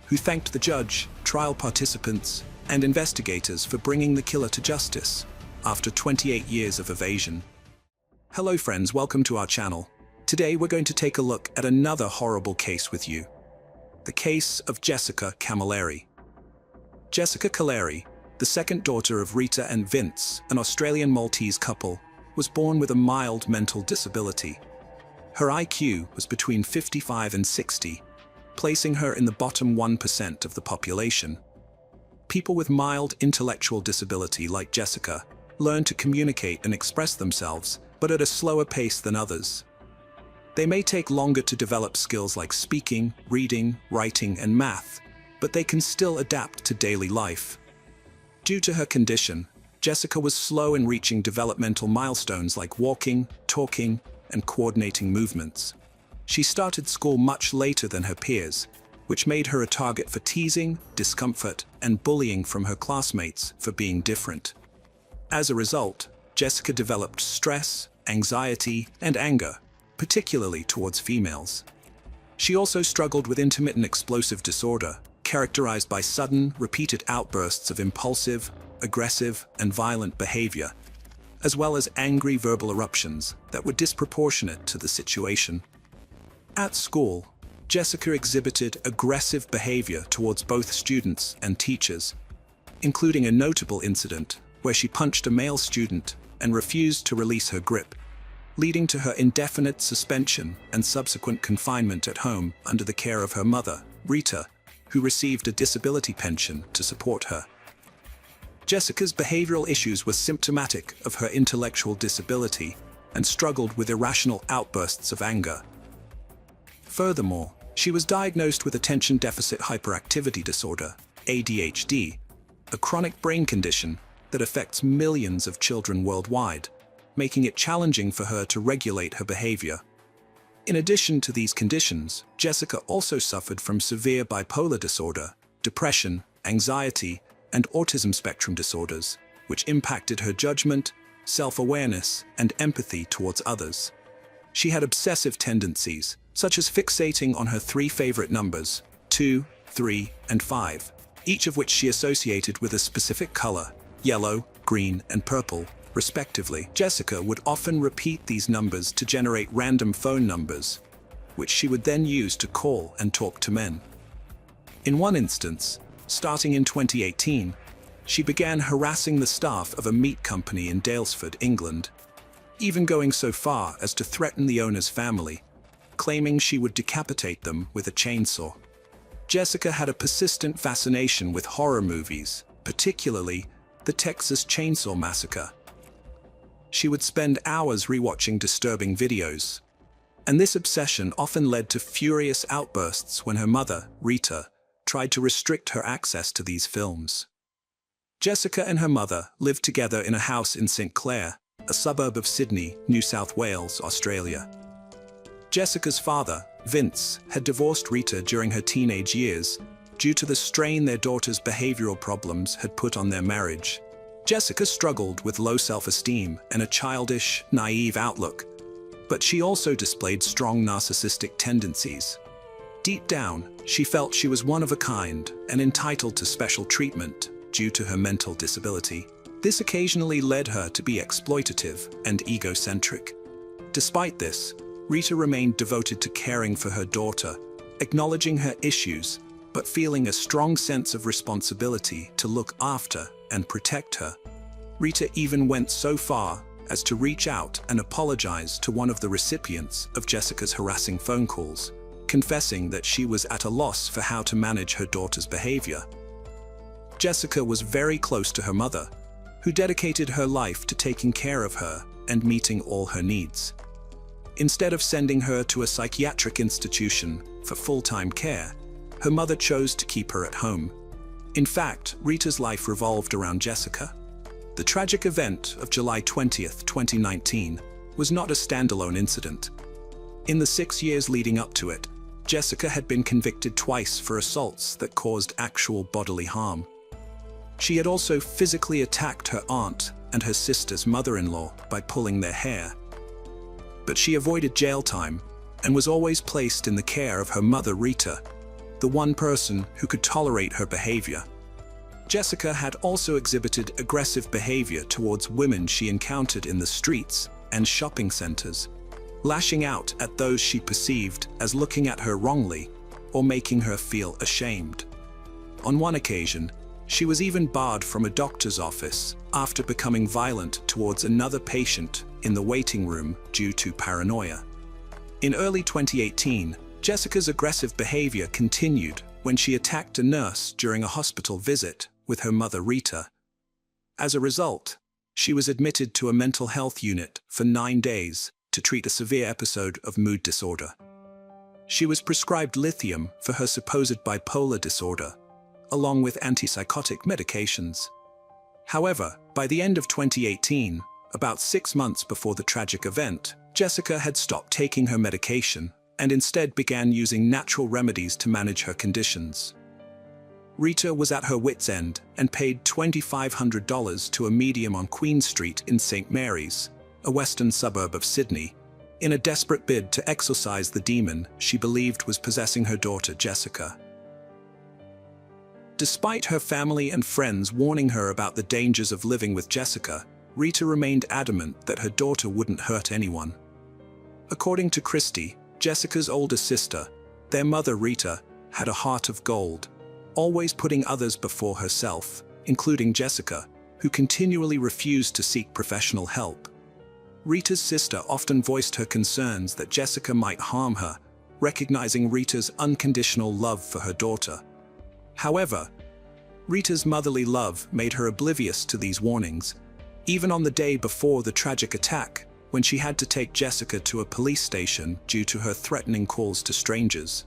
who thanked the judge, trial participants, and investigators for bringing the killer to justice after 28 years of evasion. Hello friends, welcome to our channel. Today we're going to take a look at another horrible case with you. The case of Jessica Camilleri. Jessica Camilleri, the second daughter of Rita and Vince, an Australian Maltese couple, was born with a mild mental disability. Her IQ was between 55 and 60, placing her in the bottom 1% of the population. People with mild intellectual disability like Jessica learn to communicate and express themselves, but at a slower pace than others. They may take longer to develop skills like speaking, reading, writing, and math, but they can still adapt to daily life. Due to her condition, Jessica was slow in reaching developmental milestones like walking, talking, and coordinating movements. She started school much later than her peers, which made her a target for teasing, discomfort, and bullying from her classmates for being different. As a result, Jessica developed stress, anxiety, and anger, particularly towards females. She also struggled with intermittent explosive disorder, characterized by sudden, repeated outbursts of impulsive, aggressive, and violent behavior, as well as angry verbal eruptions that were disproportionate to the situation. At school, Jessica exhibited aggressive behavior towards both students and teachers, including a notable incident where she punched a male student and refused to release her grip, leading to her indefinite suspension and subsequent confinement at home under the care of her mother, Rita, who received a disability pension to support her. Jessica's behavioral issues were symptomatic of her intellectual disability and struggled with irrational outbursts of anger. Furthermore, she was diagnosed with attention deficit hyperactivity disorder, ADHD, a chronic brain condition that affects millions of children worldwide, making it challenging for her to regulate her behavior. In addition to these conditions, Jessica also suffered from severe bipolar disorder, depression, anxiety, and autism spectrum disorders, which impacted her judgment, self-awareness, and empathy towards others. She had obsessive tendencies, such as fixating on her 3 favorite numbers, 2, 3, and 5, each of which she associated with a specific color, yellow, green, and purple, respectively. Jessica would often repeat these numbers to generate random phone numbers, which she would then use to call and talk to men. In one instance, starting in 2018, she began harassing the staff of a meat company in Daylesford, England, even going so far as to threaten the owner's family, claiming she would decapitate them with a chainsaw. Jessica had a persistent fascination with horror movies, particularly the Texas Chainsaw Massacre. She would spend hours rewatching disturbing videos, and this obsession often led to furious outbursts when her mother, Rita, tried to restrict her access to these films. Jessica and her mother lived together in a house in St. Clair, a suburb of Sydney, New South Wales, Australia. Jessica's father, Vince, had divorced Rita during her teenage years due to the strain their daughter's behavioral problems had put on their marriage. Jessica struggled with low self-esteem and a childish, naive outlook, but she also displayed strong narcissistic tendencies. Deep down, she felt she was one of a kind and entitled to special treatment due to her mental disability. This occasionally led her to be exploitative and egocentric. Despite this, Rita remained devoted to caring for her daughter, acknowledging her issues, but feeling a strong sense of responsibility to look after and protect her. Rita even went so far as to reach out and apologize to one of the recipients of Jessica's harassing phone calls, confessing that she was at a loss for how to manage her daughter's behavior. Jessica was very close to her mother, who dedicated her life to taking care of her and meeting all her needs. Instead of sending her to a psychiatric institution for full-time care, her mother chose to keep her at home. In fact, Rita's life revolved around Jessica. The tragic event of July 20th, 2019 was not a standalone incident. In the 6 years leading up to it, Jessica had been convicted twice for assaults that caused actual bodily harm. She had also physically attacked her aunt and her sister's mother-in-law by pulling their hair. But she avoided jail time and was always placed in the care of her mother, Rita, the one person who could tolerate her behavior. Jessica had also exhibited aggressive behavior towards women she encountered in the streets and shopping centers, lashing out at those she perceived as looking at her wrongly or making her feel ashamed. On one occasion, she was even barred from a doctor's office after becoming violent towards another patient in the waiting room due to paranoia. In early 2018, Jessica's aggressive behavior continued when she attacked a nurse during a hospital visit with her mother, Rita. As a result, she was admitted to a mental health unit for 9 days to treat a severe episode of mood disorder. She was prescribed lithium for her supposed bipolar disorder, along with antipsychotic medications. However, by the end of 2018, about 6 months before the tragic event, Jessica had stopped taking her medication and instead began using natural remedies to manage her conditions. Rita was at her wit's end and paid $2,500 to a medium on Queen Street in St. Mary's, a western suburb of Sydney, in a desperate bid to exorcise the demon she believed was possessing her daughter, Jessica. Despite her family and friends warning her about the dangers of living with Jessica, Rita remained adamant that her daughter wouldn't hurt anyone. According to Christy, Jessica's older sister, their mother Rita had a heart of gold, always putting others before herself, including Jessica, who continually refused to seek professional help. Rita's sister often voiced her concerns that Jessica might harm her, recognizing Rita's unconditional love for her daughter. However, Rita's motherly love made her oblivious to these warnings, even on the day before the tragic attack, when she had to take Jessica to a police station due to her threatening calls to strangers.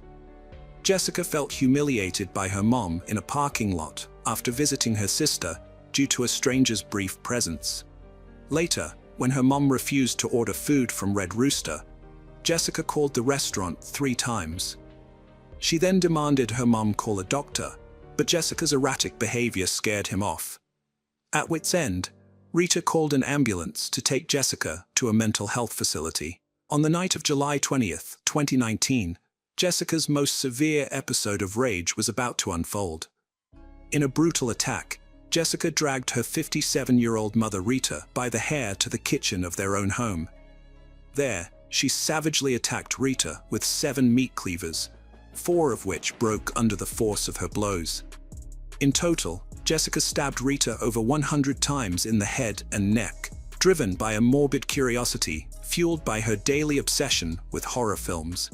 Jessica felt humiliated by her mom in a parking lot after visiting her sister due to a stranger's brief presence. Later, when her mom refused to order food from Red Rooster, Jessica called the restaurant 3 times. She then demanded her mom call a doctor, but Jessica's erratic behavior scared him off. At wit's end, Rita called an ambulance to take Jessica to a mental health facility. On the night of July 20th, 2019, Jessica's most severe episode of rage was about to unfold. In a brutal attack, Jessica dragged her 57-year-old mother Rita by the hair to the kitchen of their own home. There, she savagely attacked Rita with 7 meat cleavers, 4 of which broke under the force of her blows. In total, Jessica stabbed Rita over 100 times in the head and neck, driven by a morbid curiosity fueled by her daily obsession with horror films.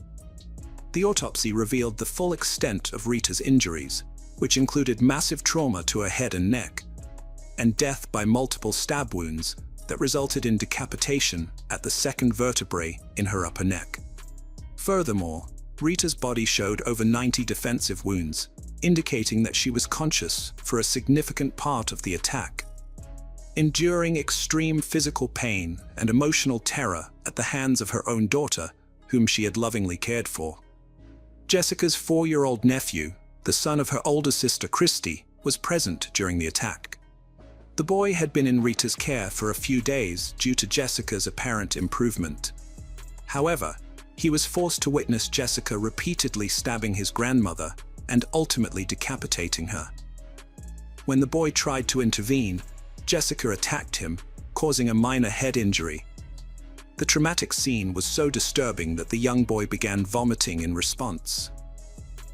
The autopsy revealed the full extent of Rita's injuries, which included massive trauma to her head and neck, and death by multiple stab wounds that resulted in decapitation at the second vertebrae in her upper neck. Furthermore, Rita's body showed over 90 defensive wounds, indicating that she was conscious for a significant part of the attack. Enduring extreme physical pain and emotional terror at the hands of her own daughter, whom she had lovingly cared for. Jessica's 4-year-old nephew, the son of her older sister Christy, was present during the attack. The boy had been in Rita's care for a few days due to Jessica's apparent improvement. However, he was forced to witness Jessica repeatedly stabbing his grandmother and ultimately decapitating her. When the boy tried to intervene, Jessica attacked him, causing a minor head injury. The traumatic scene was so disturbing that the young boy began vomiting in response.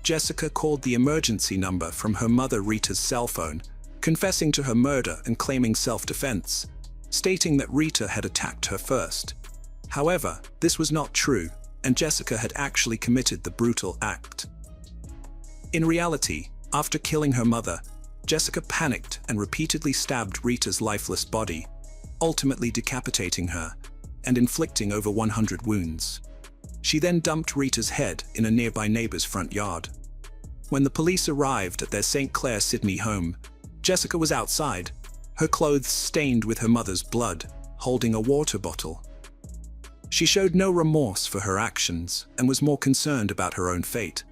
Jessica called the emergency number from her mother Rita's cell phone, confessing to her murder and claiming self-defense, stating that Rita had attacked her first. However, this was not true, and Jessica had actually committed the brutal act. In reality, after killing her mother, Jessica panicked and repeatedly stabbed Rita's lifeless body, ultimately decapitating her and inflicting over 100 wounds. She then dumped Rita's head in a nearby neighbor's front yard. When the police arrived at their St. Clair, Sydney home, Jessica was outside, her clothes stained with her mother's blood, holding a water bottle. She showed no remorse for her actions and was more concerned about her own fate.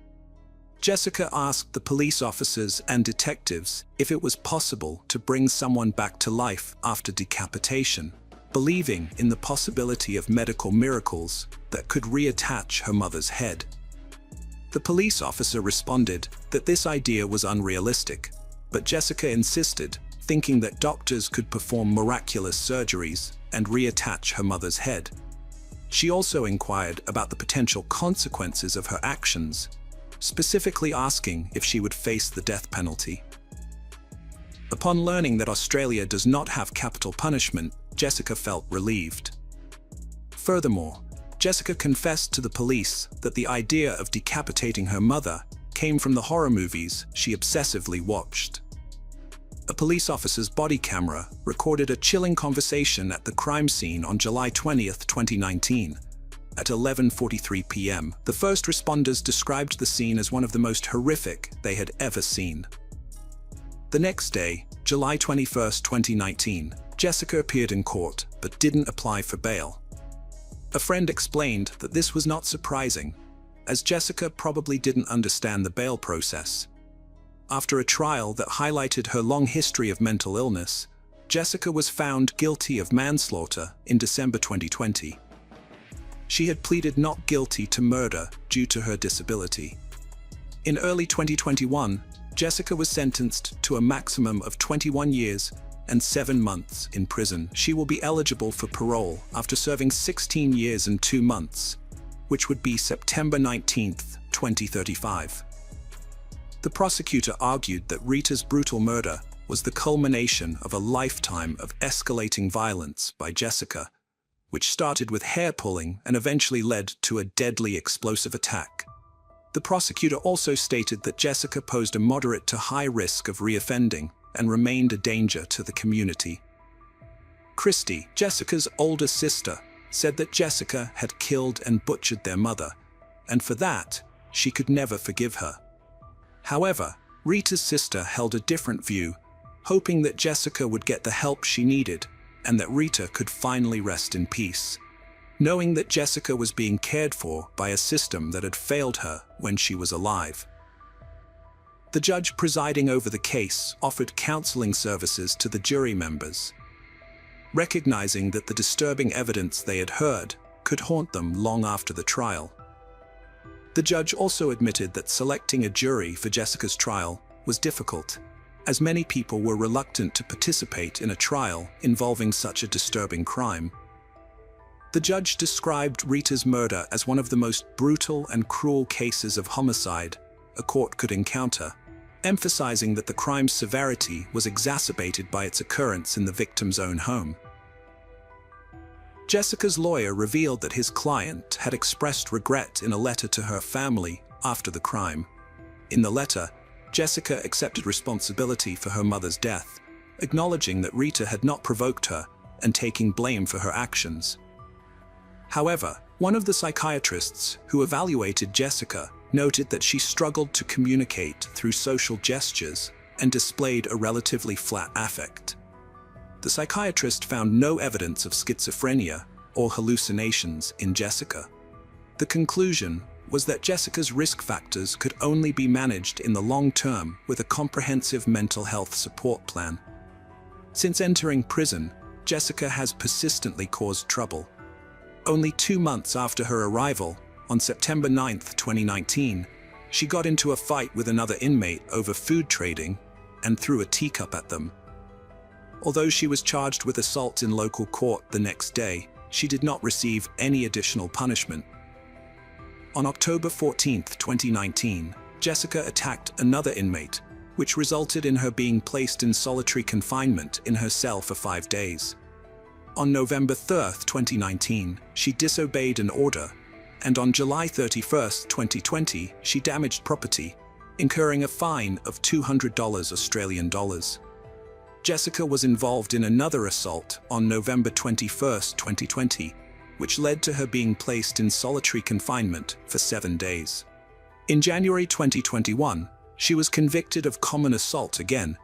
Jessica asked the police officers and detectives if it was possible to bring someone back to life after decapitation, believing in the possibility of medical miracles that could reattach her mother's head. The police officer responded that this idea was unrealistic, but Jessica insisted, thinking that doctors could perform miraculous surgeries and reattach her mother's head. She also inquired about the potential consequences of her actions, specifically asking if she would face the death penalty. Upon learning that Australia does not have capital punishment, Jessica felt relieved. Furthermore, Jessica confessed to the police that the idea of decapitating her mother came from the horror movies she obsessively watched. A police officer's body camera recorded a chilling conversation at the crime scene on July 20, 2019. At 11:43 p.m., the first responders described the scene as one of the most horrific they had ever seen. The next day, July 21, 2019, Jessica appeared in court but didn't apply for bail. A friend explained that this was not surprising, as Jessica probably didn't understand the bail process. After a trial that highlighted her long history of mental illness, Jessica was found guilty of manslaughter in December 2020. She had pleaded not guilty to murder due to her disability. In early 2021, Jessica was sentenced to a maximum of 21 years and 7 months in prison. She will be eligible for parole after serving 16 years and 2 months, which would be September 19, 2035. The prosecutor argued that Rita's brutal murder was the culmination of a lifetime of escalating violence by Jessica, which started with hair-pulling and eventually led to a deadly explosive attack. The prosecutor also stated that Jessica posed a moderate to high risk of reoffending and remained a danger to the community. Christy, Jessica's older sister, said that Jessica had killed and butchered their mother, and for that, she could never forgive her. However, Rita's sister held a different view, hoping that Jessica would get the help she needed and that Rita could finally rest in peace, knowing that Jessica was being cared for by a system that had failed her when she was alive. The judge presiding over the case offered counseling services to the jury members, recognizing that the disturbing evidence they had heard could haunt them long after the trial. The judge also admitted that selecting a jury for Jessica's trial was difficult, as many people were reluctant to participate in a trial involving such a disturbing crime. The judge described Rita's murder as one of the most brutal and cruel cases of homicide a court could encounter, emphasizing that the crime's severity was exacerbated by its occurrence in the victim's own home. Jessica's lawyer revealed that his client had expressed regret in a letter to her family after the crime. In the letter, Jessica accepted responsibility for her mother's death, acknowledging that Rita had not provoked her and taking blame for her actions. However, one of the psychiatrists who evaluated Jessica noted that she struggled to communicate through social gestures and displayed a relatively flat affect. The psychiatrist found no evidence of schizophrenia or hallucinations in Jessica. The conclusion was that Jessica's risk factors could only be managed in the long term with a comprehensive mental health support plan. Since entering prison, Jessica has persistently caused trouble. Only 2 months after her arrival, on September 9, 2019, she got into a fight with another inmate over food trading and threw a teacup at them. Although she was charged with assault in local court the next day, she did not receive any additional punishment. On October 14, 2019, Jessica attacked another inmate, which resulted in her being placed in solitary confinement in her cell for 5 days. On November 3, 2019, she disobeyed an order, and on July 31, 2020, she damaged property, incurring a fine of $200 Australian dollars. Jessica was involved in another assault on November 21, 2020, which led to her being placed in solitary confinement for 7 days. In January 2021, she was convicted of common assault again,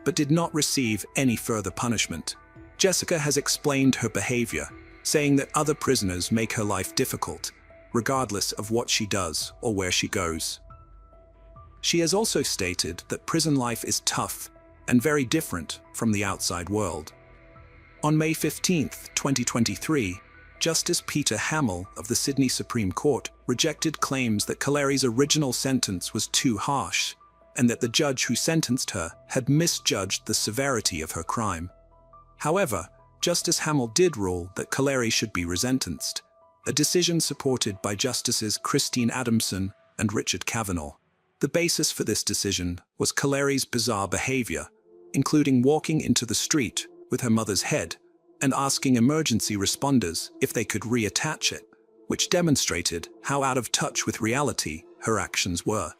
but did not receive any further punishment. Jessica has explained her behavior, saying that other prisoners make her life difficult, regardless of what she does or where she goes. She has also stated that prison life is tough and very different from the outside world. On May 15, 2023, Justice Peter Hamill of the Sydney Supreme Court rejected claims that Kaleri's original sentence was too harsh and that the judge who sentenced her had misjudged the severity of her crime. However, Justice Hamill did rule that Kaleri should be resentenced, a decision supported by Justices Christine Adamson and Richard Kavanaugh. The basis for this decision was Kaleri's bizarre behavior, including walking into the street with her mother's head and asking emergency responders if they could reattach it, which demonstrated how out of touch with reality her actions were.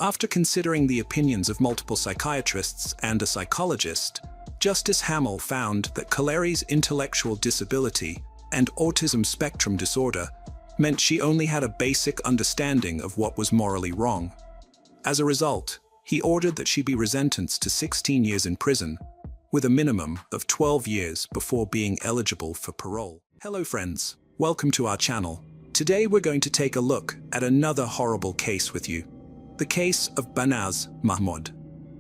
After considering the opinions of multiple psychiatrists and a psychologist, Justice Hamill found that Kaleri's intellectual disability and autism spectrum disorder meant she only had a basic understanding of what was morally wrong. As a result, he ordered that she be resentenced to 16 years in prison, with a minimum of 12 years before being eligible for parole. Hello friends, welcome to our channel. Today we're going to take a look at another horrible case with you. The case of Banaz Mahmoud.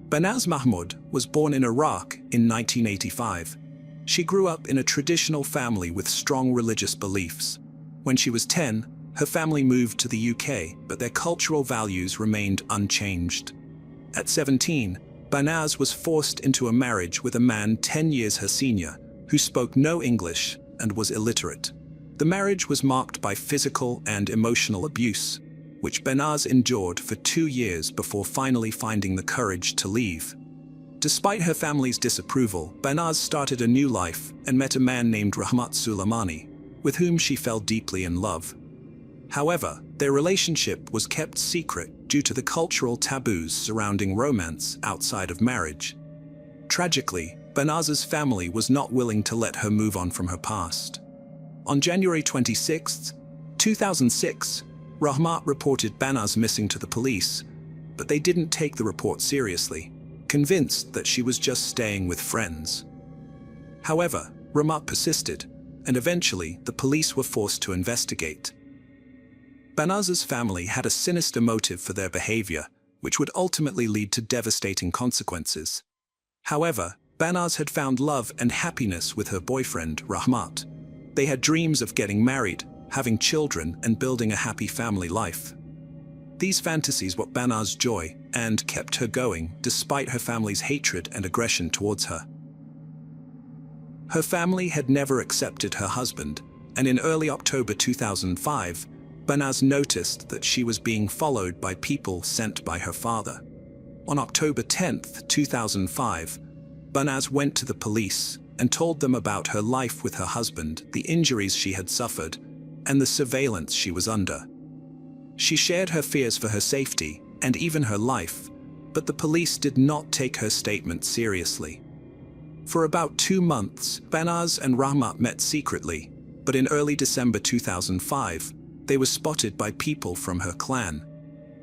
Banaz Mahmoud was born in Iraq in 1985. She grew up in a traditional family with strong religious beliefs. When she was 10, her family moved to the UK, but their cultural values remained unchanged. At 17, Banaz was forced into a marriage with a man 10 years her senior, who spoke no English and was illiterate. The marriage was marked by physical and emotional abuse, which Banaz endured for 2 years before finally finding the courage to leave. Despite her family's disapproval, Banaz started a new life and met a man named Rahmat Suleimani, with whom she fell deeply in love. However, their relationship was kept secret due to the cultural taboos surrounding romance outside of marriage. Tragically, Banaz's family was not willing to let her move on from her past. On January 26, 2006, Rahmat reported Banaz missing to the police, but they didn't take the report seriously, convinced that she was just staying with friends. However, Rahmat persisted, and eventually the police were forced to investigate. Banaz's family had a sinister motive for their behavior, which would ultimately lead to devastating consequences. However, Banaz had found love and happiness with her boyfriend, Rahmat. They had dreams of getting married, having children, and building a happy family life. These fantasies brought Banaz joy and kept her going despite her family's hatred and aggression towards her. Her family had never accepted her husband, and in early October 2005, Banaz noticed that she was being followed by people sent by her father. On October 10, 2005, Banaz went to the police and told them about her life with her husband, the injuries she had suffered, and the surveillance she was under. She shared her fears for her safety and even her life, but the police did not take her statement seriously. For about 2 months, Banaz and Rahmat met secretly, but in early December 2005, they were spotted by people from her clan.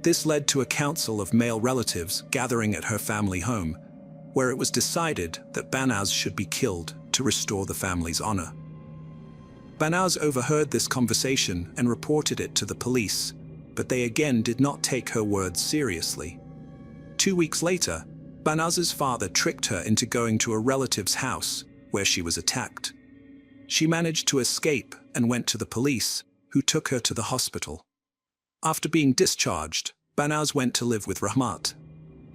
This led to a council of male relatives gathering at her family home, where it was decided that Banaz should be killed to restore the family's honor. Banaz overheard this conversation and reported it to the police, but they again did not take her words seriously. 2 weeks later, Banaz's father tricked her into going to a relative's house, where she was attacked. She managed to escape and went to the police, who took her to the hospital. After being discharged, Banaz went to live with Rahmat.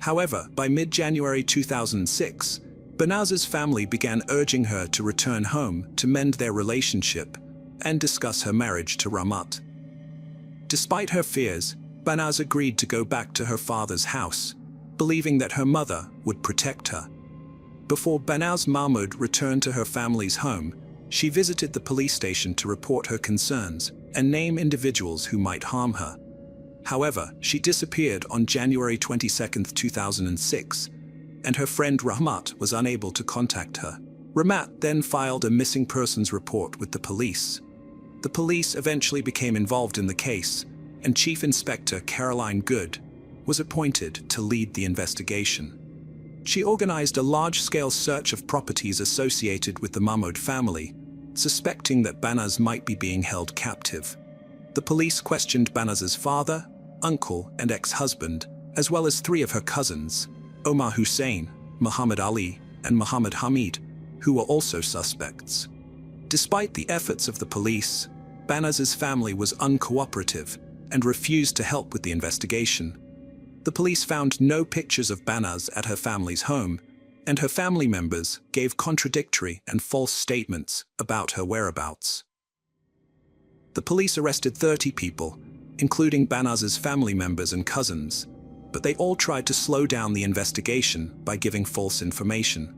However, by mid-January 2006, Banaz's family began urging her to return home to mend their relationship and discuss her marriage to Rahmat. Despite her fears, Banaz agreed to go back to her father's house, believing that her mother would protect her. Before Banaz Mahmud returned to her family's home, she visited the police station to report her concerns and name individuals who might harm her. However, she disappeared on January 22, 2006, and her friend Rahmat was unable to contact her. Rahmat then filed a missing persons report with the police. The police eventually became involved in the case, and Chief Inspector Caroline Good was appointed to lead the investigation. She organized a large-scale search of properties associated with the Mahmud family, suspecting that Banaz might be being held captive. The police questioned Banaz's father, uncle, and ex-husband, as well as 3 of her cousins, Omar Hussein, Muhammad Ali, and Muhammad Hamid, who were also suspects. Despite the efforts of the police, Banaz's family was uncooperative and refused to help with the investigation. The police found no pictures of Banaz at her family's home, and her family members gave contradictory and false statements about her whereabouts. The police arrested 30 people, including Banaz's family members and cousins, but they all tried to slow down the investigation by giving false information.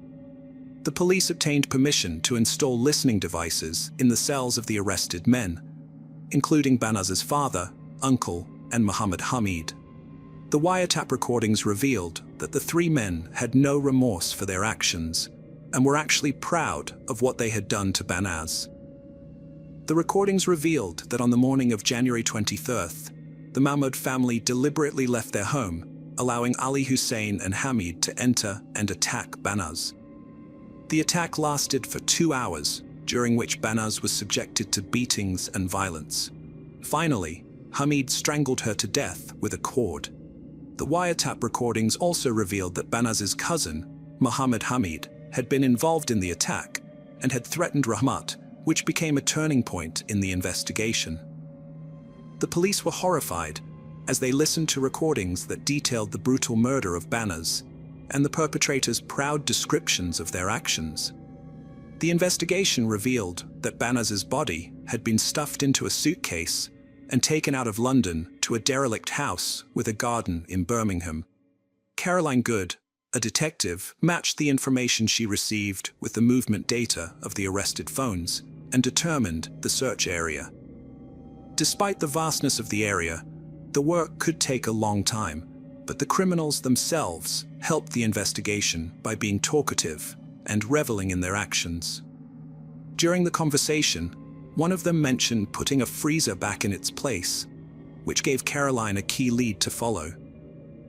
The police obtained permission to install listening devices in the cells of the arrested men, including Banaz's father, uncle, and Muhammad Hamid. The wiretap recordings revealed that the 3 men had no remorse for their actions and were actually proud of what they had done to Banaz. The recordings revealed that on the morning of January 23rd, the Mahmud family deliberately left their home, allowing Ali Hussein and Hamid to enter and attack Banaz. The attack lasted for 2 hours, during which Banaz was subjected to beatings and violence. Finally, Hamid strangled her to death with a cord. The wiretap recordings also revealed that Banaz's cousin, Muhammad Hamid, had been involved in the attack and had threatened Rahmat, which became a turning point in the investigation. The police were horrified as they listened to recordings that detailed the brutal murder of Banaz and the perpetrators' proud descriptions of their actions. The investigation revealed that Banaz's body had been stuffed into a suitcase and taken out of London to a derelict house with a garden in Birmingham. Caroline Good, a detective, matched the information she received with the movement data of the arrested phones and determined the search area. Despite the vastness of the area, the work could take a long time, but the criminals themselves helped the investigation by being talkative and reveling in their actions. During the conversation, one of them mentioned putting a freezer back in its place, which gave Caroline a key lead to follow.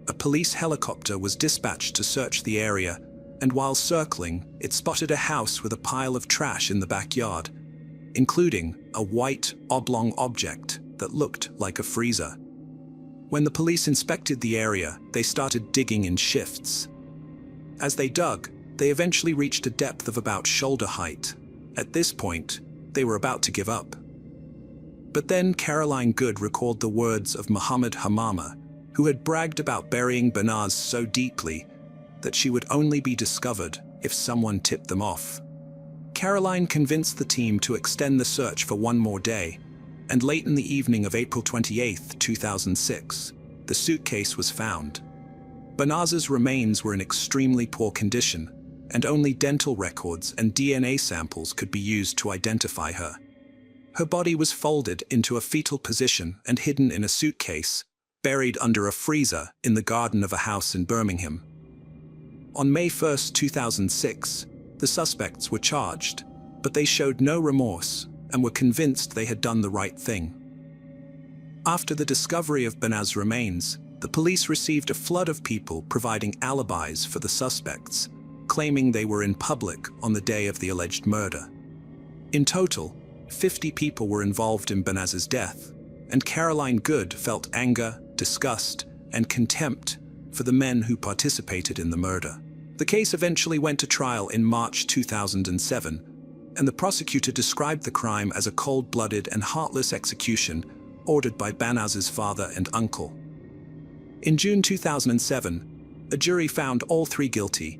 A police helicopter was dispatched to search the area, and while circling, it spotted a house with a pile of trash in the backyard, including a white, oblong object that looked like a freezer. When the police inspected the area, they started digging in shifts. As they dug, they eventually reached a depth of about shoulder height. At this point, they were about to give up. But then Caroline Good recalled the words of Muhammad Hamama, who had bragged about burying Banaz so deeply that she would only be discovered if someone tipped them off. Caroline convinced the team to extend the search for one more day, and late in the evening of April 28, 2006, the suitcase was found. Banaz's remains were in extremely poor condition, and only dental records and DNA samples could be used to identify her. Her body was folded into a fetal position and hidden in a suitcase, buried under a freezer in the garden of a house in Birmingham. On May 1, 2006, the suspects were charged, but they showed no remorse and were convinced they had done the right thing. After the discovery of Banaz's remains, the police received a flood of people providing alibis for the suspects, claiming they were in public on the day of the alleged murder. In total, 50 people were involved in Banaz's death, and Caroline Good felt anger, disgust, and contempt for the men who participated in the murder. The case eventually went to trial in March 2007, and the prosecutor described the crime as a cold-blooded and heartless execution ordered by Banaz's father and uncle. In June 2007, a jury found all three guilty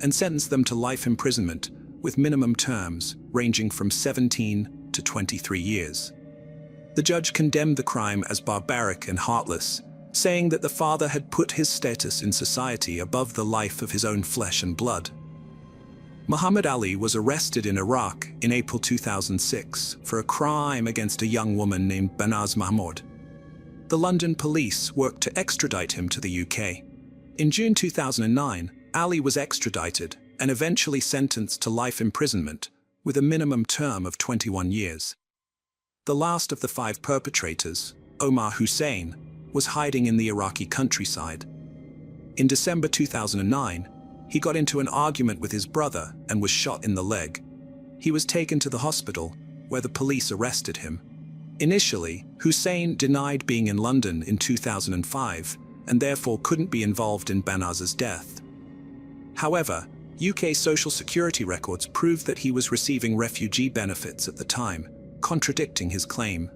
and sentenced them to life imprisonment with minimum terms ranging from 17 to 23 years. The judge condemned the crime as barbaric and heartless, saying that the father had put his status in society above the life of his own flesh and blood. Muhammad Ali was arrested in Iraq in April 2006 for a crime against a young woman named Banaz Mahmoud. The London police worked to extradite him to the UK. In June 2009, Ali was extradited and eventually sentenced to life imprisonment with a minimum term of 21 years. The last of the 5 perpetrators, Omar Hussein, was hiding in the Iraqi countryside. In December 2009, he got into an argument with his brother and was shot in the leg. He was taken to the hospital, where the police arrested him. Initially, Hussein denied being in London in 2005 and therefore couldn't be involved in Banaz's death. However, UK social security records proved that he was receiving refugee benefits at the time, contradicting his claim.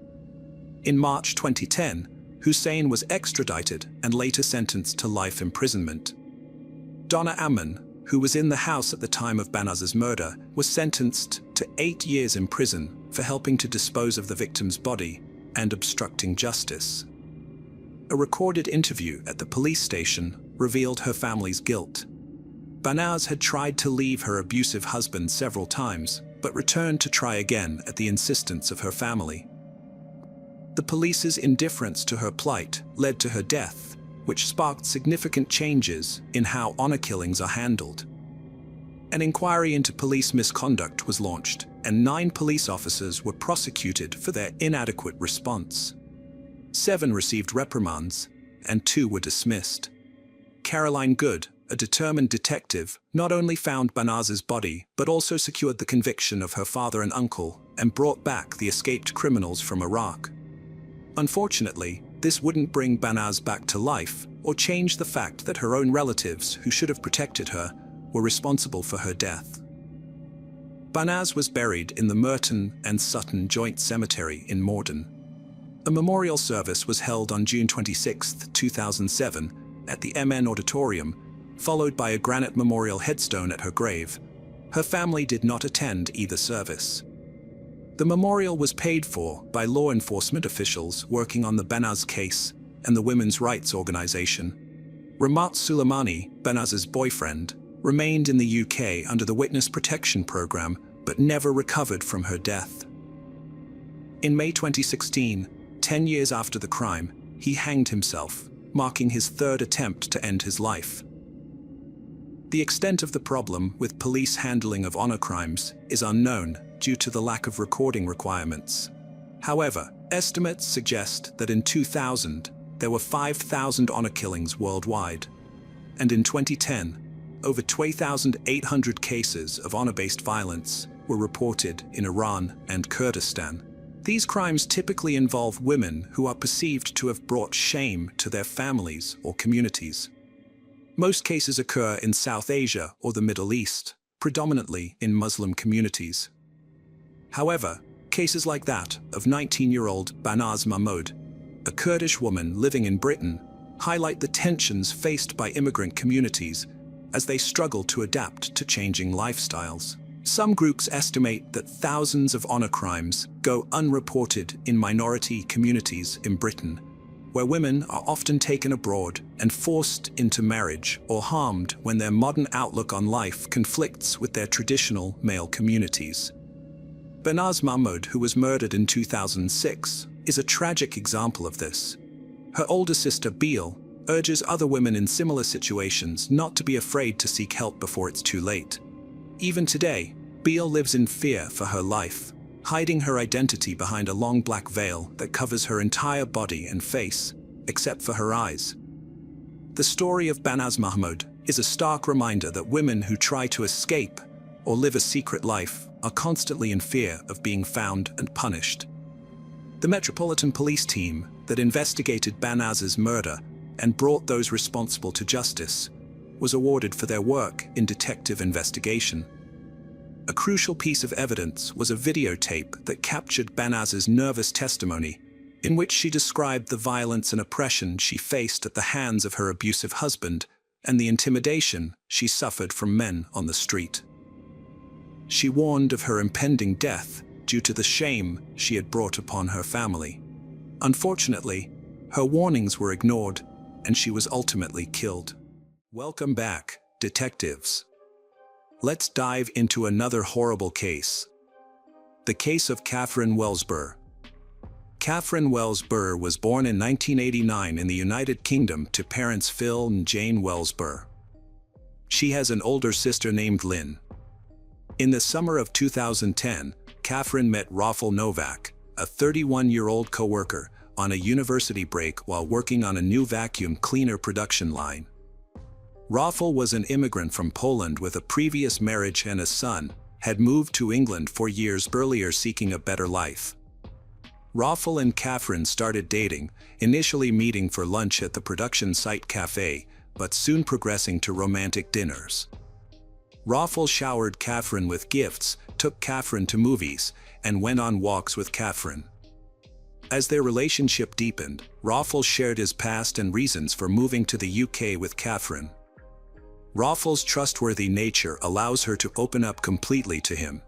In March 2010, Hussein was extradited and later sentenced to life imprisonment. Donna Ammon, who was in the house at the time of Banaz's murder, was sentenced to 8 years in prison for helping to dispose of the victim's body and obstructing justice. A recorded interview at the police station revealed her family's guilt. Banaz had tried to leave her abusive husband several times, but returned to try again at the insistence of her family. The police's indifference to her plight led to her death, which sparked significant changes in how honor killings are handled. An inquiry into police misconduct was launched, and 9 police officers were prosecuted for their inadequate response. 7 received reprimands, and 2 were dismissed. Caroline Good, a determined detective, not only found Banaz's body, but also secured the conviction of her father and uncle and brought back the escaped criminals from Iraq. Unfortunately, this wouldn't bring Banaz back to life or change the fact that her own relatives, who should have protected her, were responsible for her death. Banaz was buried in the Merton and Sutton Joint Cemetery in Morden. A memorial service was held on June 26, 2007, at the MN Auditorium, followed by a granite memorial headstone at her grave. Her family did not attend either service. The memorial was paid for by law enforcement officials working on the Banaz case and the women's rights organization. Ramat Suleimani, Banaz's boyfriend, remained in the UK under the Witness Protection Program but never recovered from her death. In May 2016, 10 years after the crime, he hanged himself, marking his 3rd attempt to end his life. The extent of the problem with police handling of honor crimes is unknown due to the lack of recording requirements. However, estimates suggest that in 2000, there were 5,000 honor killings worldwide, and in 2010, over 2,800 cases of honor-based violence were reported in Iran and Kurdistan. These crimes typically involve women who are perceived to have brought shame to their families or communities. Most cases occur in South Asia or the Middle East, predominantly in Muslim communities. However, cases like that of 19-year-old Banaz Mahmoud, a Kurdish woman living in Britain, highlight the tensions faced by immigrant communities as they struggle to adapt to changing lifestyles. Some groups estimate that thousands of honor crimes go unreported in minority communities in Britain, where women are often taken abroad and forced into marriage or harmed when their modern outlook on life conflicts with their traditional male communities. Banaz Mahmoud, who was murdered in 2006, is a tragic example of this. Her older sister, Beal, urges other women in similar situations not to be afraid to seek help before it's too late. Even today, Beal lives in fear for her life, hiding her identity behind a long black veil that covers her entire body and face, except for her eyes. The story of Banaz Mahmoud is a stark reminder that women who try to escape or live a secret life are constantly in fear of being found and punished. The Metropolitan Police team that investigated Banaz's murder and brought those responsible to justice was awarded for their work in detective investigation. A crucial piece of evidence was a videotape that captured Banaz's nervous testimony, in which she described the violence and oppression she faced at the hands of her abusive husband and the intimidation she suffered from men on the street. She warned of her impending death due to the shame she had brought upon her family. Unfortunately, her warnings were ignored, and she was ultimately killed. Welcome back, detectives. Let's dive into another horrible case. The case of Catherine Wells Burr. Catherine Wells Burr was born in 1989 in the United Kingdom to parents Phil and Jane Wells Burr. She has an older sister named Lin. In the summer of 2010, Catherine met Rafael Novak, a 31-year-old co-worker, on a university break while working on a new vacuum cleaner production line. Rafael was an immigrant from Poland with a previous marriage and a son, had moved to England 4 years earlier seeking a better life. Rafael and Catherine started dating, initially meeting for lunch at the production site cafe, but soon progressing to romantic dinners. Rafael showered Catherine with gifts, took Catherine to movies, and went on walks with Catherine. As their relationship deepened, Rafael shared his past and reasons for moving to the UK with Catherine. Rafael's trustworthy nature allows her to open up completely to him.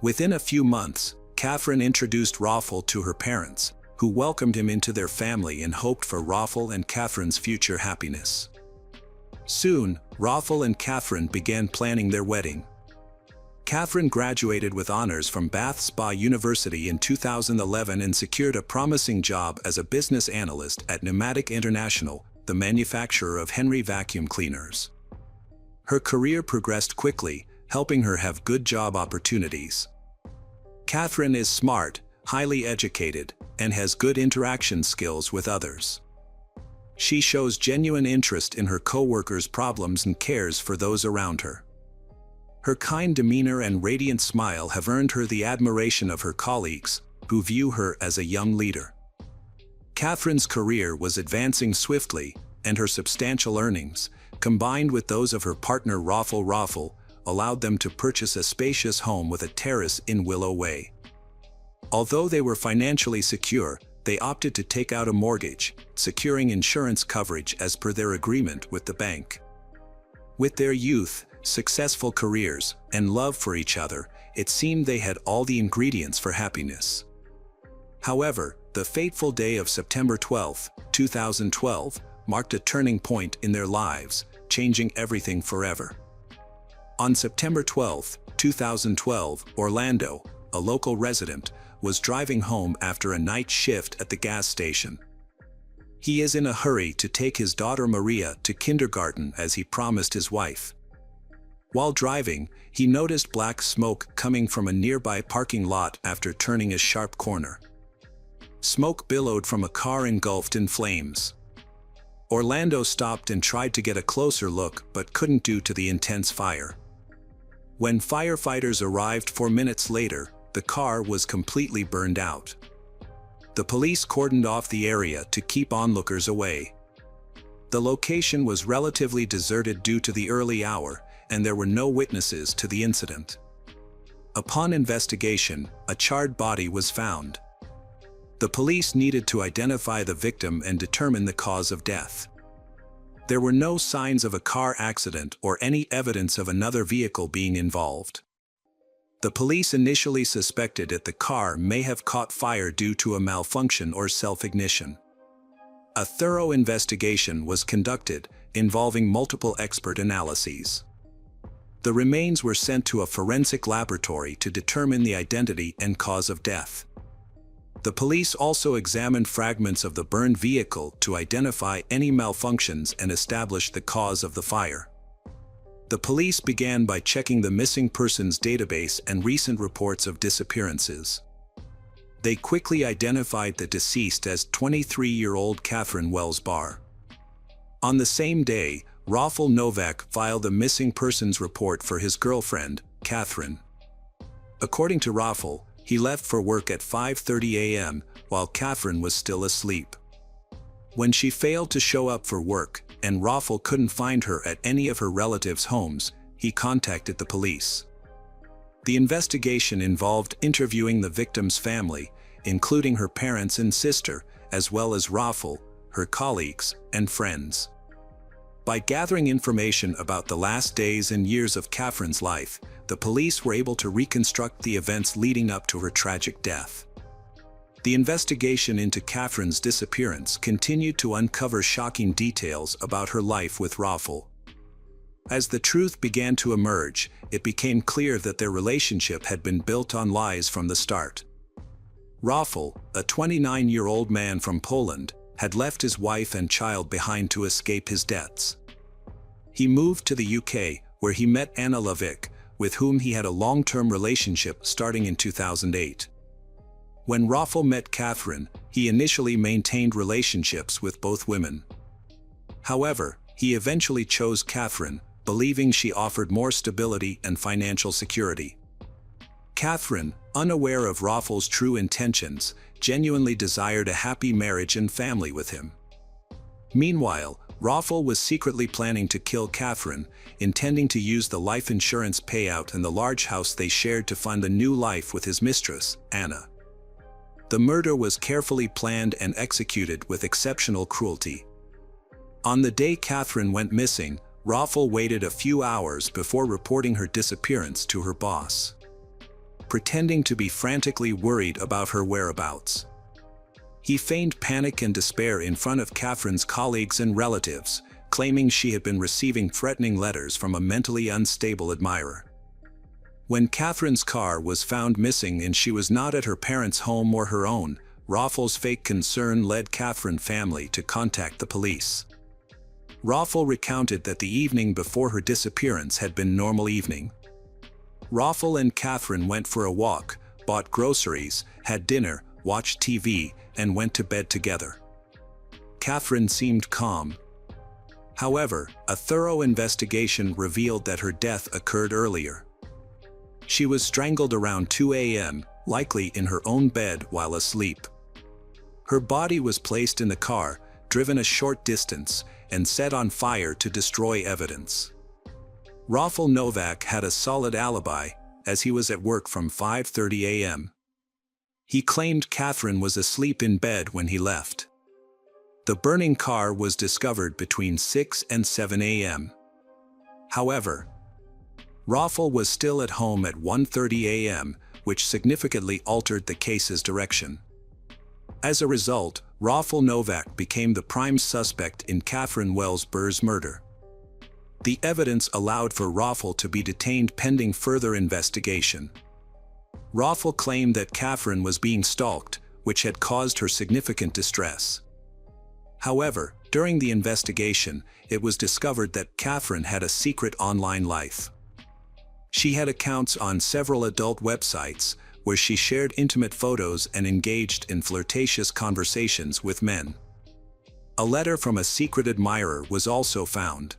Within a few months, Catherine introduced Rafael to her parents, who welcomed him into their family and hoped for Rafael and Catherine's future happiness. Soon, Rafael and Catherine began planning their wedding. Catherine graduated with honors from Bath Spa University in 2011 and secured a promising job as a business analyst at Pneumatic International, the manufacturer of Henry vacuum cleaners. Her career progressed quickly, helping her have good job opportunities. Catherine is smart, highly educated, and has good interaction skills with others. She shows genuine interest in her co-workers' problems and cares for those around her. Her kind demeanor and radiant smile have earned her the admiration of her colleagues, who view her as a young leader. Catherine's career was advancing swiftly, and her substantial earnings, combined with those of her partner Rafael, allowed them to purchase a spacious home with a terrace in Willow Way. Although they were financially secure, they opted to take out a mortgage, securing insurance coverage as per their agreement with the bank. With their youth, successful careers, and love for each other, it seemed they had all the ingredients for happiness. However, the fateful day of September 12, 2012, marked a turning point in their lives, changing everything forever. On September 12, 2012, Orlando, a local resident, was driving home after a night shift at the gas station. He is in a hurry to take his daughter Maria to kindergarten as he promised his wife. While driving, he noticed black smoke coming from a nearby parking lot after turning a sharp corner. Smoke billowed from a car engulfed in flames. Orlando stopped and tried to get a closer look but couldn't due to the intense fire. When firefighters arrived 4 minutes later, the car was completely burned out. The police cordoned off the area to keep onlookers away. The location was relatively deserted due to the early hour, and there were no witnesses to the incident. Upon investigation, a charred body was found. The police needed to identify the victim and determine the cause of death. There were no signs of a car accident or any evidence of another vehicle being involved. The police initially suspected that the car may have caught fire due to a malfunction or self-ignition. A thorough investigation was conducted, involving multiple expert analyses. The remains were sent to a forensic laboratory to determine the identity and cause of death. The police also examined fragments of the burned vehicle to identify any malfunctions and establish the cause of the fire. The police began by checking the missing persons database and recent reports of disappearances. They quickly identified the deceased as 23-year-old Catherine Wells Barr. On the same day, Rafal Novak filed a missing persons report for his girlfriend, Catherine. According to Rafal, he left for work at 5:30 a.m. while Catherine was still asleep. When she failed to show up for work, and Rafal couldn't find her at any of her relatives' homes, he contacted the police. The investigation involved interviewing the victim's family, including her parents and sister, as well as Rafal, her colleagues, and friends. By gathering information about the last days and years of Catherine's life, the police were able to reconstruct the events leading up to her tragic death. The investigation into Catherine's disappearance continued to uncover shocking details about her life with Rafal. As the truth began to emerge, it became clear that their relationship had been built on lies from the start. Rafal, a 29-year-old man from Poland, had left his wife and child behind to escape his debts. He moved to the UK, where he met Anna Levick, with whom he had a long-term relationship starting in 2008. When Rafal met Catherine, he initially maintained relationships with both women. However, he eventually chose Catherine, believing she offered more stability and financial security. Catherine, unaware of Rafal's true intentions, genuinely desired a happy marriage and family with him. Meanwhile, Rafal was secretly planning to kill Catherine, intending to use the life insurance payout and the large house they shared to fund a new life with his mistress, Anna. The murder was carefully planned and executed with exceptional cruelty. On the day Catherine went missing, Rafal waited a few hours before reporting her disappearance to her boss, pretending to be frantically worried about her whereabouts. He feigned panic and despair in front of Catherine's colleagues and relatives, claiming she had been receiving threatening letters from a mentally unstable admirer. When Catherine's car was found missing and she was not at her parents' home or her own, Rafal's fake concern led Catherine's family to contact the police. Rafal recounted that the evening before her disappearance had been a normal evening. Rafal and Catherine went for a walk, bought groceries, had dinner, watched TV, and went to bed together. Catherine seemed calm. However, a thorough investigation revealed that her death occurred earlier. She was strangled around 2 a.m., likely in her own bed while asleep. Her body was placed in the car, driven a short distance, and set on fire to destroy evidence. Rafal Novak had a solid alibi, as he was at work from 5:30 a.m. He claimed Catherine was asleep in bed when he left. The burning car was discovered between 6 and 7 a.m. However, Rafal was still at home at 1:30 a.m., which significantly altered the case's direction. As a result, Rafal Novak became the prime suspect in Catherine Wells Barr's murder. The evidence allowed for Rafal to be detained pending further investigation. Rafal claimed that Catherine was being stalked, which had caused her significant distress. However, during the investigation, it was discovered that Catherine had a secret online life. She had accounts on several adult websites, where she shared intimate photos and engaged in flirtatious conversations with men. A letter from a secret admirer was also found.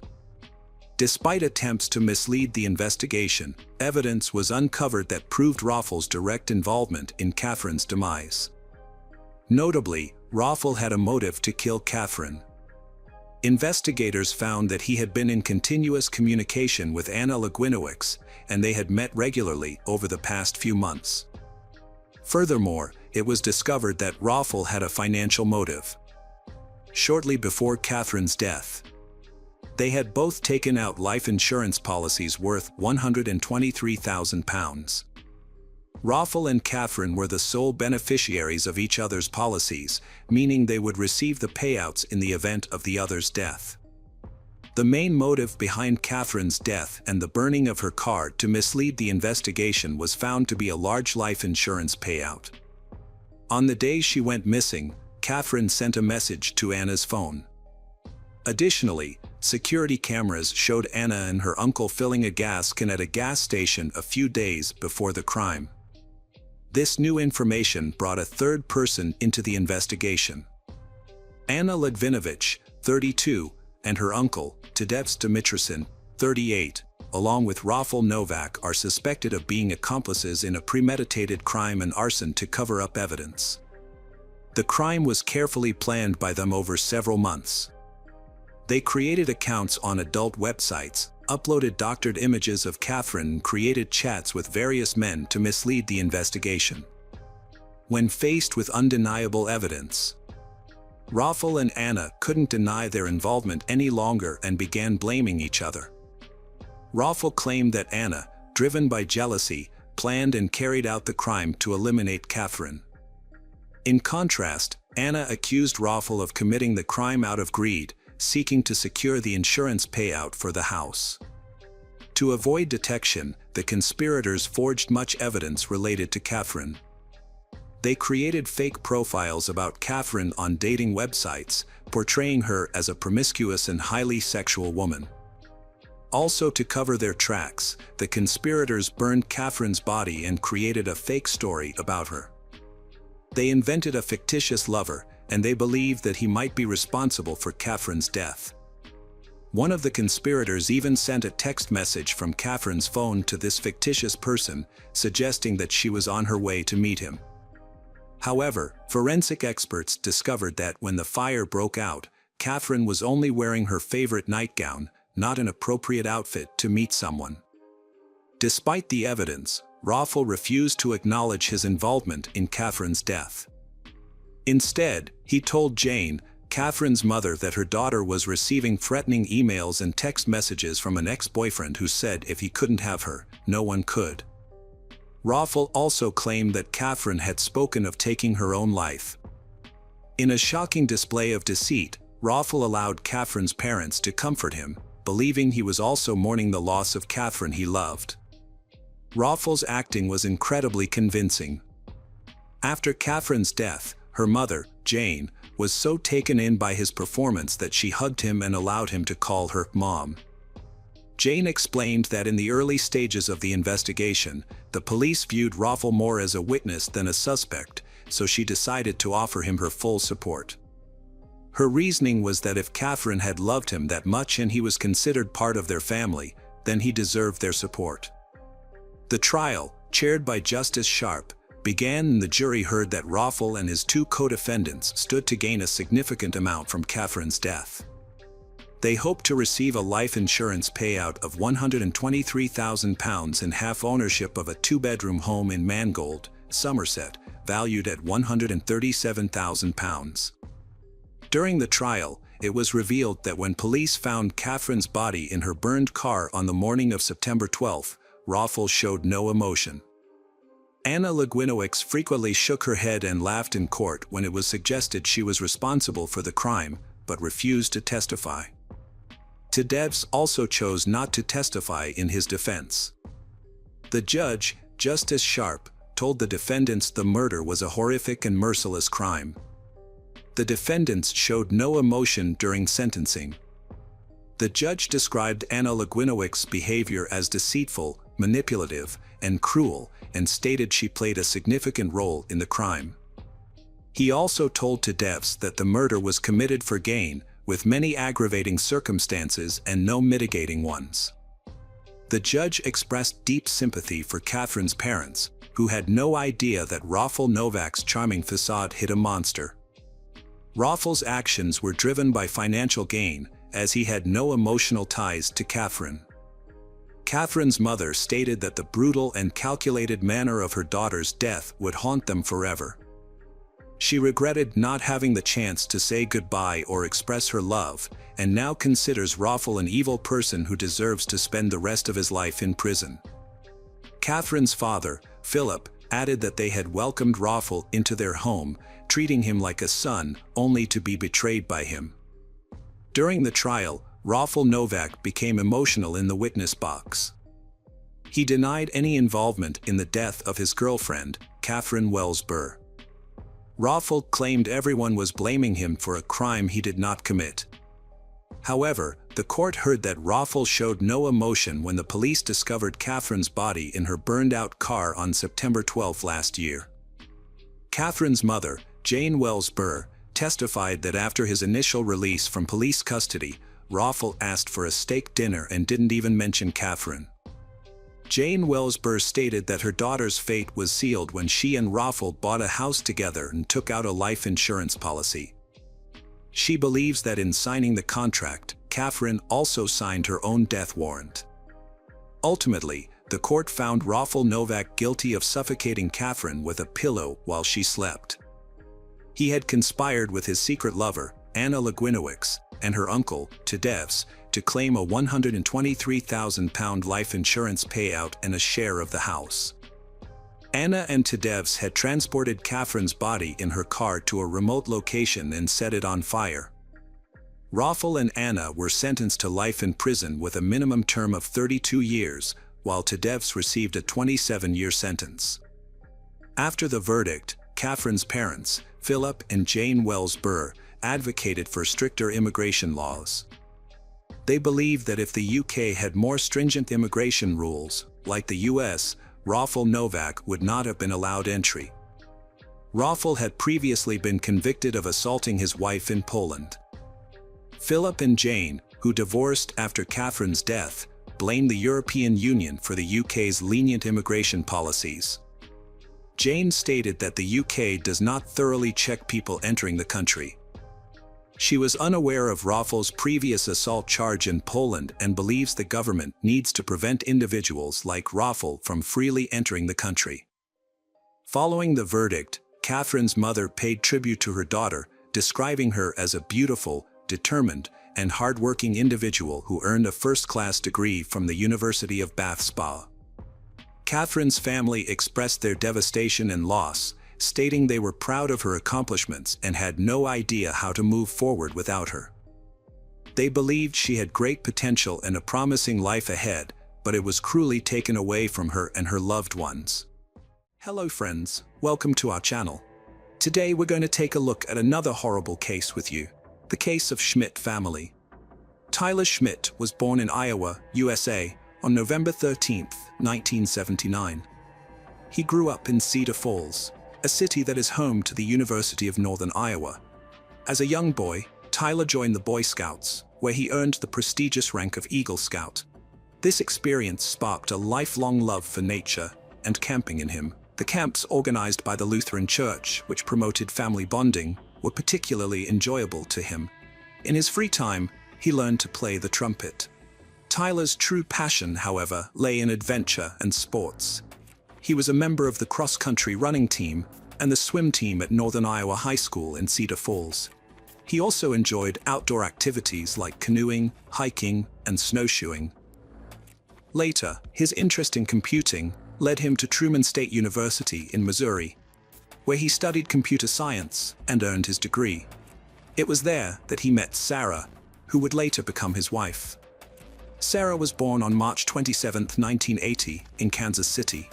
Despite attempts to mislead the investigation, evidence was uncovered that proved Rafal's direct involvement in Catherine's demise. Notably, Rafal had a motive to kill Catherine. Investigators found that he had been in continuous communication with Anna Legwinowicz, and they had met regularly over the past few months. Furthermore, it was discovered that Rafal had a financial motive. Shortly before Catherine's death, they had both taken out life insurance policies worth £123,000. Raffle and Catherine were the sole beneficiaries of each other's policies, meaning they would receive the payouts in the event of the other's death. The main motive behind Catherine's death and the burning of her car to mislead the investigation was found to be a large life insurance payout. On the day she went missing, Catherine sent a message to Anna's phone. Additionally, security cameras showed Anna and her uncle filling a gas can at a gas station a few days before the crime. This new information brought a third person into the investigation. Anna Litvinovich, 32, and her uncle, Tadeusz Dimitrison, 38, along with Raffle Novak, are suspected of being accomplices in a premeditated crime and arson to cover up evidence. The crime was carefully planned by them over several months. They created accounts on adult websites, uploaded doctored images of Catherine, and created chats with various men to mislead the investigation. When faced with undeniable evidence, Raffle and Anna couldn't deny their involvement any longer and began blaming each other. Raffle claimed that Anna, driven by jealousy, planned and carried out the crime to eliminate Catherine. In contrast, Anna accused Raffle of committing the crime out of greed, seeking to secure the insurance payout for the house. To avoid detection, the conspirators forged much evidence related to Catherine. They created fake profiles about Catherine on dating websites, portraying her as a promiscuous and highly sexual woman. Also, to cover their tracks, the conspirators burned Catherine's body and created a fake story about her. They invented a fictitious lover, and they believed that he might be responsible for Catherine's death. One of the conspirators even sent a text message from Catherine's phone to this fictitious person, suggesting that she was on her way to meet him. However, forensic experts discovered that when the fire broke out, Catherine was only wearing her favorite nightgown, not an appropriate outfit to meet someone. Despite the evidence, Raffle refused to acknowledge his involvement in Catherine's death. Instead, he told Jane, Catherine's mother, that her daughter was receiving threatening emails and text messages from an ex-boyfriend who said if he couldn't have her, no one could. Raffle also claimed that Catherine had spoken of taking her own life. In a shocking display of deceit, Raffle allowed Catherine's parents to comfort him, believing he was also mourning the loss of Catherine he loved. Raffle's acting was incredibly convincing. After Catherine's death, her mother, Jane, was so taken in by his performance that she hugged him and allowed him to call her mom. Jane explained that in the early stages of the investigation, the police viewed Raffle more as a witness than a suspect, so she decided to offer him her full support. Her reasoning was that if Catherine had loved him that much and he was considered part of their family, then he deserved their support. The trial, chaired by Justice Sharp, began and the jury heard that Raffle and his two co-defendants stood to gain a significant amount from Catherine's death. They hoped to receive a life insurance payout of £123,000 and half ownership of a two-bedroom home in Mangold, Somerset, valued at £137,000. During the trial, it was revealed that when police found Catherine's body in her burned car on the morning of September 12, Raffle showed no emotion. Anna Litvinovich frequently shook her head and laughed in court when it was suggested she was responsible for the crime, but refused to testify. Tadeusz also chose not to testify in his defense. The judge, Justice Sharp, told the defendants the murder was a horrific and merciless crime. The defendants showed no emotion during sentencing. The judge described Anna Litvinovich's behavior as deceitful, manipulative, and cruel, and stated she played a significant role in the crime. He also told Tadeusz that the murder was committed for gain, with many aggravating circumstances and no mitigating ones. The judge expressed deep sympathy for Catherine's parents, who had no idea that Raffle Novak's charming facade hid a monster. Raffle's actions were driven by financial gain, as he had no emotional ties to Catherine. Catherine's mother stated that the brutal and calculated manner of her daughter's death would haunt them forever. She regretted not having the chance to say goodbye or express her love, and now considers Raffle an evil person who deserves to spend the rest of his life in prison. Catherine's father, Philip, added that they had welcomed Raffel into their home, treating him like a son, only to be betrayed by him. During the trial, Raffel Novak became emotional in the witness box. He denied any involvement in the death of his girlfriend, Catherine Wells Burr. Raffel claimed everyone was blaming him for a crime he did not commit. However, the court heard that Raffel showed no emotion when the police discovered Catherine's body in her burned-out car on September 12 last year. Catherine's mother, Jane Wells Burr, testified that after his initial release from police custody, Raffel asked for a steak dinner and didn't even mention Catherine. Jane Wells Burr stated that her daughter's fate was sealed when she and Raffel bought a house together and took out a life insurance policy. She believes that in signing the contract, Catherine also signed her own death warrant. Ultimately, the court found Raffel Novak guilty of suffocating Catherine with a pillow while she slept. He had conspired with his secret lover, Anna Legwinowicz, and her uncle, Tadeusz, to claim a £123,000 life insurance payout and a share of the house. Anna and Tadeusz had transported Catherine's body in her car to a remote location and set it on fire. Raffel and Anna were sentenced to life in prison with a minimum term of 32 years, while Tadeusz received a 27-year sentence. After the verdict, Catherine's parents, Philip and Jane Wells Burr, advocated for stricter immigration laws. They believed that if the UK had more stringent immigration rules, like the US, Raffel Novak would not have been allowed entry. Raffel had previously been convicted of assaulting his wife in Poland. Philip and Jane, who divorced after Catherine's death, blamed the European Union for the UK's lenient immigration policies. Jane stated that the UK does not thoroughly check people entering the country. She was unaware of Raffel's previous assault charge in Poland and believes the government needs to prevent individuals like Raffel from freely entering the country. Following the verdict, Catherine's mother paid tribute to her daughter, describing her as a beautiful, determined, and hard-working individual who earned a first-class degree from the University of Bath Spa. Catherine's family expressed their devastation and loss, stating they were proud of her accomplishments and had no idea how to move forward without her. They believed she had great potential and a promising life ahead, but it was cruelly taken away from her and her loved ones. Hello friends, welcome to our channel. Today we're going to take a look at another horrible case with you, the case of Schmidt family. Tyler Schmidt was born in Iowa, USA, on November 13, 1979. He grew up in Cedar Falls, a city that is home to the University of Northern Iowa. As a young boy, Tyler joined the Boy Scouts, where he earned the prestigious rank of Eagle Scout. This experience sparked a lifelong love for nature and camping in him. The camps organized by the Lutheran Church, which promoted family bonding, were particularly enjoyable to him. In his free time, he learned to play the trumpet. Tyler's true passion, however, lay in adventure and sports. He was a member of the cross-country running team and the swim team at Northern Iowa High School in Cedar Falls. He also enjoyed outdoor activities like canoeing, hiking, and snowshoeing. Later, his interest in computing led him to Truman State University in Missouri, where he studied computer science and earned his degree. It was there that he met Sarah, who would later become his wife. Sarah was born on March 27, 1980, in Kansas City.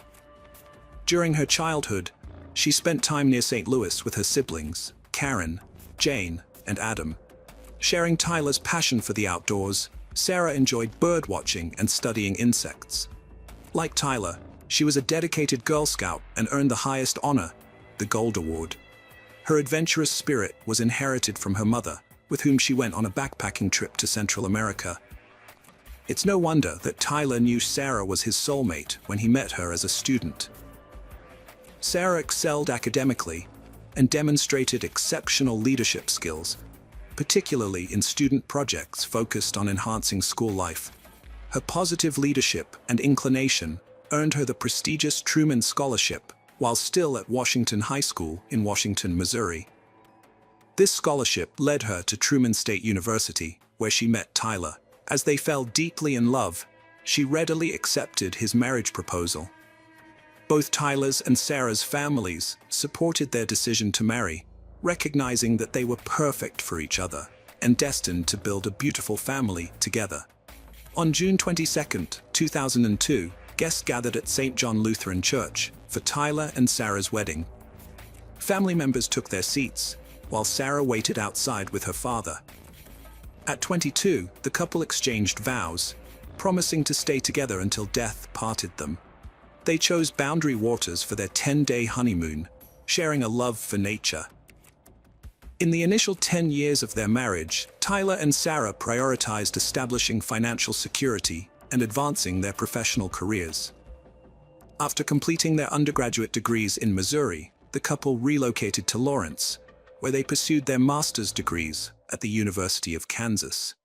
During her childhood, she spent time near St. Louis with her siblings, Karen, Jane, and Adam. Sharing Tyler's passion for the outdoors, Sarah enjoyed bird watching and studying insects. Like Tyler, she was a dedicated Girl Scout and earned the highest honor, the Gold Award. Her adventurous spirit was inherited from her mother, with whom she went on a backpacking trip to Central America. It's no wonder that Tyler knew Sarah was his soulmate when he met her as a student. Sarah excelled academically and demonstrated exceptional leadership skills, particularly in student projects focused on enhancing school life. Her positive leadership and inclination earned her the prestigious Truman Scholarship while still at Washington High School in Washington, Missouri. This scholarship led her to Truman State University, where she met Tyler. As they fell deeply in love, she readily accepted his marriage proposal. Both Tyler's and Sarah's families supported their decision to marry, recognizing that they were perfect for each other and destined to build a beautiful family together. On June 22, 2002, guests gathered at St. John Lutheran Church for Tyler and Sarah's wedding. Family members took their seats, while Sarah waited outside with her father. At 22, the couple exchanged vows, promising to stay together until death parted them. They chose Boundary Waters for their 10-day honeymoon, sharing a love for nature. In the initial 10 years of their marriage, Tyler and Sarah prioritized establishing financial security and advancing their professional careers. After completing their undergraduate degrees in Missouri, the couple relocated to Lawrence, where they pursued their master's degrees at the University of Kansas.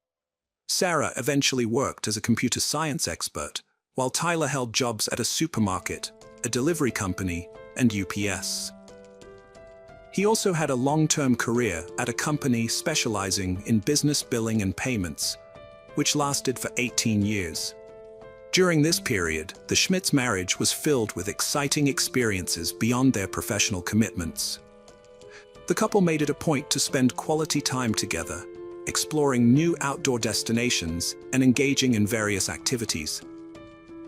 Sarah eventually worked as a computer science expert, while Tyler held jobs at a supermarket, a delivery company, and UPS. He also had a long-term career at a company specializing in business billing and payments, which lasted for 18 years. During this period, the Schmidts' marriage was filled with exciting experiences beyond their professional commitments. The couple made it a point to spend quality time together, exploring new outdoor destinations and engaging in various activities.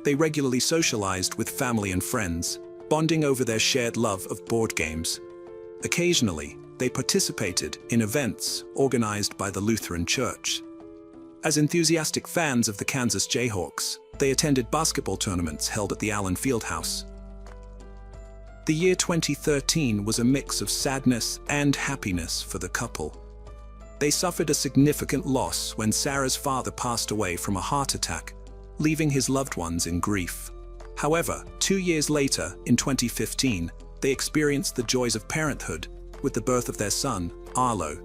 They regularly socialized with family and friends, bonding over their shared love of board games. Occasionally, they participated in events organized by the Lutheran Church. As enthusiastic fans of the Kansas Jayhawks, they attended basketball tournaments held at the Allen Fieldhouse. The year 2013 was a mix of sadness and happiness for the couple. They suffered a significant loss when Sarah's father passed away from a heart attack, leaving his loved ones in grief. However, 2 years later, in 2015, they experienced the joys of parenthood with the birth of their son, Arlo.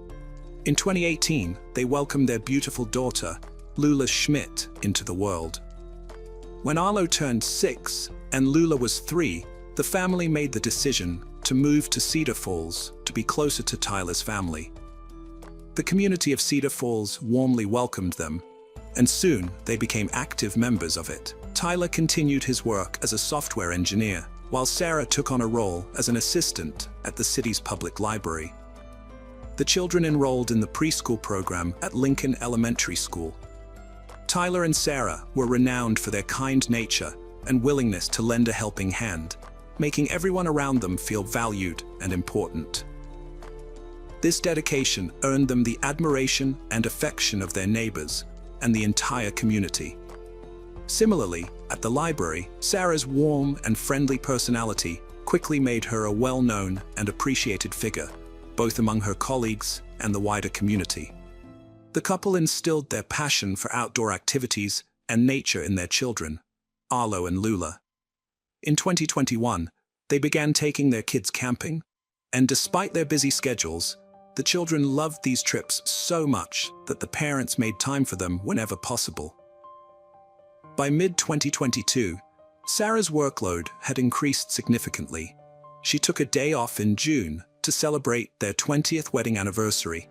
In 2018, they welcomed their beautiful daughter, Lula Schmidt, into the world. When Arlo turned 6 and Lula was 3, the family made the decision to move to Cedar Falls to be closer to Tyler's family. The community of Cedar Falls warmly welcomed them, and soon they became active members of it. Tyler continued his work as a software engineer, while Sarah took on a role as an assistant at the city's public library. The children enrolled in the preschool program at Lincoln Elementary School. Tyler and Sarah were renowned for their kind nature and willingness to lend a helping hand, making everyone around them feel valued and important. This dedication earned them the admiration and affection of their neighbors and the entire community. Similarly, at the library, Sarah's warm and friendly personality quickly made her a well-known and appreciated figure, both among her colleagues and the wider community. The couple instilled their passion for outdoor activities and nature in their children, Arlo and Lula. In 2021, they began taking their kids camping, and despite their busy schedules, the children loved these trips so much that the parents made time for them whenever possible. By mid-2022, Sarah's workload had increased significantly. She took a day off in June to celebrate their 20th wedding anniversary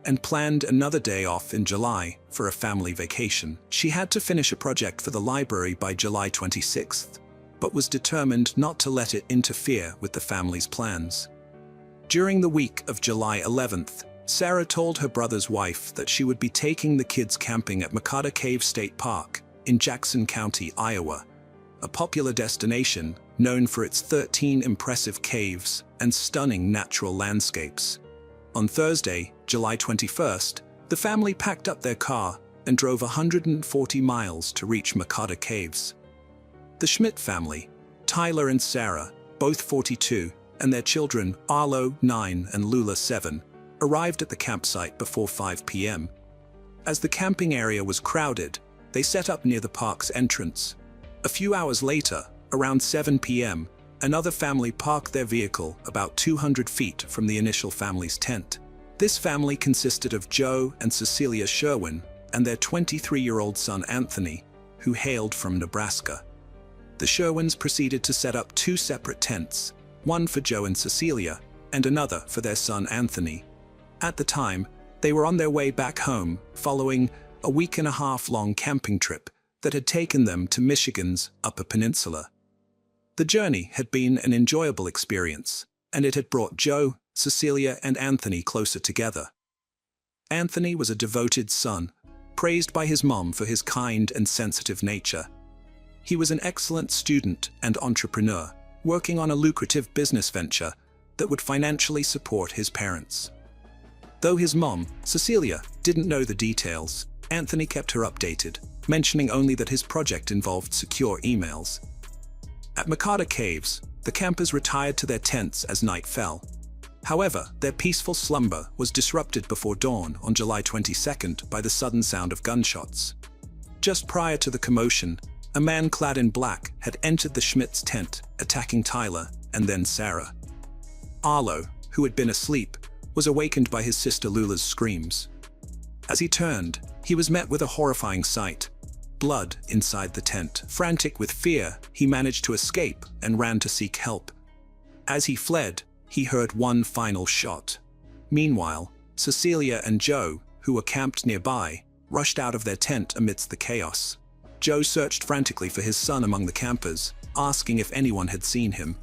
and planned another day off in July for a family vacation. She had to finish a project for the library by July 26th, but was determined not to let it interfere with the family's plans. During the week of July 11th, Sarah told her brother's wife that she would be taking the kids camping at Makata Cave State Park in Jackson County, Iowa, a popular destination known for its 13 impressive caves and stunning natural landscapes. On Thursday, July 21st, the family packed up their car and drove 140 miles to reach Makata Caves. The Schmidt family, Tyler and Sarah, both 42, and their children, Arlo, 9, and Lula, 7, arrived at the campsite before 5 p.m. As the camping area was crowded, they set up near the park's entrance. A few hours later, around 7 p.m., another family parked their vehicle about 200 feet from the initial family's tent. This family consisted of Joe and Cecilia Sherwin and their 23-year-old son Anthony, who hailed from Nebraska. The Sherwins proceeded to set up 2 separate tents, one for Joe and Cecilia, and another for their son Anthony. At the time, they were on their way back home following a week-and-a-half-long camping trip that had taken them to Michigan's Upper Peninsula. The journey had been an enjoyable experience, and it had brought Joe, Cecilia, and Anthony closer together. Anthony was a devoted son, praised by his mom for his kind and sensitive nature. He was an excellent student and entrepreneur, working on a lucrative business venture that would financially support his parents. Though his mom, Cecilia, didn't know the details, Anthony kept her updated, mentioning only that his project involved secure emails. At Makata Caves, the campers retired to their tents as night fell. However, their peaceful slumber was disrupted before dawn on July 22nd by the sudden sound of gunshots. Just prior to the commotion, a man clad in black had entered the Schmidt's tent, attacking Tyler and then Sarah. Arlo, who had been asleep, was awakened by his sister Lula's screams. As he turned, he was met with a horrifying sight: blood inside the tent. Frantic with fear, he managed to escape and ran to seek help. As he fled, he heard one final shot. Meanwhile, Cecilia and Joe, who were camped nearby, rushed out of their tent amidst the chaos. Joe searched frantically for his son among the campers, asking if anyone had seen him.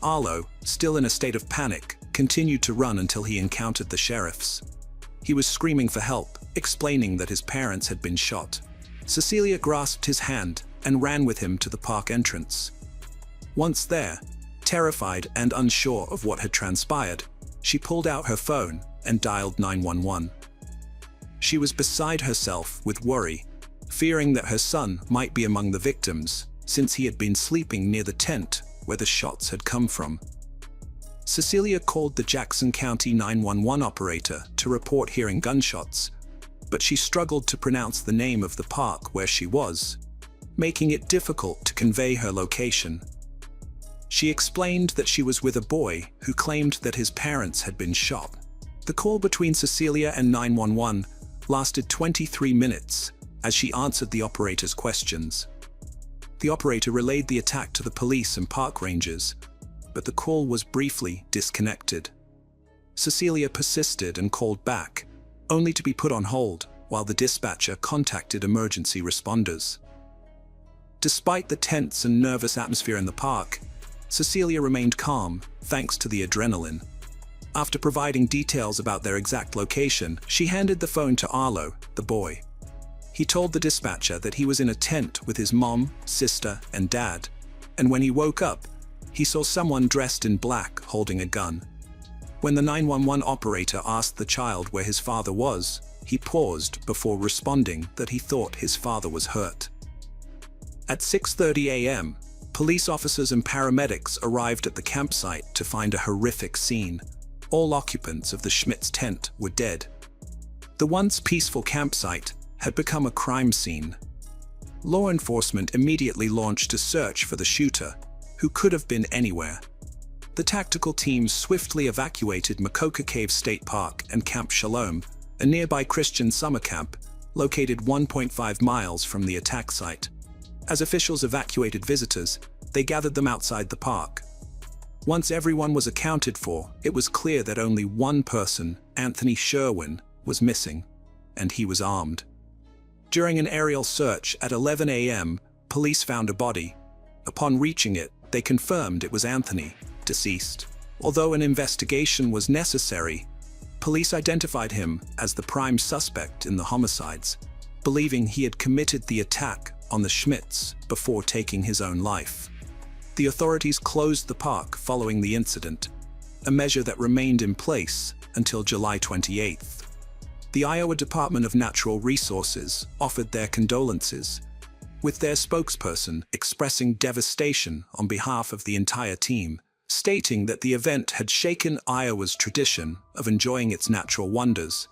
Arlo, still in a state of panic, continued to run until he encountered the sheriffs. He was screaming for help, explaining that his parents had been shot. Cecilia grasped his hand and ran with him to the park entrance. Once there, terrified and unsure of what had transpired, she pulled out her phone and dialed 911. She was beside herself with worry, fearing that her son might be among the victims, since he had been sleeping near the tent where the shots had come from. Cecilia called the Jackson County 911 operator to report hearing gunshots, but she struggled to pronounce the name of the park where she was, making it difficult to convey her location. She explained that she was with a boy who claimed that his parents had been shot. The call between Cecilia and 911 lasted 23 minutes as she answered the operator's questions. The operator relayed the attack to the police and park rangers, but the call was briefly disconnected. Cecilia persisted and called back, only to be put on hold while the dispatcher contacted emergency responders. Despite the tense and nervous atmosphere in the park, Cecilia remained calm thanks to the adrenaline. After providing details about their exact location, she handed the phone to Arlo, the boy. He told the dispatcher that he was in a tent with his mom, sister, and dad, and when he woke up, he saw someone dressed in black holding a gun. When the 911 operator asked the child where his father was, he paused before responding that he thought his father was hurt. At 6:30 a.m., police officers and paramedics arrived at the campsite to find a horrific scene. All occupants of the Schmidt's tent were dead. The once peaceful campsite had become a crime scene. Law enforcement immediately launched a search for the shooter, who could have been anywhere. The tactical teams swiftly evacuated Makata Caves State Park and Camp Shalom, a nearby Christian summer camp located 1.5 miles from the attack site. As officials evacuated visitors, they gathered them outside the park. Once everyone was accounted for, it was clear that only one person, Anthony Sherwin, was missing, and he was armed. During an aerial search at 11 a.m., police found a body. Upon reaching it, they confirmed it was Anthony, deceased. Although an investigation was necessary, police identified him as the prime suspect in the homicides, believing he had committed the attack on the Schmidts before taking his own life. The authorities closed the park following the incident, a measure that remained in place until July 28th. The Iowa Department of Natural Resources offered their condolences, with their spokesperson expressing devastation on behalf of the entire team, stating that the event had shaken Iowa's tradition of enjoying its natural wonders.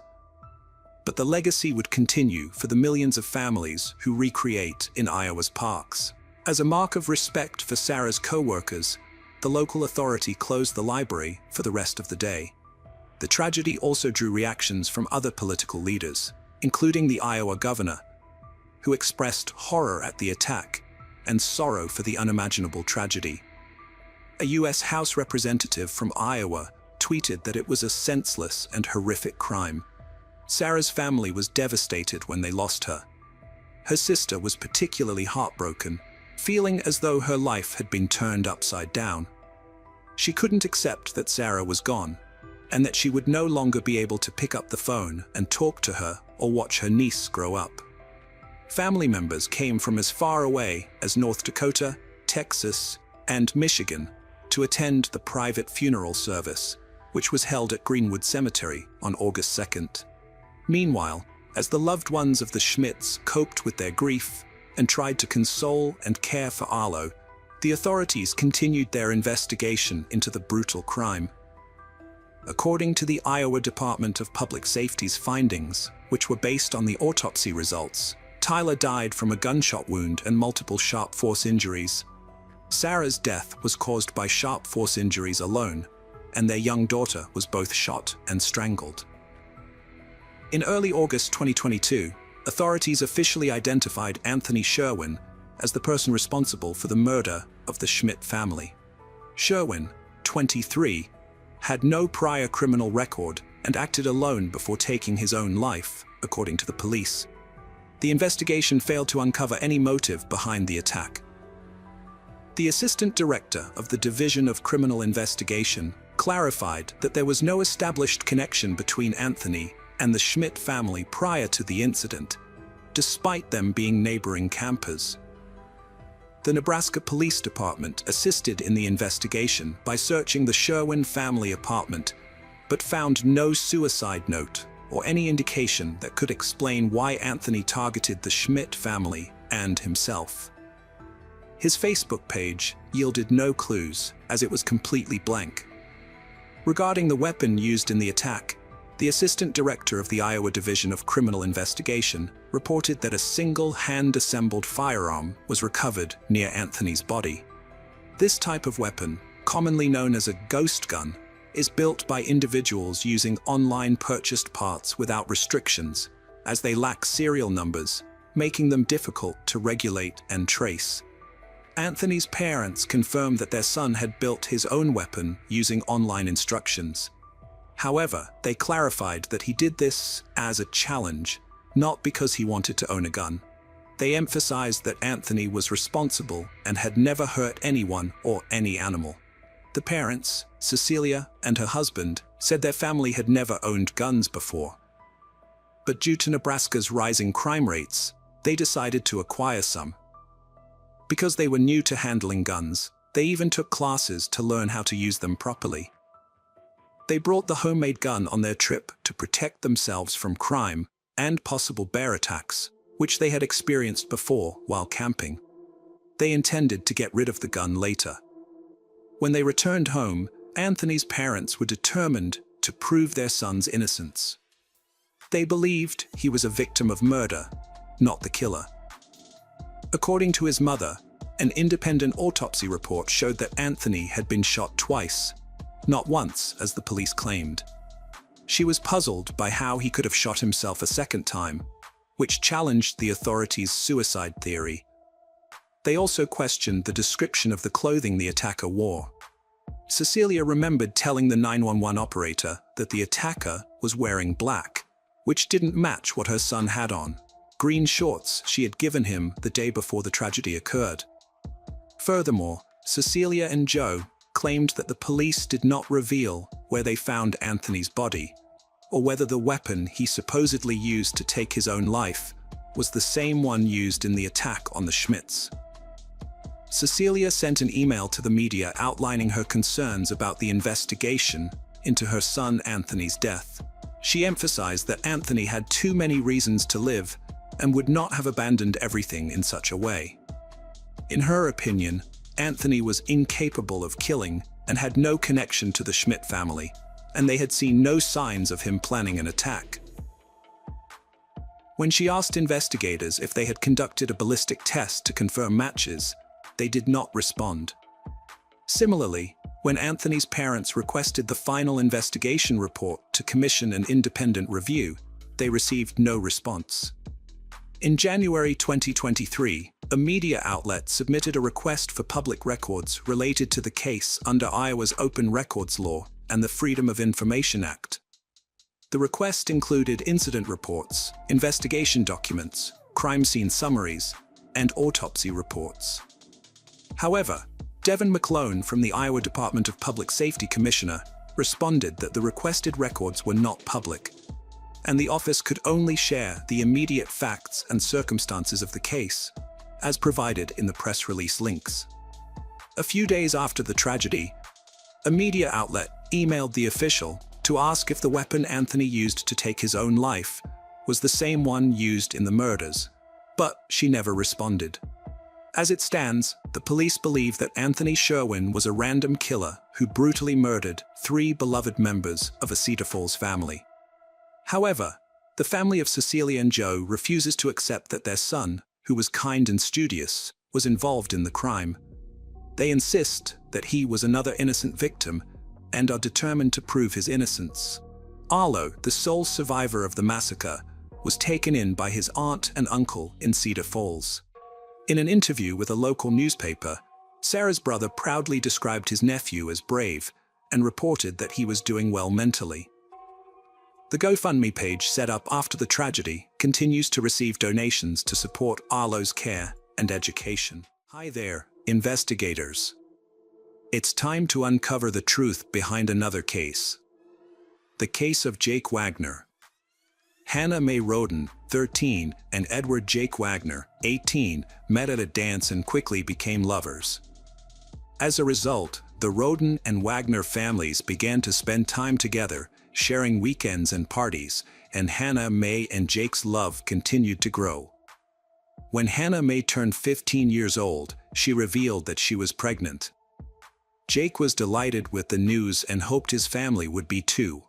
But the legacy would continue for the millions of families who recreate in Iowa's parks. As a mark of respect for Sarah's co-workers, the local authority closed the library for the rest of the day. The tragedy also drew reactions from other political leaders, including the Iowa governor, who expressed horror at the attack and sorrow for the unimaginable tragedy. A U.S. House representative from Iowa tweeted that it was a senseless and horrific crime. Sarah's family was devastated when they lost her. Her sister was particularly heartbroken, feeling as though her life had been turned upside down. She couldn't accept that Sarah was gone, and that she would no longer be able to pick up the phone and talk to her or watch her niece grow up. Family members came from as far away as North Dakota, Texas, and Michigan to attend the private funeral service, which was held at Greenwood Cemetery on August 2nd. Meanwhile, as the loved ones of the Schmidts coped with their grief and tried to console and care for Arlo, the authorities continued their investigation into the brutal crime. According to the Iowa Department of Public Safety's findings, which were based on the autopsy results, Tyler died from a gunshot wound and multiple sharp force injuries. Sarah's death was caused by sharp force injuries alone, and their young daughter was both shot and strangled. In early August 2022, authorities officially identified Anthony Sherwin as the person responsible for the murder of the Schmidt family. Sherwin, 23, had no prior criminal record and acted alone before taking his own life, according to the police. The investigation failed to uncover any motive behind the attack. The assistant director of the Division of Criminal Investigation clarified that there was no established connection between Anthony and the Schmidt family prior to the incident, despite them being neighboring campers. The Nebraska Police Department assisted in the investigation by searching the Sherwin family apartment, but found no suicide note or any indication that could explain why Anthony targeted the Schmidt family and himself. His Facebook page yielded no clues, as it was completely blank. Regarding the weapon used in the attack, the assistant director of the Iowa Division of Criminal Investigation reported that a single hand-assembled firearm was recovered near Anthony's body. This type of weapon, commonly known as a ghost gun, is built by individuals using online purchased parts without restrictions, as they lack serial numbers, making them difficult to regulate and trace. Anthony's parents confirmed that their son had built his own weapon using online instructions. However, they clarified that he did this as a challenge, not because he wanted to own a gun. They emphasized that Anthony was responsible and had never hurt anyone or any animal. The parents, Cecilia and her husband, said their family had never owned guns before. But due to Nebraska's rising crime rates, they decided to acquire some. Because they were new to handling guns, they even took classes to learn how to use them properly. They brought the homemade gun on their trip to protect themselves from crime and possible bear attacks, which they had experienced before while camping. They intended to get rid of the gun later. When they returned home, Anthony's parents were determined to prove their son's innocence. They believed he was a victim of murder, not the killer. According to his mother, an independent autopsy report showed that Anthony had been shot twice, not once, as the police claimed. She was puzzled by how he could have shot himself a second time, which challenged the authorities' suicide theory. They also questioned the description of the clothing the attacker wore. Cecilia remembered telling the 911 operator that the attacker was wearing black, which didn't match what her son had on, green shorts she had given him the day before the tragedy occurred. Furthermore, Cecilia and Joe claimed that the police did not reveal where they found Anthony's body, or whether the weapon he supposedly used to take his own life was the same one used in the attack on the Schmidts. Cecilia sent an email to the media outlining her concerns about the investigation into her son Anthony's death. She emphasized that Anthony had too many reasons to live and would not have abandoned everything in such a way. In her opinion, Anthony was incapable of killing and had no connection to the Schmidt family, and they had seen no signs of him planning an attack. When she asked investigators if they had conducted a ballistic test to confirm matches, they did not respond. Similarly, when Anthony's parents requested the final investigation report to commission an independent review, they received no response. In January 2023, a media outlet submitted a request for public records related to the case under Iowa's Open Records Law and the Freedom of Information Act. The request included incident reports, investigation documents, crime scene summaries, and autopsy reports. However, Devin McClone from the Iowa Department of Public Safety Commissioner responded that the requested records were not public, and the office could only share the immediate facts and circumstances of the case, as provided in the press release links. A few days after the tragedy, a media outlet emailed the official to ask if the weapon Anthony used to take his own life was the same one used in the murders, but she never responded. As it stands, the police believe that Anthony Sherwin was a random killer who brutally murdered 3 beloved members of a Cedar Falls family. However, the family of Cecilia and Joe refuses to accept that their son, who was kind and studious, was involved in the crime. They insist that he was another innocent victim and are determined to prove his innocence. Arlo, the sole survivor of the massacre, was taken in by his aunt and uncle in Cedar Falls. In an interview with a local newspaper, Sarah's brother proudly described his nephew as brave and reported that he was doing well mentally. The GoFundMe page set up after the tragedy continues to receive donations to support Arlo's care and education. Hi there, investigators. It's time to uncover the truth behind another case. The case of Jake Wagner. Hannah Mae Roden, 13, and Edward Jake Wagner, 18, met at a dance and quickly became lovers. As a result, the Roden and Wagner families began to spend time together, sharing weekends and parties, and Hannah Mae and Jake's love continued to grow. When Hannah Mae turned 15 years old, she revealed that she was pregnant. Jake was delighted with the news and hoped his family would be too.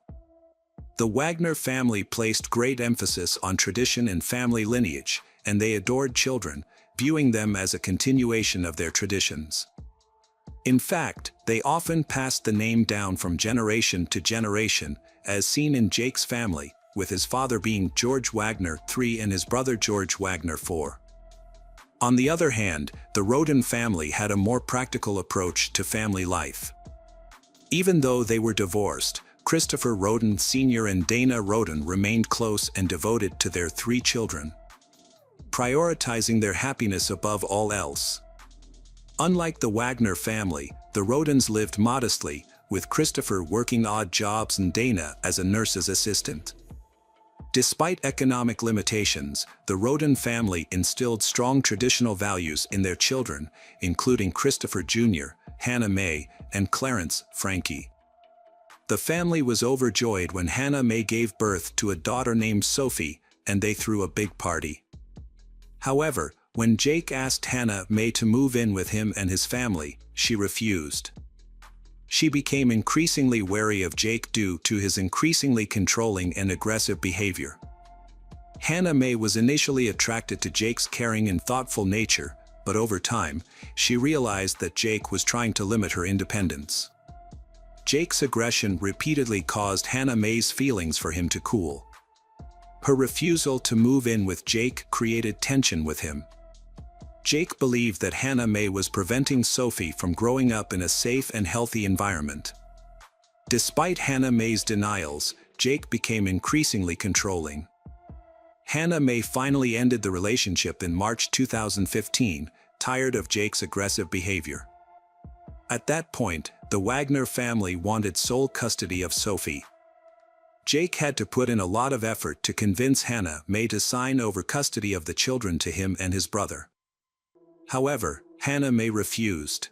The Wagner family placed great emphasis on tradition and family lineage, and they adored children, viewing them as a continuation of their traditions. In fact, they often passed the name down from generation to generation, as seen in Jake's family, with his father being George Wagner III and his brother George Wagner IV. On the other hand, the Roden family had a more practical approach to family life. Even though they were divorced, Christopher Roden Sr. and Dana Roden remained close and devoted to their 3 children, prioritizing their happiness above all else. Unlike the Wagner family, the Rodens lived modestly, with Christopher working odd jobs and Dana as a nurse's assistant. Despite economic limitations, the Roden family instilled strong traditional values in their children, including Christopher Jr., Hannah Mae, and Clarence Frankie. The family was overjoyed when Hannah Mae gave birth to a daughter named Sophie, and they threw a big party. However, when Jake asked Hannah Mae to move in with him and his family, she refused. She became increasingly wary of Jake due to his increasingly controlling and aggressive behavior. Hannah Mae was initially attracted to Jake's caring and thoughtful nature, but over time, she realized that Jake was trying to limit her independence. Jake's aggression repeatedly caused Hannah Mae's feelings for him to cool. Her refusal to move in with Jake created tension with him. Jake believed that Hannah Mae was preventing Sophie from growing up in a safe and healthy environment. Despite Hannah Mae's denials, Jake became increasingly controlling. Hannah Mae finally ended the relationship in March 2015, tired of Jake's aggressive behavior. At that point, the Wagner family wanted sole custody of Sophie. Jake had to put in a lot of effort to convince Hannah Mae to sign over custody of the children to him and his brother. However, Hannah Mae refused.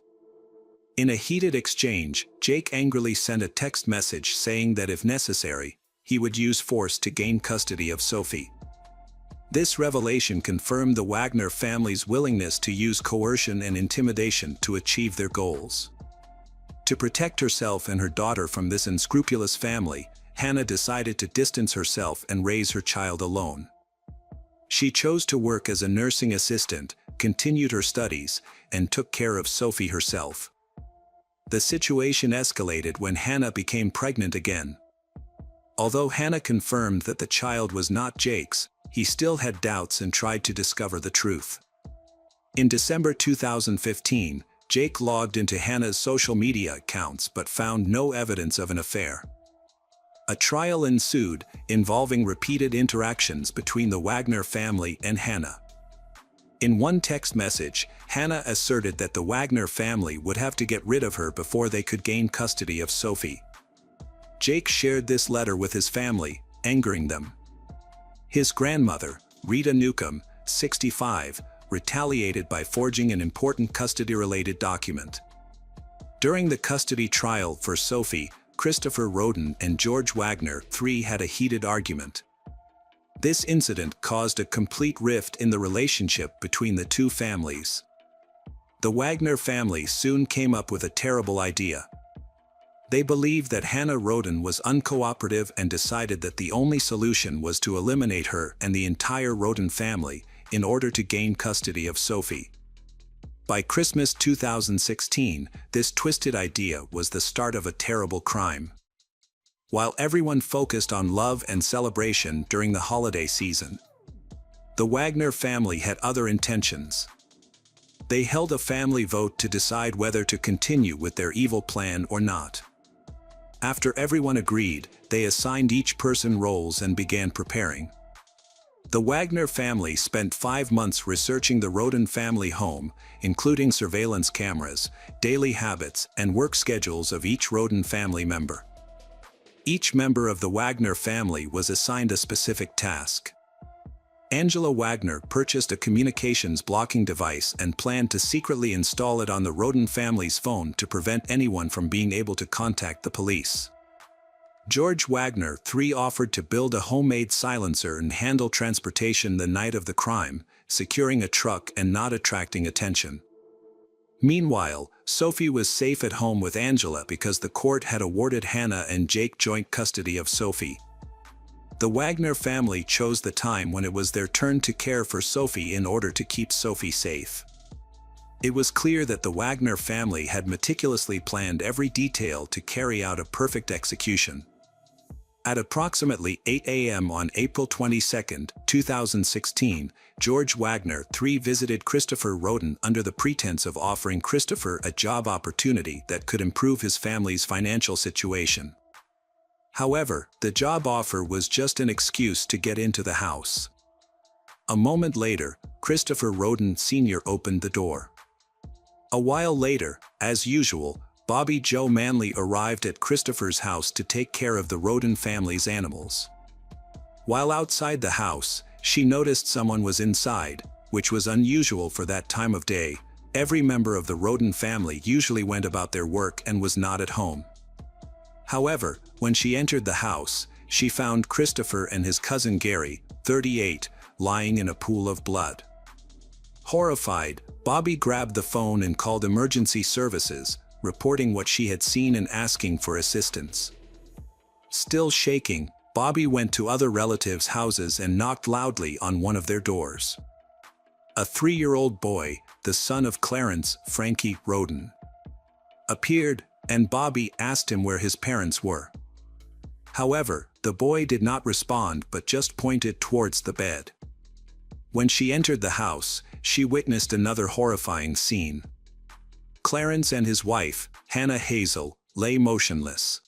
In a heated exchange, Jake angrily sent a text message saying that if necessary, he would use force to gain custody of Sophie. This revelation confirmed the Wagner family's willingness to use coercion and intimidation to achieve their goals. To protect herself and her daughter from this unscrupulous family, Hannah decided to distance herself and raise her child alone. She chose to work as a nursing assistant, continued her studies, and took care of Sophie herself. The situation escalated when Hannah became pregnant again. Although Hannah confirmed that the child was not Jake's, he still had doubts and tried to discover the truth. In December 2015, Jake logged into Hannah's social media accounts but found no evidence of an affair. A trial ensued, involving repeated interactions between the Wagner family and Hannah. In one text message, Hannah asserted that the Wagner family would have to get rid of her before they could gain custody of Sophie. Jake shared this letter with his family, angering them. His grandmother, Rita Newcomb, 65, retaliated by forging an important custody-related document. During the custody trial for Sophie, Christopher Roden and George Wagner, 3, had a heated argument. This incident caused a complete rift in the relationship between the two families. The Wagner family soon came up with a terrible idea. They believed that Hannah Roden was uncooperative and decided that the only solution was to eliminate her and the entire Roden family in order to gain custody of Sophie. By Christmas 2016, this twisted idea was the start of a terrible crime. While everyone focused on love and celebration during the holiday season, the Wagner family had other intentions. They held a family vote to decide whether to continue with their evil plan or not. After everyone agreed, they assigned each person roles and began preparing. The Wagner family spent 5 months researching the Roden family home, including surveillance cameras, daily habits, and work schedules of each Roden family member. Each member of the Wagner family was assigned a specific task. Angela Wagner purchased a communications blocking device and planned to secretly install it on the Roden family's phone to prevent anyone from being able to contact the police. George Wagner, 3, offered to build a homemade silencer and handle transportation the night of the crime, securing a truck and not attracting attention. Meanwhile, Sophie was safe at home with Angela because the court had awarded Hannah and Jake joint custody of Sophie. The Wagner family chose the time when it was their turn to care for Sophie in order to keep Sophie safe. It was clear that the Wagner family had meticulously planned every detail to carry out a perfect execution. At approximately 8 a.m. on April 22, 2016, George Wagner, 3, visited Christopher Roden under the pretense of offering Christopher a job opportunity that could improve his family's financial situation. However, the job offer was just an excuse to get into the house. A moment later, Christopher Roden Sr. opened the door. A while later, as usual, Bobby Jo Manley arrived at Christopher's house to take care of the Roden family's animals. While outside the house, she noticed someone was inside, which was unusual for that time of day. Every member of the Roden family usually went about their work and was not at home. However, when she entered the house, she found Christopher and his cousin Gary, 38, lying in a pool of blood. Horrified, Bobby grabbed the phone and called emergency services, reporting what she had seen and asking for assistance. Still shaking, Bobby went to other relatives' houses and knocked loudly on one of their doors. A 3-year-old boy, the son of Clarence, Frankie Roden, appeared, and Bobby asked him where his parents were. However, the boy did not respond but just pointed towards the bed. When she entered the house, she witnessed another horrifying scene. Clarence and his wife, Hannah Hazel, lay motionless.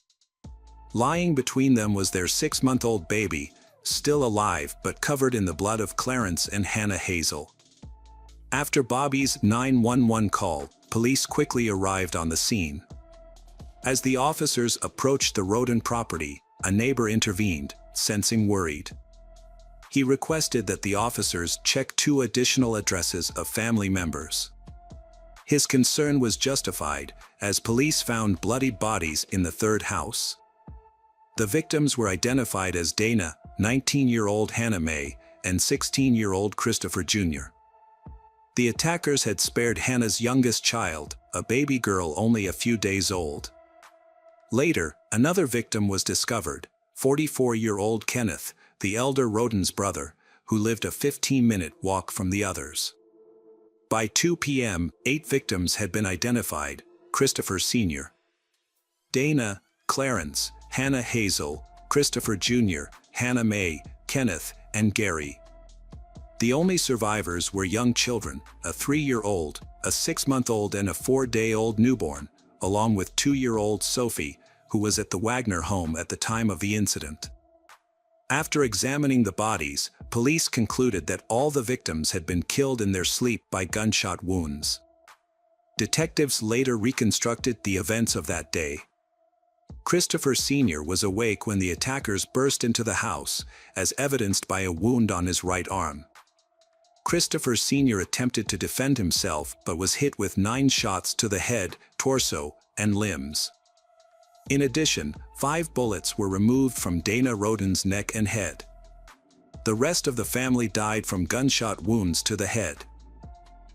Lying between them was their 6-month-old baby, still alive but covered in the blood of Clarence and Hannah Hazel. After Bobby's 911 call, police quickly arrived on the scene. As the officers approached the Roden property, a neighbor intervened, sensing worried. He requested that the officers check 2 additional addresses of family members. His concern was justified, as police found bloodied bodies in the 3rd house. The victims were identified as Dana, 19-year-old Hannah Mae, and 16-year-old Christopher Jr. The attackers had spared Hannah's youngest child, a baby girl only a few days old. Later, another victim was discovered, 44-year-old Kenneth, the elder Roden's brother, who lived a 15-minute walk from the others. By 2 p.m., 8 victims had been identified: Christopher Sr., Dana, Clarence, Hannah Hazel, Christopher Jr., Hannah Mae, Kenneth, and Gary. The only survivors were young children, a 3-year-old, a 6-month-old and a 4-day-old newborn, along with 2-year-old Sophie, who was at the Wagner home at the time of the incident. After examining the bodies, police concluded that all the victims had been killed in their sleep by gunshot wounds. Detectives later reconstructed the events of that day. Christopher Sr. was awake when the attackers burst into the house, as evidenced by a wound on his right arm. Christopher Sr. attempted to defend himself but was hit with 9 shots to the head, torso, and limbs. In addition, 5 bullets were removed from Dana Roden's neck and head. The rest of the family died from gunshot wounds to the head.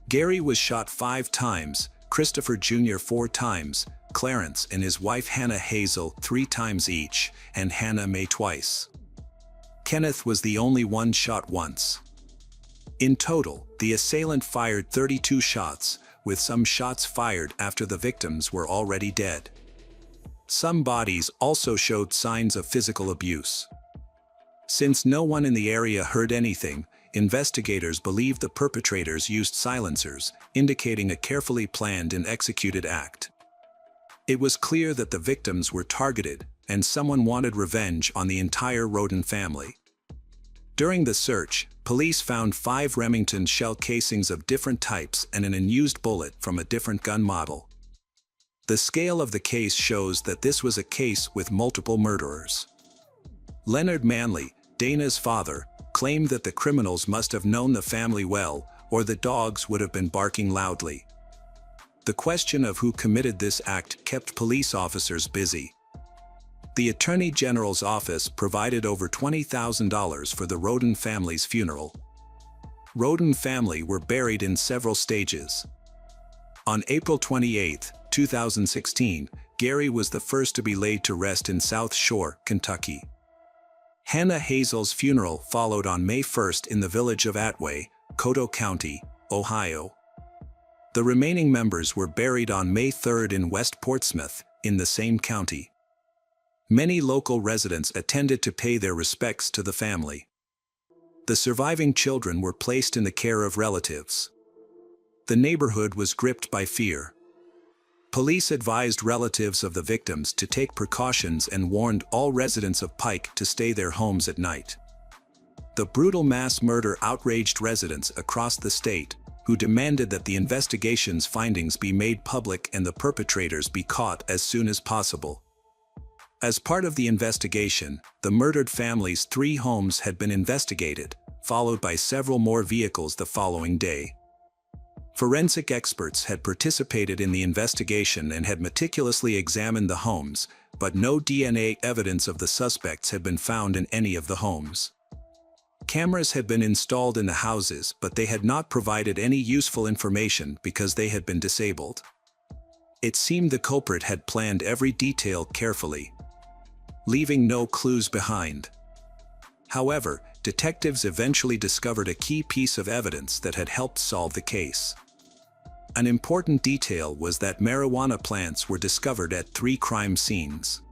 Gary was shot 5 times, Christopher Jr. 4 times, Clarence and his wife Hannah Hazel 3 times each, and Hannah May twice. Kenneth was the only one shot once. In total, the assailant fired 32 shots, with some shots fired after the victims were already dead. Some bodies also showed signs of physical abuse. Since no one in the area heard anything, investigators believe the perpetrators used silencers, indicating a carefully planned and executed act. It was clear that the victims were targeted, and someone wanted revenge on the entire Roden family. During the search, police found 5 Remington shell casings of different types and an unused bullet from a different gun model. The scale of the case shows that this was a case with multiple murderers. Leonard Manley, Dana's father, claimed that the criminals must have known the family well, or the dogs would have been barking loudly. The question of who committed this act kept police officers busy. The Attorney General's office provided over $20,000 for the Roden family's funeral. Roden family were buried in several stages. On April 28, 2016, Gary was the first to be laid to rest in South Shore, Kentucky. Hannah Hazel's funeral followed on May 1 in the village of Atway, Coteau County, Ohio. The remaining members were buried on May 3 in West Portsmouth, in the same county. Many local residents attended to pay their respects to the family. The surviving children were placed in the care of relatives. The neighborhood was gripped by fear. Police advised relatives of the victims to take precautions and warned all residents of Pike to stay their homes at night. The brutal mass murder outraged residents across the state, who demanded that the investigation's findings be made public and the perpetrators be caught as soon as possible. As part of the investigation, the murdered family's 3 homes had been investigated, followed by several more vehicles the following day. Forensic experts had participated in the investigation and had meticulously examined the homes, but no DNA evidence of the suspects had been found in any of the homes. Cameras had been installed in the houses, but they had not provided any useful information because they had been disabled. It seemed the culprit had planned every detail carefully, leaving no clues behind. However, detectives eventually discovered a key piece of evidence that had helped solve the case. An important detail was that marijuana plants were discovered at 3 crime scenes.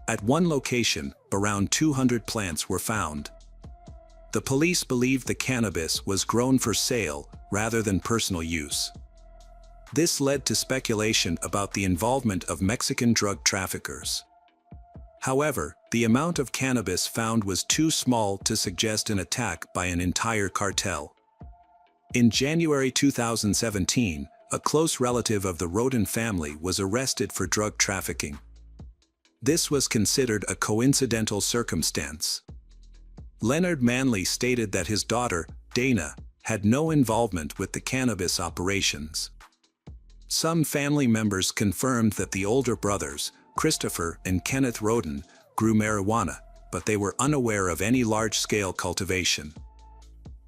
At one location, around 200 plants were found. The police believed the cannabis was grown for sale rather than personal use. This led to speculation about the involvement of Mexican drug traffickers. However, the amount of cannabis found was too small to suggest an attack by an entire cartel. In January 2017, a close relative of the Roden family was arrested for drug trafficking. This was considered a coincidental circumstance. Leonard Manley stated that his daughter, Dana, had no involvement with the cannabis operations. Some family members confirmed that the older brothers, Christopher and Kenneth Roden, grew marijuana, but they were unaware of any large-scale cultivation.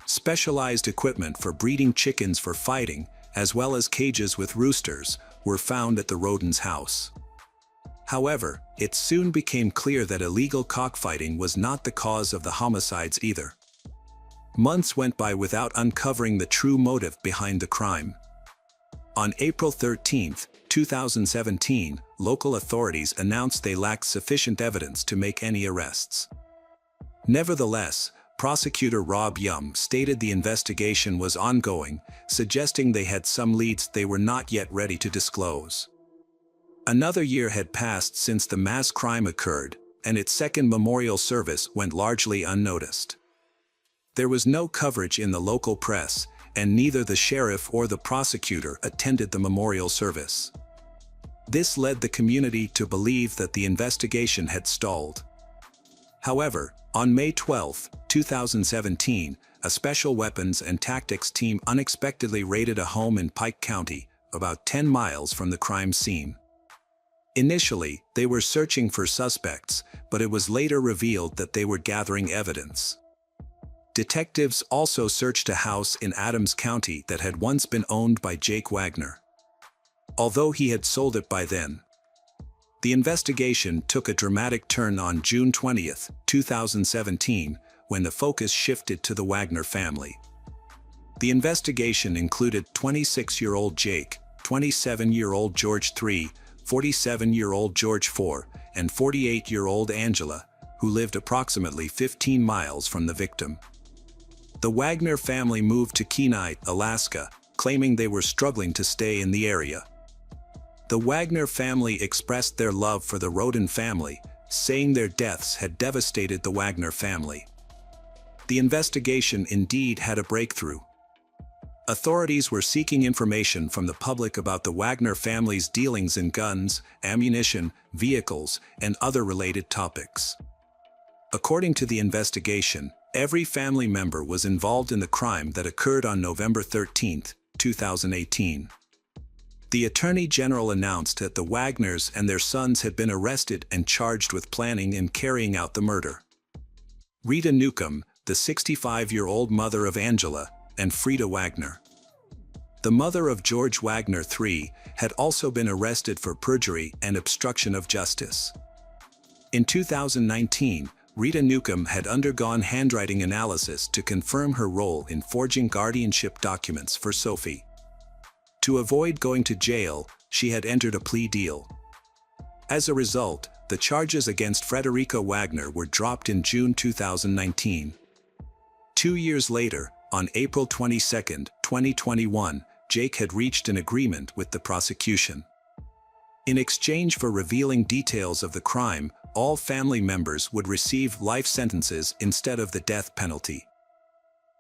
Specialized equipment for breeding chickens for fighting, as well as cages with roosters, were found at the Roden's house. However, it soon became clear that illegal cockfighting was not the cause of the homicides either. Months went by without uncovering the true motive behind the crime. On April 13, 2017, local authorities announced they lacked sufficient evidence to make any arrests. Nevertheless, prosecutor Rob Yum stated the investigation was ongoing, suggesting they had some leads they were not yet ready to disclose. Another year had passed since the mass crime occurred, and its second memorial service went largely unnoticed. There was no coverage in the local press, and neither the sheriff or the prosecutor attended the memorial service. This led the community to believe that the investigation had stalled. However, on May 12, 2017, a special weapons and tactics team unexpectedly raided a home in Pike County, about 10 miles from the crime scene. Initially, they were searching for suspects, but it was later revealed that they were gathering evidence. Detectives also searched a house in Adams County that had once been owned by Jake Wagner, although he had sold it by then. The investigation took a dramatic turn on June 20, 2017, when the focus shifted to the Wagner family. The investigation included 26-year-old Jake, 27-year-old George III, 47-year-old George IV, and 48-year-old Angela, who lived approximately 15 miles from the victim. The Wagner family moved to Kenai, Alaska, claiming they were struggling to stay in the area. The Wagner family expressed their love for the Roden family, saying their deaths had devastated the Wagner family. The investigation indeed had a breakthrough. Authorities were seeking information from the public about the Wagner family's dealings in guns, ammunition, vehicles, and other related topics. According to the investigation, every family member was involved in the crime that occurred on November 13, 2018. The Attorney General announced that the Wagners and their sons had been arrested and charged with planning and carrying out the murder. Rita Newcomb, the 65-year-old mother of Angela, and Frida Wagner, the mother of George Wagner III, had also been arrested for perjury and obstruction of justice. In 2019, Rita Newcomb had undergone handwriting analysis to confirm her role in forging guardianship documents for Sophie. To avoid going to jail, she had entered a plea deal. As a result, the charges against Frederica Wagner were dropped in June 2019. 2 years later, on April 22, 2021, Jake had reached an agreement with the prosecution. In exchange for revealing details of the crime, all family members would receive life sentences instead of the death penalty.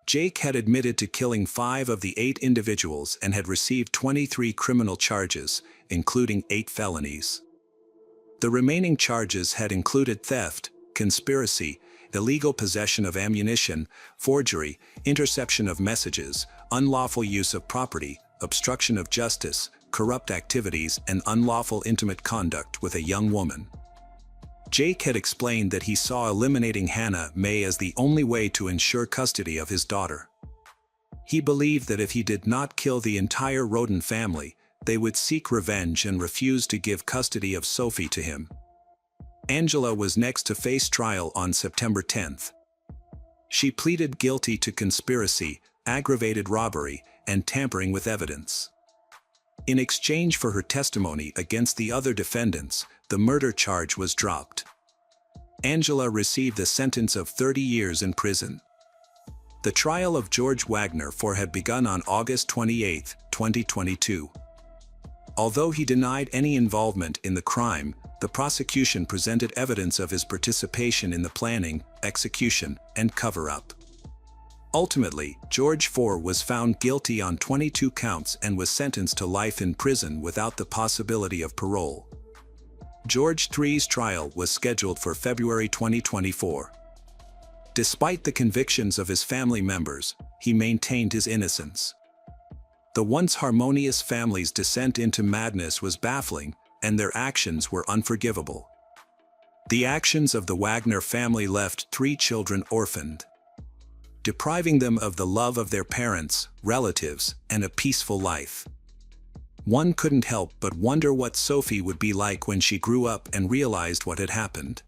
Jake had admitted to killing 5 of the 8 individuals and had received 23 criminal charges, including 8 felonies. The remaining charges had included theft, conspiracy, illegal possession of ammunition, forgery, interception of messages, unlawful use of property, obstruction of justice, corrupt activities, and unlawful intimate conduct with a young woman. Jake had explained that he saw eliminating Hannah May as the only way to ensure custody of his daughter. He believed that if he did not kill the entire Roden family, they would seek revenge and refuse to give custody of Sophie to him. Angela was next to face trial on September 10th. She pleaded guilty to conspiracy, aggravated robbery, and tampering with evidence. In exchange for her testimony against the other defendants, the murder charge was dropped. Angela received a sentence of 30 years in prison. The trial of George Wagner IV had begun on August 28, 2022. Although he denied any involvement in the crime, the prosecution presented evidence of his participation in the planning, execution, and cover-up. Ultimately, George IV was found guilty on 22 counts and was sentenced to life in prison without the possibility of parole. George III's trial was scheduled for February 2024. Despite the convictions of his family members, he maintained his innocence. The once harmonious family's descent into madness was baffling, and their actions were unforgivable. The actions of the Wagner family left 3 children orphaned, depriving them of the love of their parents, relatives, and a peaceful life. One couldn't help but wonder what Sophie would be like when she grew up and realized what had happened.